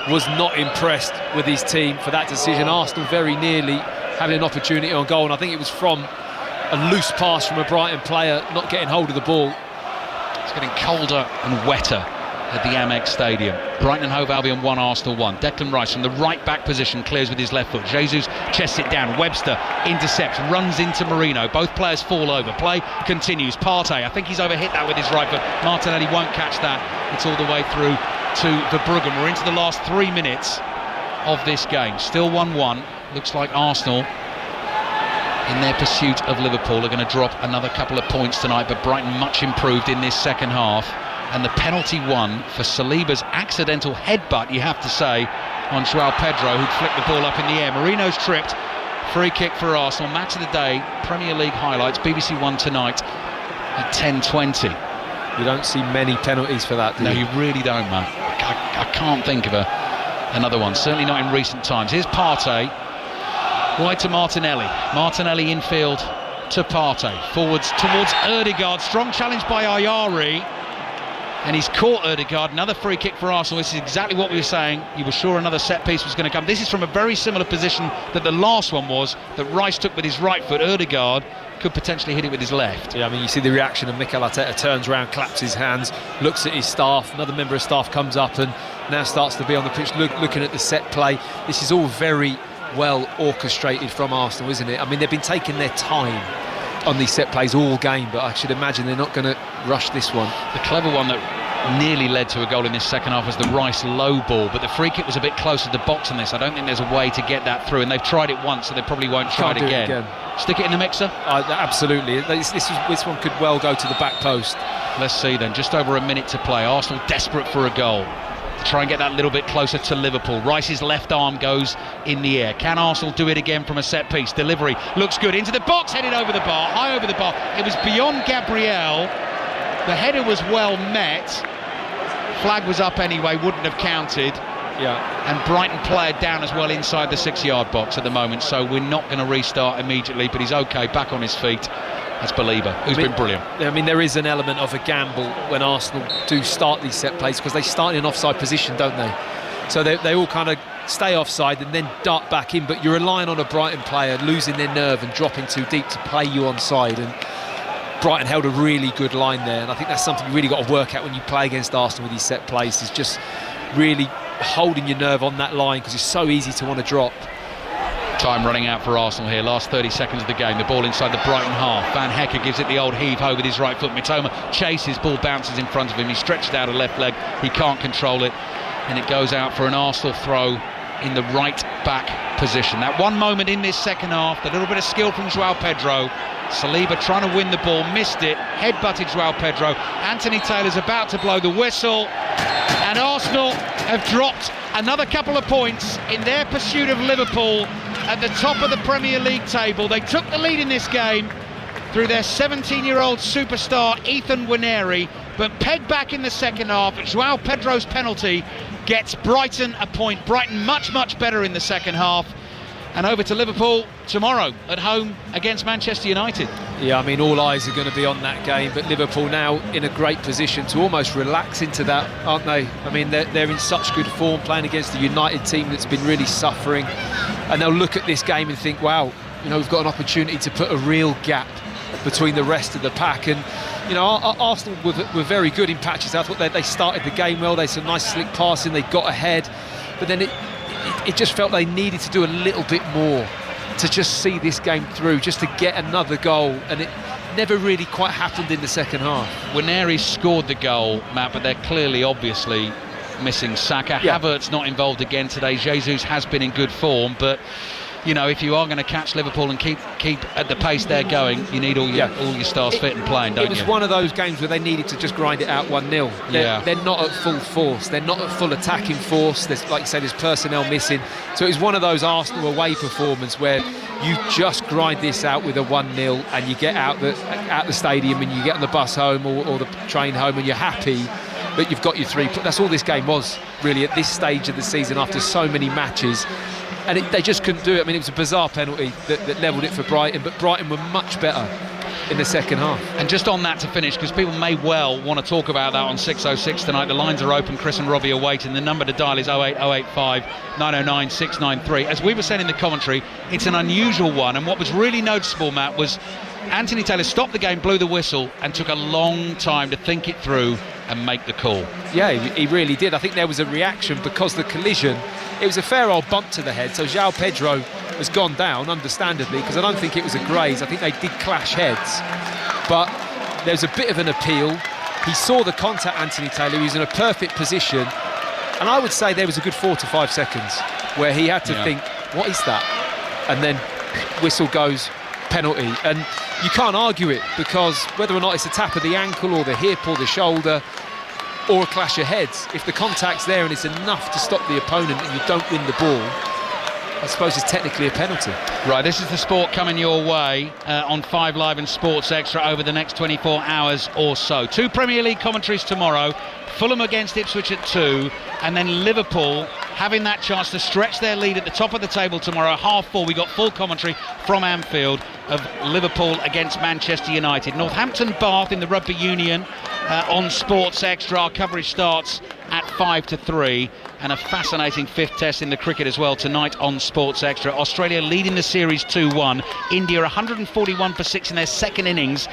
Speaker 2: was not impressed with his team for that decision. Arsenal very nearly having an opportunity on goal, and I think it was from a loose pass from a Brighton player not getting hold of the ball.
Speaker 1: It's getting colder and wetter at the Amex Stadium. Brighton and Hove Albion 1, Arsenal 1. Declan Rice from the right back position clears with his left foot. Jesus chests it down. Webster intercepts, runs into Marino. Both players fall over. Play continues. Partey, I think he's overhit that with his right foot. Martinelli won't catch that. It's all the way through to Verbruggen. We're into the last 3 minutes of this game. Still 1-1. Looks like Arsenal, in their pursuit of Liverpool, are going to drop another couple of points tonight, but Brighton much improved in this second half. And the penalty won for Saliba's accidental headbutt, you have to say, on João Pedro, who'd flicked the ball up in the air. Marino's tripped. Free kick for Arsenal. Match of the day, Premier League highlights, BBC One tonight at 10:20.
Speaker 2: You don't see many penalties for that, do you?
Speaker 1: No, you really don't, man. I can't think of another one, certainly not in recent times. Here's Partey, wide to Martinelli. Martinelli infield to Partey. Forwards towards Ødegaard. Strong challenge by Ayari. And he's caught Ødegaard. Another free kick for Arsenal. This is exactly what we were saying. You were sure another set piece was going to come. This is from a very similar position that the last one was, that Rice took with his right foot. Ødegaard could potentially hit it with his left.
Speaker 2: Yeah, I mean, you see the reaction of Mikel Arteta. Turns around, claps his hands, looks at his staff. Another member of staff comes up and now starts to be on the pitch looking at the set play. This is all very well orchestrated from Arsenal, isn't it? I mean, they've been taking their time on these set plays all game, but I should imagine they're not going to rush this one.
Speaker 1: The clever one that nearly led to a goal in this second half was the Rice low ball, but the free kick was a bit closer to the box than this. I don't think there's a way to get that through, and they've tried it once, so they probably won't try it again. Stick it in the mixer?
Speaker 2: Absolutely. This one could well go to the back post.
Speaker 1: Let's see then, just over a minute to play. Arsenal desperate for a goal to try and get that little bit closer to Liverpool. Rice's left arm goes in the air. Can Arsenal do it again from a set piece? Delivery looks good, into the box, headed over the bar, high over the bar. It was beyond Gabriel. The header was well met. Flag was up anyway, wouldn't have counted.
Speaker 2: Yeah.
Speaker 1: And Brighton player down as well inside the 6-yard box at the moment, so we're not going to restart immediately, but he's okay, back on his feet. That's Belieber, who's been brilliant.
Speaker 2: I mean, there is an element of a gamble when Arsenal do start these set plays, because they start in an offside position, don't they? So they all kind of stay offside and then dart back in, but you're relying on a Brighton player losing their nerve and dropping too deep to play you onside, and Brighton held a really good line there, and I think that's something you really got to work out when you play against Arsenal with these set plays, is just really holding your nerve on that line, because it's so easy to want to drop.
Speaker 1: Time running out for Arsenal here, last 30 seconds of the game. The ball inside the Brighton half. Van Hecke gives it the old heave-ho with his right foot. Mitoma chases, ball bounces in front of him. He stretched out a left leg, he can't control it, and it goes out for an Arsenal throw in the right back position. That one moment in this second half, the little bit of skill from João Pedro. Saliba trying to win the ball, missed it, head-butted João Pedro. Anthony Taylor's about to blow the whistle, and Arsenal have dropped another couple of points in their pursuit of Liverpool at the top of the Premier League table. They took the lead in this game through their 17-year-old superstar Ethan Nwaneri, but pegged back in the second half. João Pedro's penalty gets Brighton a point. Brighton much better in the second half. And over to Liverpool tomorrow at home against Manchester United.
Speaker 2: Yeah, I mean, all eyes are going to be on that game, but Liverpool now in a great position to almost relax into that, aren't they? I mean, they're in such good form, playing against the United team that's been really suffering, and they'll look at this game and think, wow, you know, we've got an opportunity to put a real gap between the rest of the pack. And you know, Arsenal were very good in patches. I thought they started the game well, they had some nice slick passing, they got ahead, but then it just felt they needed to do a little bit more to just see this game through, just to get another goal, and it never really quite happened in the second half.
Speaker 1: Nwaneri scored the goal, Matt, but they're clearly, obviously missing Saka. Yeah. Havertz not involved again today. Jesus has been in good form, but you know, if you are going to catch Liverpool and keep at the pace they're going, you need all your stars fit and playing, don't you?
Speaker 2: It was one of those games where they needed to just grind it out 1-0. They're not at full force. They're not at full attacking force. There's, like you say, there's personnel missing. So it was one of those Arsenal away performances where you just grind this out with a 1-0 and you get out the stadium and you get on the bus home or the train home and you're happy that you've got your 3 points. That's all this game was, really, at this stage of the season after so many matches. And they just couldn't do it. I mean, it was a bizarre penalty that levelled it for Brighton, but Brighton were much better in the second half. And
Speaker 1: just on that to finish, because people may well want to talk about that on 606 tonight. The lines are open. Chris and Robbie are waiting. The number to dial is 08085 909 693. As we were saying in the commentary, it's an unusual one. And what was really noticeable, Matt, was Anthony Taylor stopped the game, blew the whistle, and took a long time to think it through and make the call.
Speaker 2: Yeah, he really did. I think there was a reaction because the collision, it was a fair old bump to the head. So João Pedro has gone down, understandably, because I don't think it was a graze. I think they did clash heads. But there's a bit of an appeal. He saw the contact, Anthony Taylor. He was in a perfect position. And I would say there was a good 4 to 5 seconds where he had to think, what is that? And then whistle goes, penalty. And you can't argue it, because whether or not it's a tap of the ankle or the hip or the shoulder or a clash of heads, if the contact's there and it's enough to stop the opponent and you don't win the ball, I suppose it's technically a penalty.
Speaker 1: Right, this is the sport coming your way on 5 Live and Sports Extra over the next 24 hours or so. 2 Premier League commentaries tomorrow. Fulham against Ipswich at 2, and then Liverpool having that chance to stretch their lead at the top of the table tomorrow, 4:30. We got full commentary from Anfield of Liverpool against Manchester United. Northampton Bath in the Rugby Union on Sports Extra. Our coverage starts at 5 to 3, and a fascinating 5th test in the cricket as well tonight on Sports Extra. Australia leading the series 2-1. India 141 for 6 in their second innings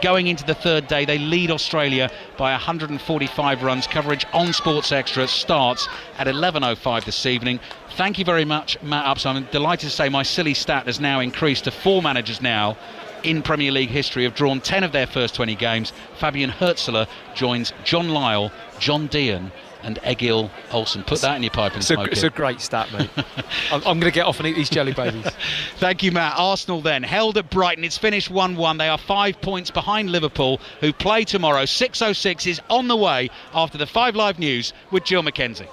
Speaker 1: going into the 3rd day. They lead Australia by 145 runs. Coverage on Sports Extra starts at 11:05 this evening. Thank you very much, Matt Upson. I'm delighted to say my silly stat has now increased to 4 managers now in Premier League history have drawn 10 of their first 20 games. Fabian Hürzeler joins John Lyall, John Dean and Egil Olsen. Put that in your pipe and smoke it.
Speaker 2: It's a great stat, mate. I'm going to get off and eat these jelly babies.
Speaker 1: Thank you, Matt. Arsenal then held at Brighton. It's finished 1-1. They are 5 points behind Liverpool, who play tomorrow. 6:06 is on the way after the 5 Live News with Jill McKenzie.